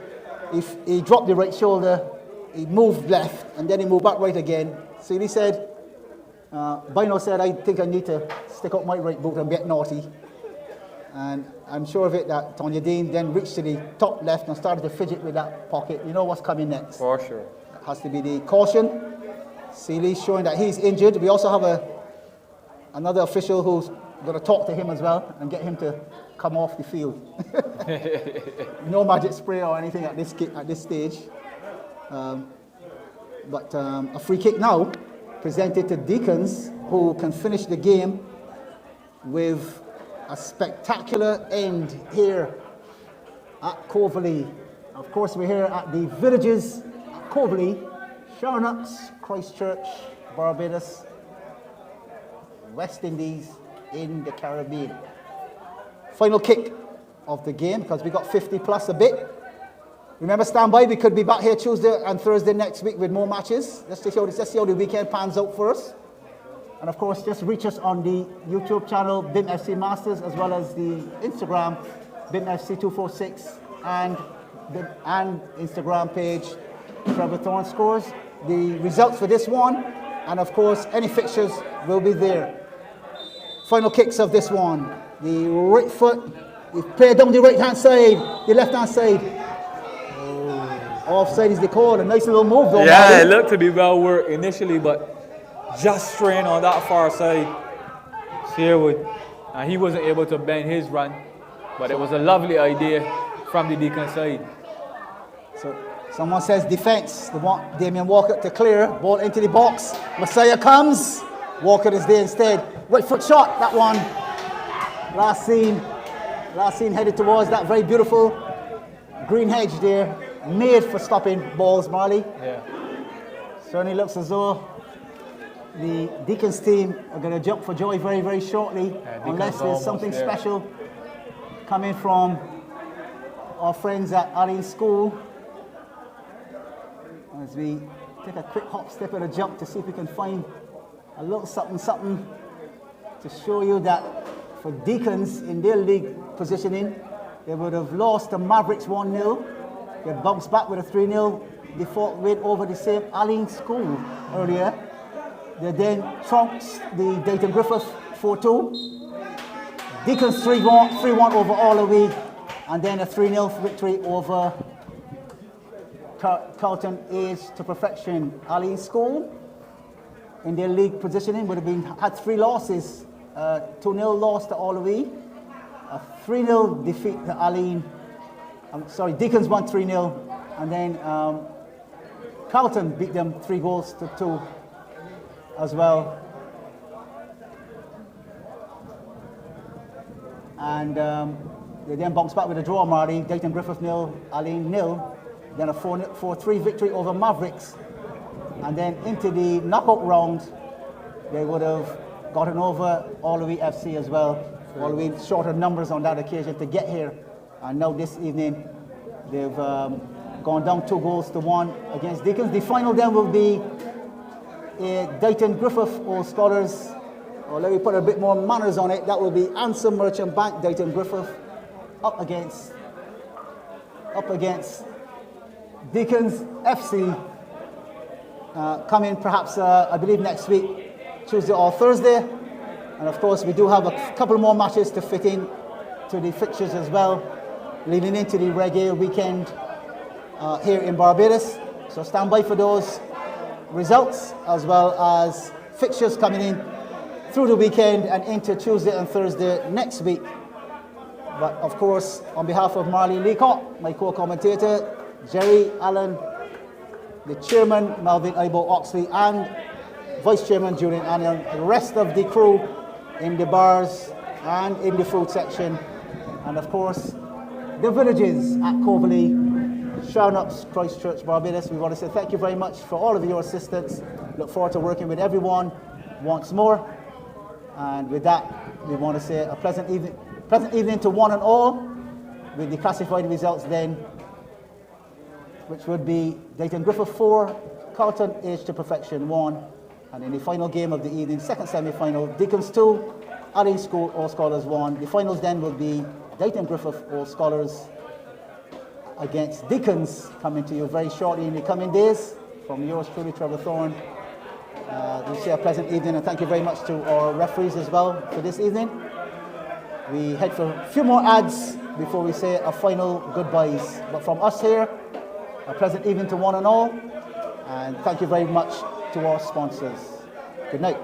He dropped the right shoulder, he moved left, and then he moved back right again. So he said, Bino said, I think I need to stick out my right boot and get naughty. And I'm sure of it that Tonya Dean then reached to the top left and started to fidget with that pocket. You know what's coming next. For sure. That has to be the caution. Seeley showing that he's injured. We also have another official who's going to talk to him as well and get him to come off the field. No magic spray or anything at this stage. But a free kick now presented to Deacons, who can finish the game with a spectacular end here at Coverly. Of course, we're here at the Villages at Coverly-Charnocks-Christ Church, Barbados, West Indies in the Caribbean. Final kick of the game, because we got 50 plus a bit. Remember, stand by. We could be back here Tuesday and Thursday next week with more matches. Let's see how the weekend pans out for us. And of course, just reach us on the YouTube channel, Bimfc Masters, as well as the Instagram, Bimfc246, and Instagram page, Trevor Thorne Scores. The results for this one, and of course, any fixtures will be there. Final kicks of this one. The right foot, we play down the right-hand side, the left-hand side. Offside is the call. A nice little move though. Yeah, Marty. it looked to be well worked initially, but just straying on that far side. Sherwood, and he wasn't able to bend his run, but it was a lovely idea from the Deacon side. So someone says defense. They want Damien Walker to clear. Ball into the box. Messiah comes. Walker is there instead. Right foot shot. That one. Last scene headed towards that very beautiful green hedge there. Made for stopping balls, Marley. Yeah. Certainly looks as though the Deacons team are going to jump for joy very, very shortly, unless there's something special coming from our friends at Alleyn School. As we take a quick hop, step, and a jump to see if we can find a little something to show you that for Deacons in their league positioning, they would have lost to Mavericks 1-0. They bounced back with a 3-0 default win over the same Alleyn School earlier. They then trounced the Deighton Griffith 4-2. Deacons 3-1 over Alleyn, and then a 3-0 victory over Carlton-ATP. Alleyn School in their league positioning would have had 3 losses. 2-0 loss to Alleyn, a 3-0 defeat to Alleyn. Deacons won 3-0, and then Carlton beat them 3-2 as well. And they then bounced back with a draw, Marty. Deighton Griffith 0, Alleyn 0. Then a 4-3 victory over Mavericks. And then into the knockout round, they would have gotten over Alleyn FC as well. Alleyn shorter numbers on that occasion to get here. And now this evening, they've gone down 2-1 against Deacons. The final then will be Deighton Griffith Old Scholars. Or let me put a bit more manners on it. That will be Ansem Merchant Bank, Deighton Griffith, up against Deacons FC. Coming perhaps, I believe, next week, Tuesday or Thursday. And of course, we do have a couple more matches to fit in to the fixtures as well, leading into the reggae weekend here in Barbados. So stand by for those results, as well as fixtures coming in through the weekend and into Tuesday and Thursday next week. But of course, on behalf of Marley Leacock, my co-commentator, Jerry Allen, the chairman, Melvin Ibo Oxley, and vice chairman, Julian Anion, the rest of the crew in the bars and in the food section, and of course, the villages at Coverly-Charnocks-Christ Church, Barbados. We want to say thank you very much for all of your assistance. Look forward to working with everyone once more. And with that, we want to say a pleasant evening to one and all, with the classified results then, which would be Deighton Griffith 4, Carlton-ATP 1, and in the final game of the evening, second semi-final, Deacons 2, Alleyn School All Scholars 1. The finals then will be Deighton Griffith All Scholars against Deacons, coming to you very shortly in the coming days. From yours truly, Trevor Thorne. We say a pleasant evening, and thank you very much to our referees as well for this evening. We head for a few more ads before we say a final goodbyes. But from us here, a pleasant evening to one and all, and thank you very much to our sponsors. Good night.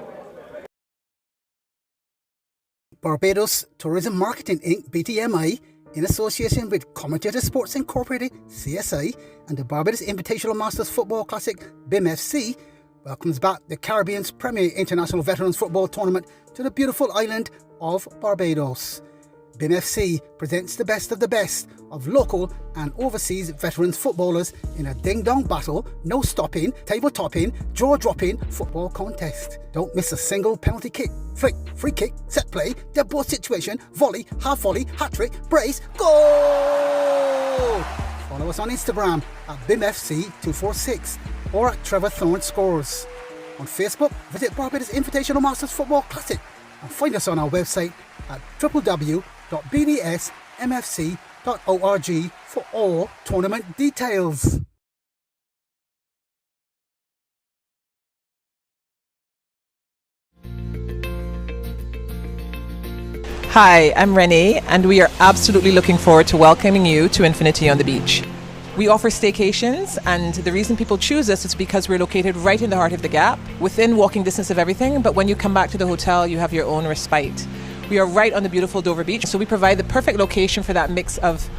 Barbados Tourism Marketing Inc. BTMI, in association with Commentator Sports Incorporated CSI and the Barbados Invitational Masters Football Classic Bimfc, welcomes back the Caribbean's premier international veterans football tournament to the beautiful island of Barbados. Bimfc presents the best of local and overseas veterans footballers in a ding-dong battle, no-stopping, table-topping, jaw-dropping football contest. Don't miss a single penalty kick, flick, free kick, set play, dead ball situation, volley, half volley, hat-trick, brace, goal! Follow us on Instagram at Bimfc246 or at Trevor Thorne Scores. On Facebook, visit Barbados Invitational Masters Football Classic and find us on our website at www.bdsmfc.org for all tournament details. Hi, I'm Renee, and we are absolutely looking forward to welcoming you to Infinity on the Beach. We offer staycations, and the reason people choose us is because we're located right in the heart of the Gap, within walking distance of everything, but when you come back to the hotel, you have your own respite. We are right on the beautiful Dover Beach, so we provide the perfect location for that mix of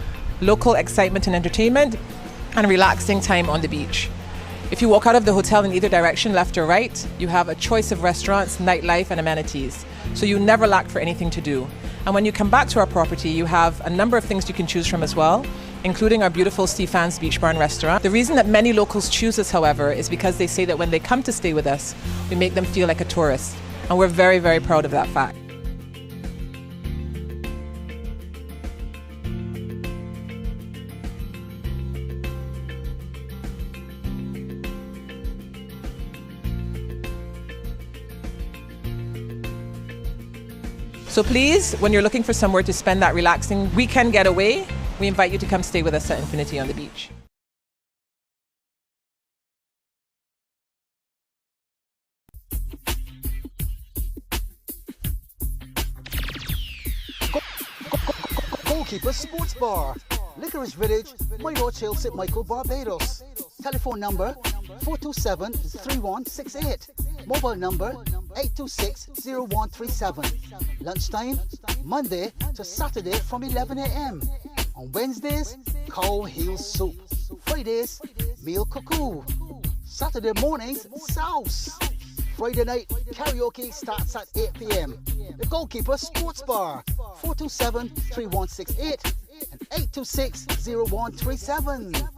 local excitement and entertainment and relaxing time on the beach. If you walk out of the hotel in either direction, left or right, you have a choice of restaurants, nightlife, and amenities. So you never lack for anything to do. And when you come back to our property, you have a number of things you can choose from as well, including our beautiful Stefan's Beach Bar and Restaurant. The reason that many locals choose us, however, is because they say that when they come to stay with us, we make them feel like a tourist. And we're very, very proud of that fact. So please, when you're looking for somewhere to spend that relaxing weekend getaway, we invite you to come stay with us at Infinity on the Beach. Goalkeeper Sports Bar, Licorice Village, Mayor Chill, St. Michael, Barbados. Telephone number 427-3168. Mobile number 826-0137. Lunchtime, Monday to Saturday from 11 a.m. On Wednesdays, cow heel soup. Fridays, meal cuckoo. Saturday mornings, sauce. Friday night, karaoke starts at 8 p.m. The Goalkeeper Sports Bar, 427-3168 and 826-0137.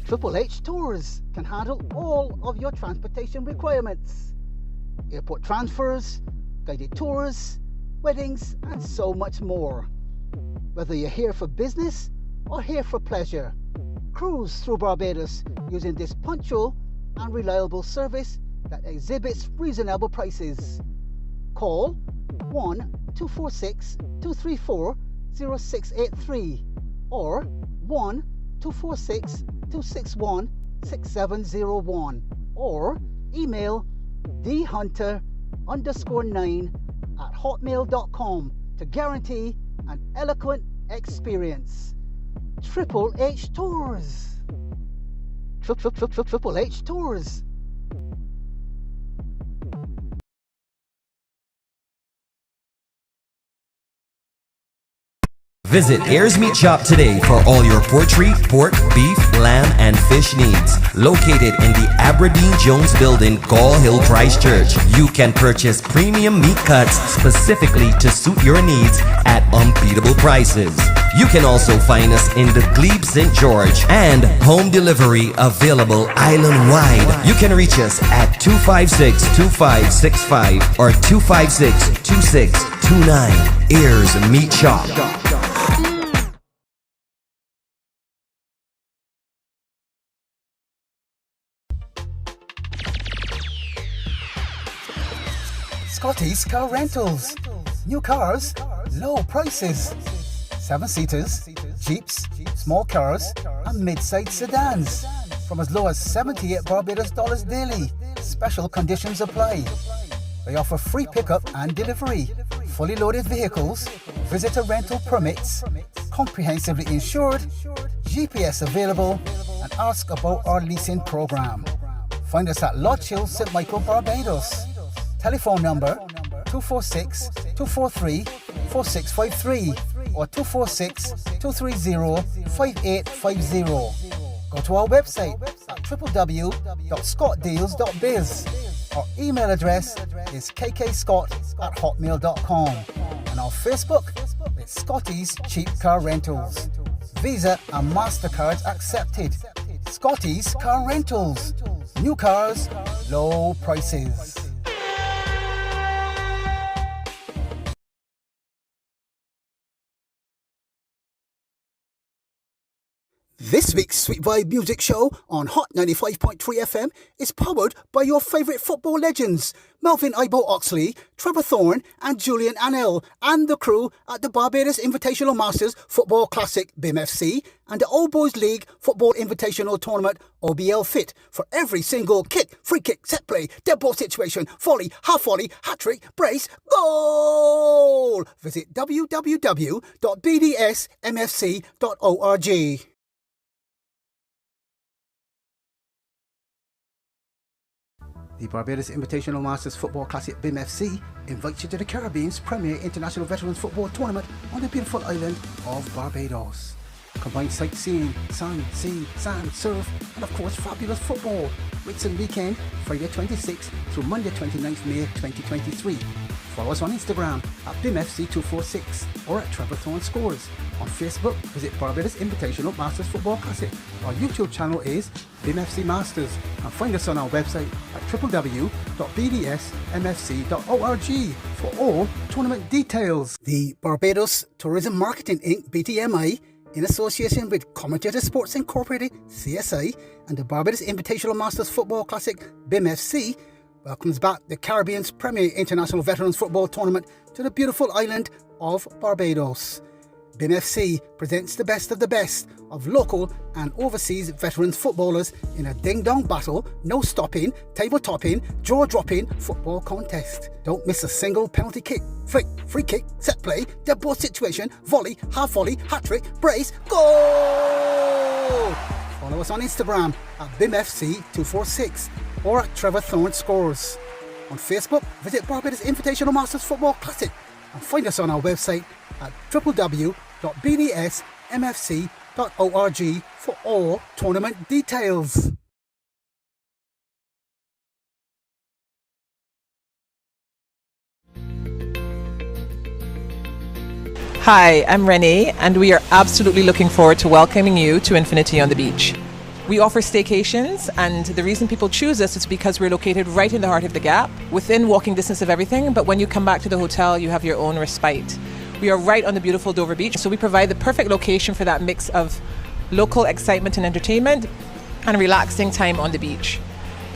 Triple H Tours can handle all of your transportation requirements. Airport transfers, guided tours, weddings, and so much more. Whether you're here for business or here for pleasure, cruise through Barbados using this punctual and reliable service that exhibits reasonable prices. Call 1-246-234-0683 or 1-246-261-6701 or email dhunter_9@hotmail.com to guarantee an eloquent experience. Triple H Tours. Triple H Tours. Visit Ayers Meat Shop today for all your poultry, pork, beef, lamb, and fish needs. Located in the Aberdeen Jones Building, Gall Hill, Christ Church. You can purchase premium meat cuts specifically to suit your needs at unbeatable prices. You can also find us in the Glebe St. George and home delivery available island-wide. You can reach us at 256-2565 or 256-2629. Ayers Meat Shop. Scotty's Car Rentals. New cars, low prices. 7-seaters, Jeeps, small cars, and mid-sized sedans. From as low as 78 Barbados dollars daily. Special conditions apply. They offer free pickup and delivery. Fully loaded vehicles, visitor rental permits, comprehensively insured, GPS available, and ask about our leasing program. Find us at Lodge Hill, St. Michael, Barbados. Telephone number 246-243-4653 or 246-230-5850. Go to our website at www.scottdeals.biz. Our email address is kkscott@hotmail.com. And and on Facebook with Scotty's Cheap Car Rentals. Visa and MasterCards accepted. Scotty's Car Rentals. New cars, low prices. This week's Sweet Vibe Music Show on Hot 95.3 FM is powered by your favourite football legends, Melvin Ibo Oxley, Trevor Thorne and Julian Annell, and the crew at the Barbados Invitational Masters Football Classic Bimfc and the Old Boys League Football Invitational Tournament Obl-Fit for every single kick, free kick, set play, dead ball situation, volley, half volley, hat-trick, brace, goal! Visit www.bdsmfc.org. The Barbados Invitational Masters Football Classic Bimfc invites you to the Caribbean's premier international veterans football tournament on the beautiful island of Barbados. Combine sightseeing, sun, sea, sand, surf, and of course fabulous football. Whitsun weekend, Friday 26th through Monday 29th May 2023. Follow us on Instagram at BimFC246 or at Trevor Thorne Scores. On Facebook, visit Barbados Invitational Masters Football Classic. Our YouTube channel is BimFC Masters and find us on our website at www.bdsmfc.org for all tournament details. The Barbados Tourism Marketing Inc. BTMI, in association with Commentator Sports Incorporated CSI and the Barbados Invitational Masters Football Classic BimFC, welcomes back the Caribbean's premier international veterans football tournament to the beautiful island of Barbados. Bimfc presents the best of local and overseas veterans footballers in a ding-dong battle, no stopping, table-topping, jaw-dropping football contest. Don't miss a single penalty kick, flick, free kick, set play, dead ball situation, volley, half volley, hat-trick, brace, goal! Follow us on Instagram at BimFC246 or at Trevor Thorne Scores. On Facebook, visit Barbados Invitational Masters Football Classic and find us on our website at www.bdsmfc.org for all tournament details. Hi, I'm Renee, and we are absolutely looking forward to welcoming you to Infinity on the Beach. We offer staycations, and the reason people choose us is because we're located right in the heart of the Gap, within walking distance of everything, but when you come back to the hotel, you have your own respite. We are right on the beautiful Dover Beach, so we provide the perfect location for that mix of local excitement and entertainment and relaxing time on the beach.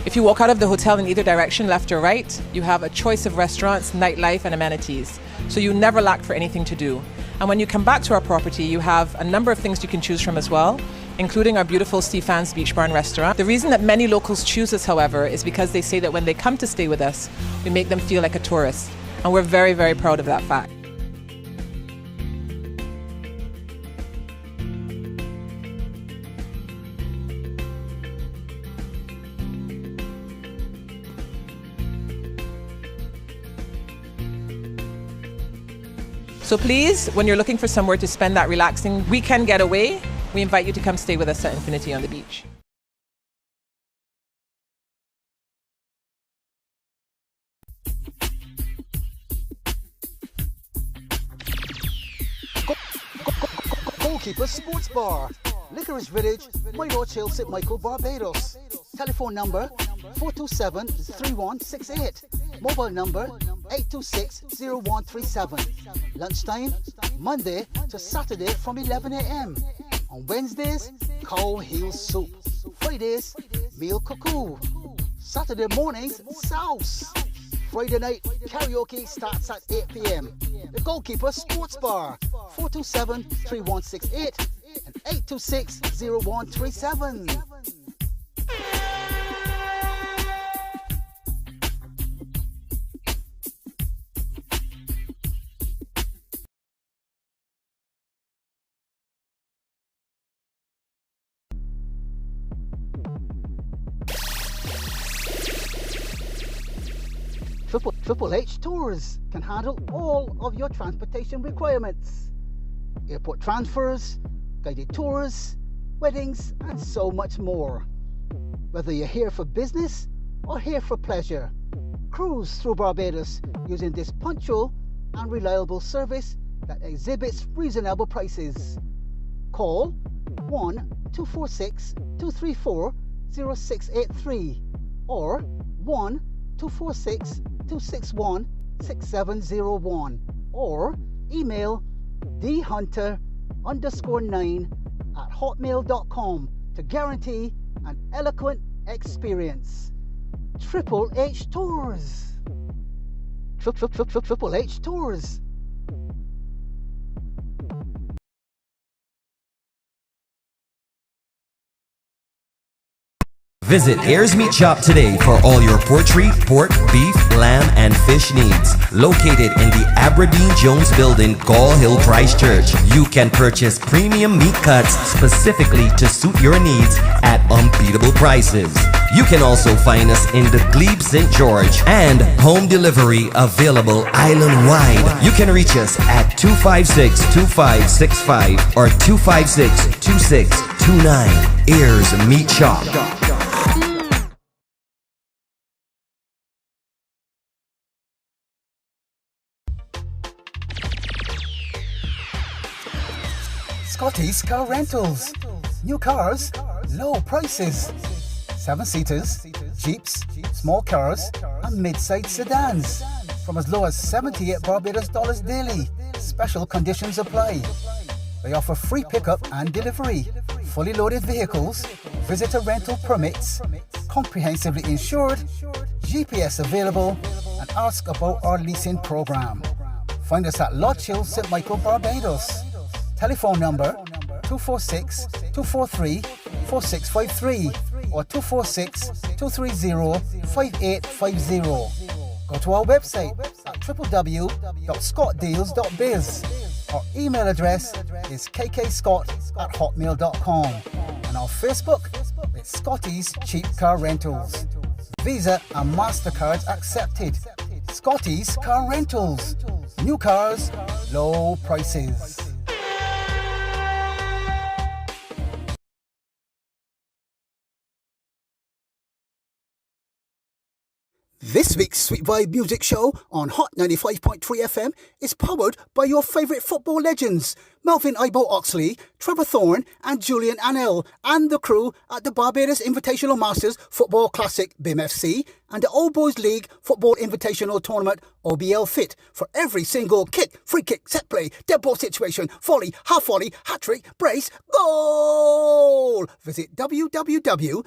If you walk out of the hotel in either direction, left or right, you have a choice of restaurants, nightlife and amenities, so you never lack for anything to do. And when you come back to our property, you have a number of things you can choose from as well, including our beautiful Stefan's Beach Bar and Restaurant. The reason that many locals choose us, however, is because they say that when they come to stay with us, we make them feel like a tourist. And we're very, very proud of that fact. So please, when you're looking for somewhere to spend that relaxing weekend getaway, we invite you to come stay with us at Infinity on the Beach. Goalkeeper Sports Bar, Licorice Village, My Lord Hill, St Michael, Barbados. Telephone number 427-3168. Mobile number 826-0137. Lunchtime, Monday to Saturday from 11 a.m. On Wednesdays, cow heel soup. Fridays, meal cuckoo. Saturday mornings, sauce. Friday night, karaoke starts at 8 p.m. The Goalkeeper Sports Bar, 427-3168 and 826-0137. Triple H Tours can handle all of your transportation requirements. Airport transfers, guided tours, weddings, and so much more. Whether you're here for business or here for pleasure, cruise through Barbados using this punctual and reliable service that exhibits reasonable prices. Call 1-246-234-0683 or 1-246-261-6701 or email dhunter_9@hotmail.com to guarantee an eloquent experience. Triple H Tours. Triple H Tours. Visit Ayers Meat Shop today for all your poultry, pork, beef, lamb, and fish needs. Located in the Aberdeen Jones Building, Gall Hill Christ Church, you can purchase premium meat cuts specifically to suit your needs at unbeatable prices. You can also find us in the Glebe St. George and home delivery available island-wide. You can reach us at 256-2565 or 256-2629. Ayers Meat Shop. Scotty's Car Rentals. New cars, low prices. 7-seaters, Jeeps, small cars, and mid-sized sedans. From as low as $78 Barbados daily. Special conditions apply. They offer free pickup and delivery. Fully loaded vehicles, visitor rental permits, comprehensively insured, GPS available, and ask about our leasing program. Find us at Lodge Hill, St. Michael, Barbados. Telephone number 246-243-4653 or 246-230-5850. Go to our website at www.scottdeals.biz. Our email address is kkscott@hotmail.com and our Facebook is Scotty's Cheap Car Rentals. Visa and MasterCards accepted. Scotty's Car Rentals. New cars, low prices. This week's Sweet Vibe Music Show on Hot 95.3 FM is powered by your favourite football legends, Melvin Ibo Oxley, Trevor Thorne and Julian Annell, and the crew at the Barbados Invitational Masters Football Classic Bimfc and the Old Boys League Football Invitational Tournament Obl-Fit for every single kick, free kick, set play, dead ball situation, volley, half volley, hat-trick, brace, goal! Visit www.bdsmfc.org.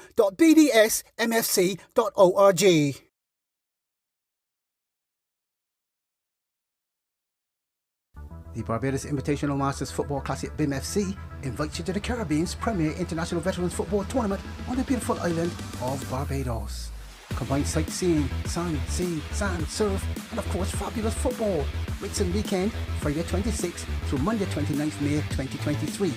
The Barbados Invitational Masters Football Classic Bimfc invites you to the Caribbean's premier international veterans football tournament on the beautiful island of Barbados. Combined sightseeing, sun, sea, sand, surf, and of course fabulous football. Rates and weekend, Friday 26th through Monday 29th May 2023.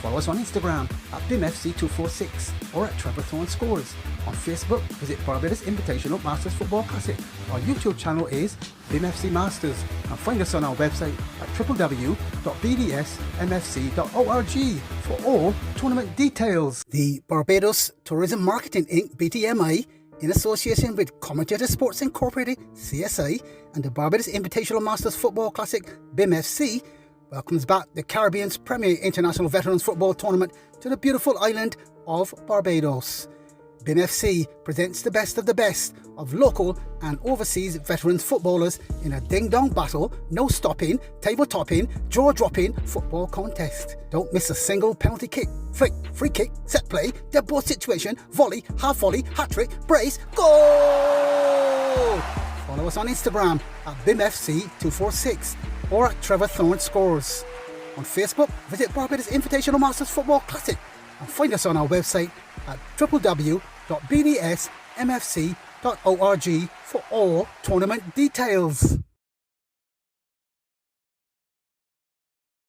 Follow us on Instagram at BimFC246 or at Trevor Thorne Scores. On Facebook, visit Barbados Invitational Masters Football Classic. Our YouTube channel is BimFC Masters and find us on our website at www.bdsmfc.org for all tournament details. The Barbados Tourism Marketing Inc. BTMI, in association with Commentator Sports Incorporated CSI and the Barbados Invitational Masters Football Classic BimFC, welcomes back the Caribbean's premier international veterans football tournament to the beautiful island of Barbados. Bimfc presents the best of local and overseas veterans footballers in a ding-dong battle, no-stopping, table-topping, jaw-dropping football contest. Don't miss a single penalty kick, flick, free kick, set play, dead ball situation, volley, half volley, hat-trick, brace, goal! Follow us on Instagram at BimFC246 or at Trevor Thorne Scores. On Facebook, visit Barbados Invitational Masters Football Classic and find us on our website at www.bdsmfc.org for all tournament details.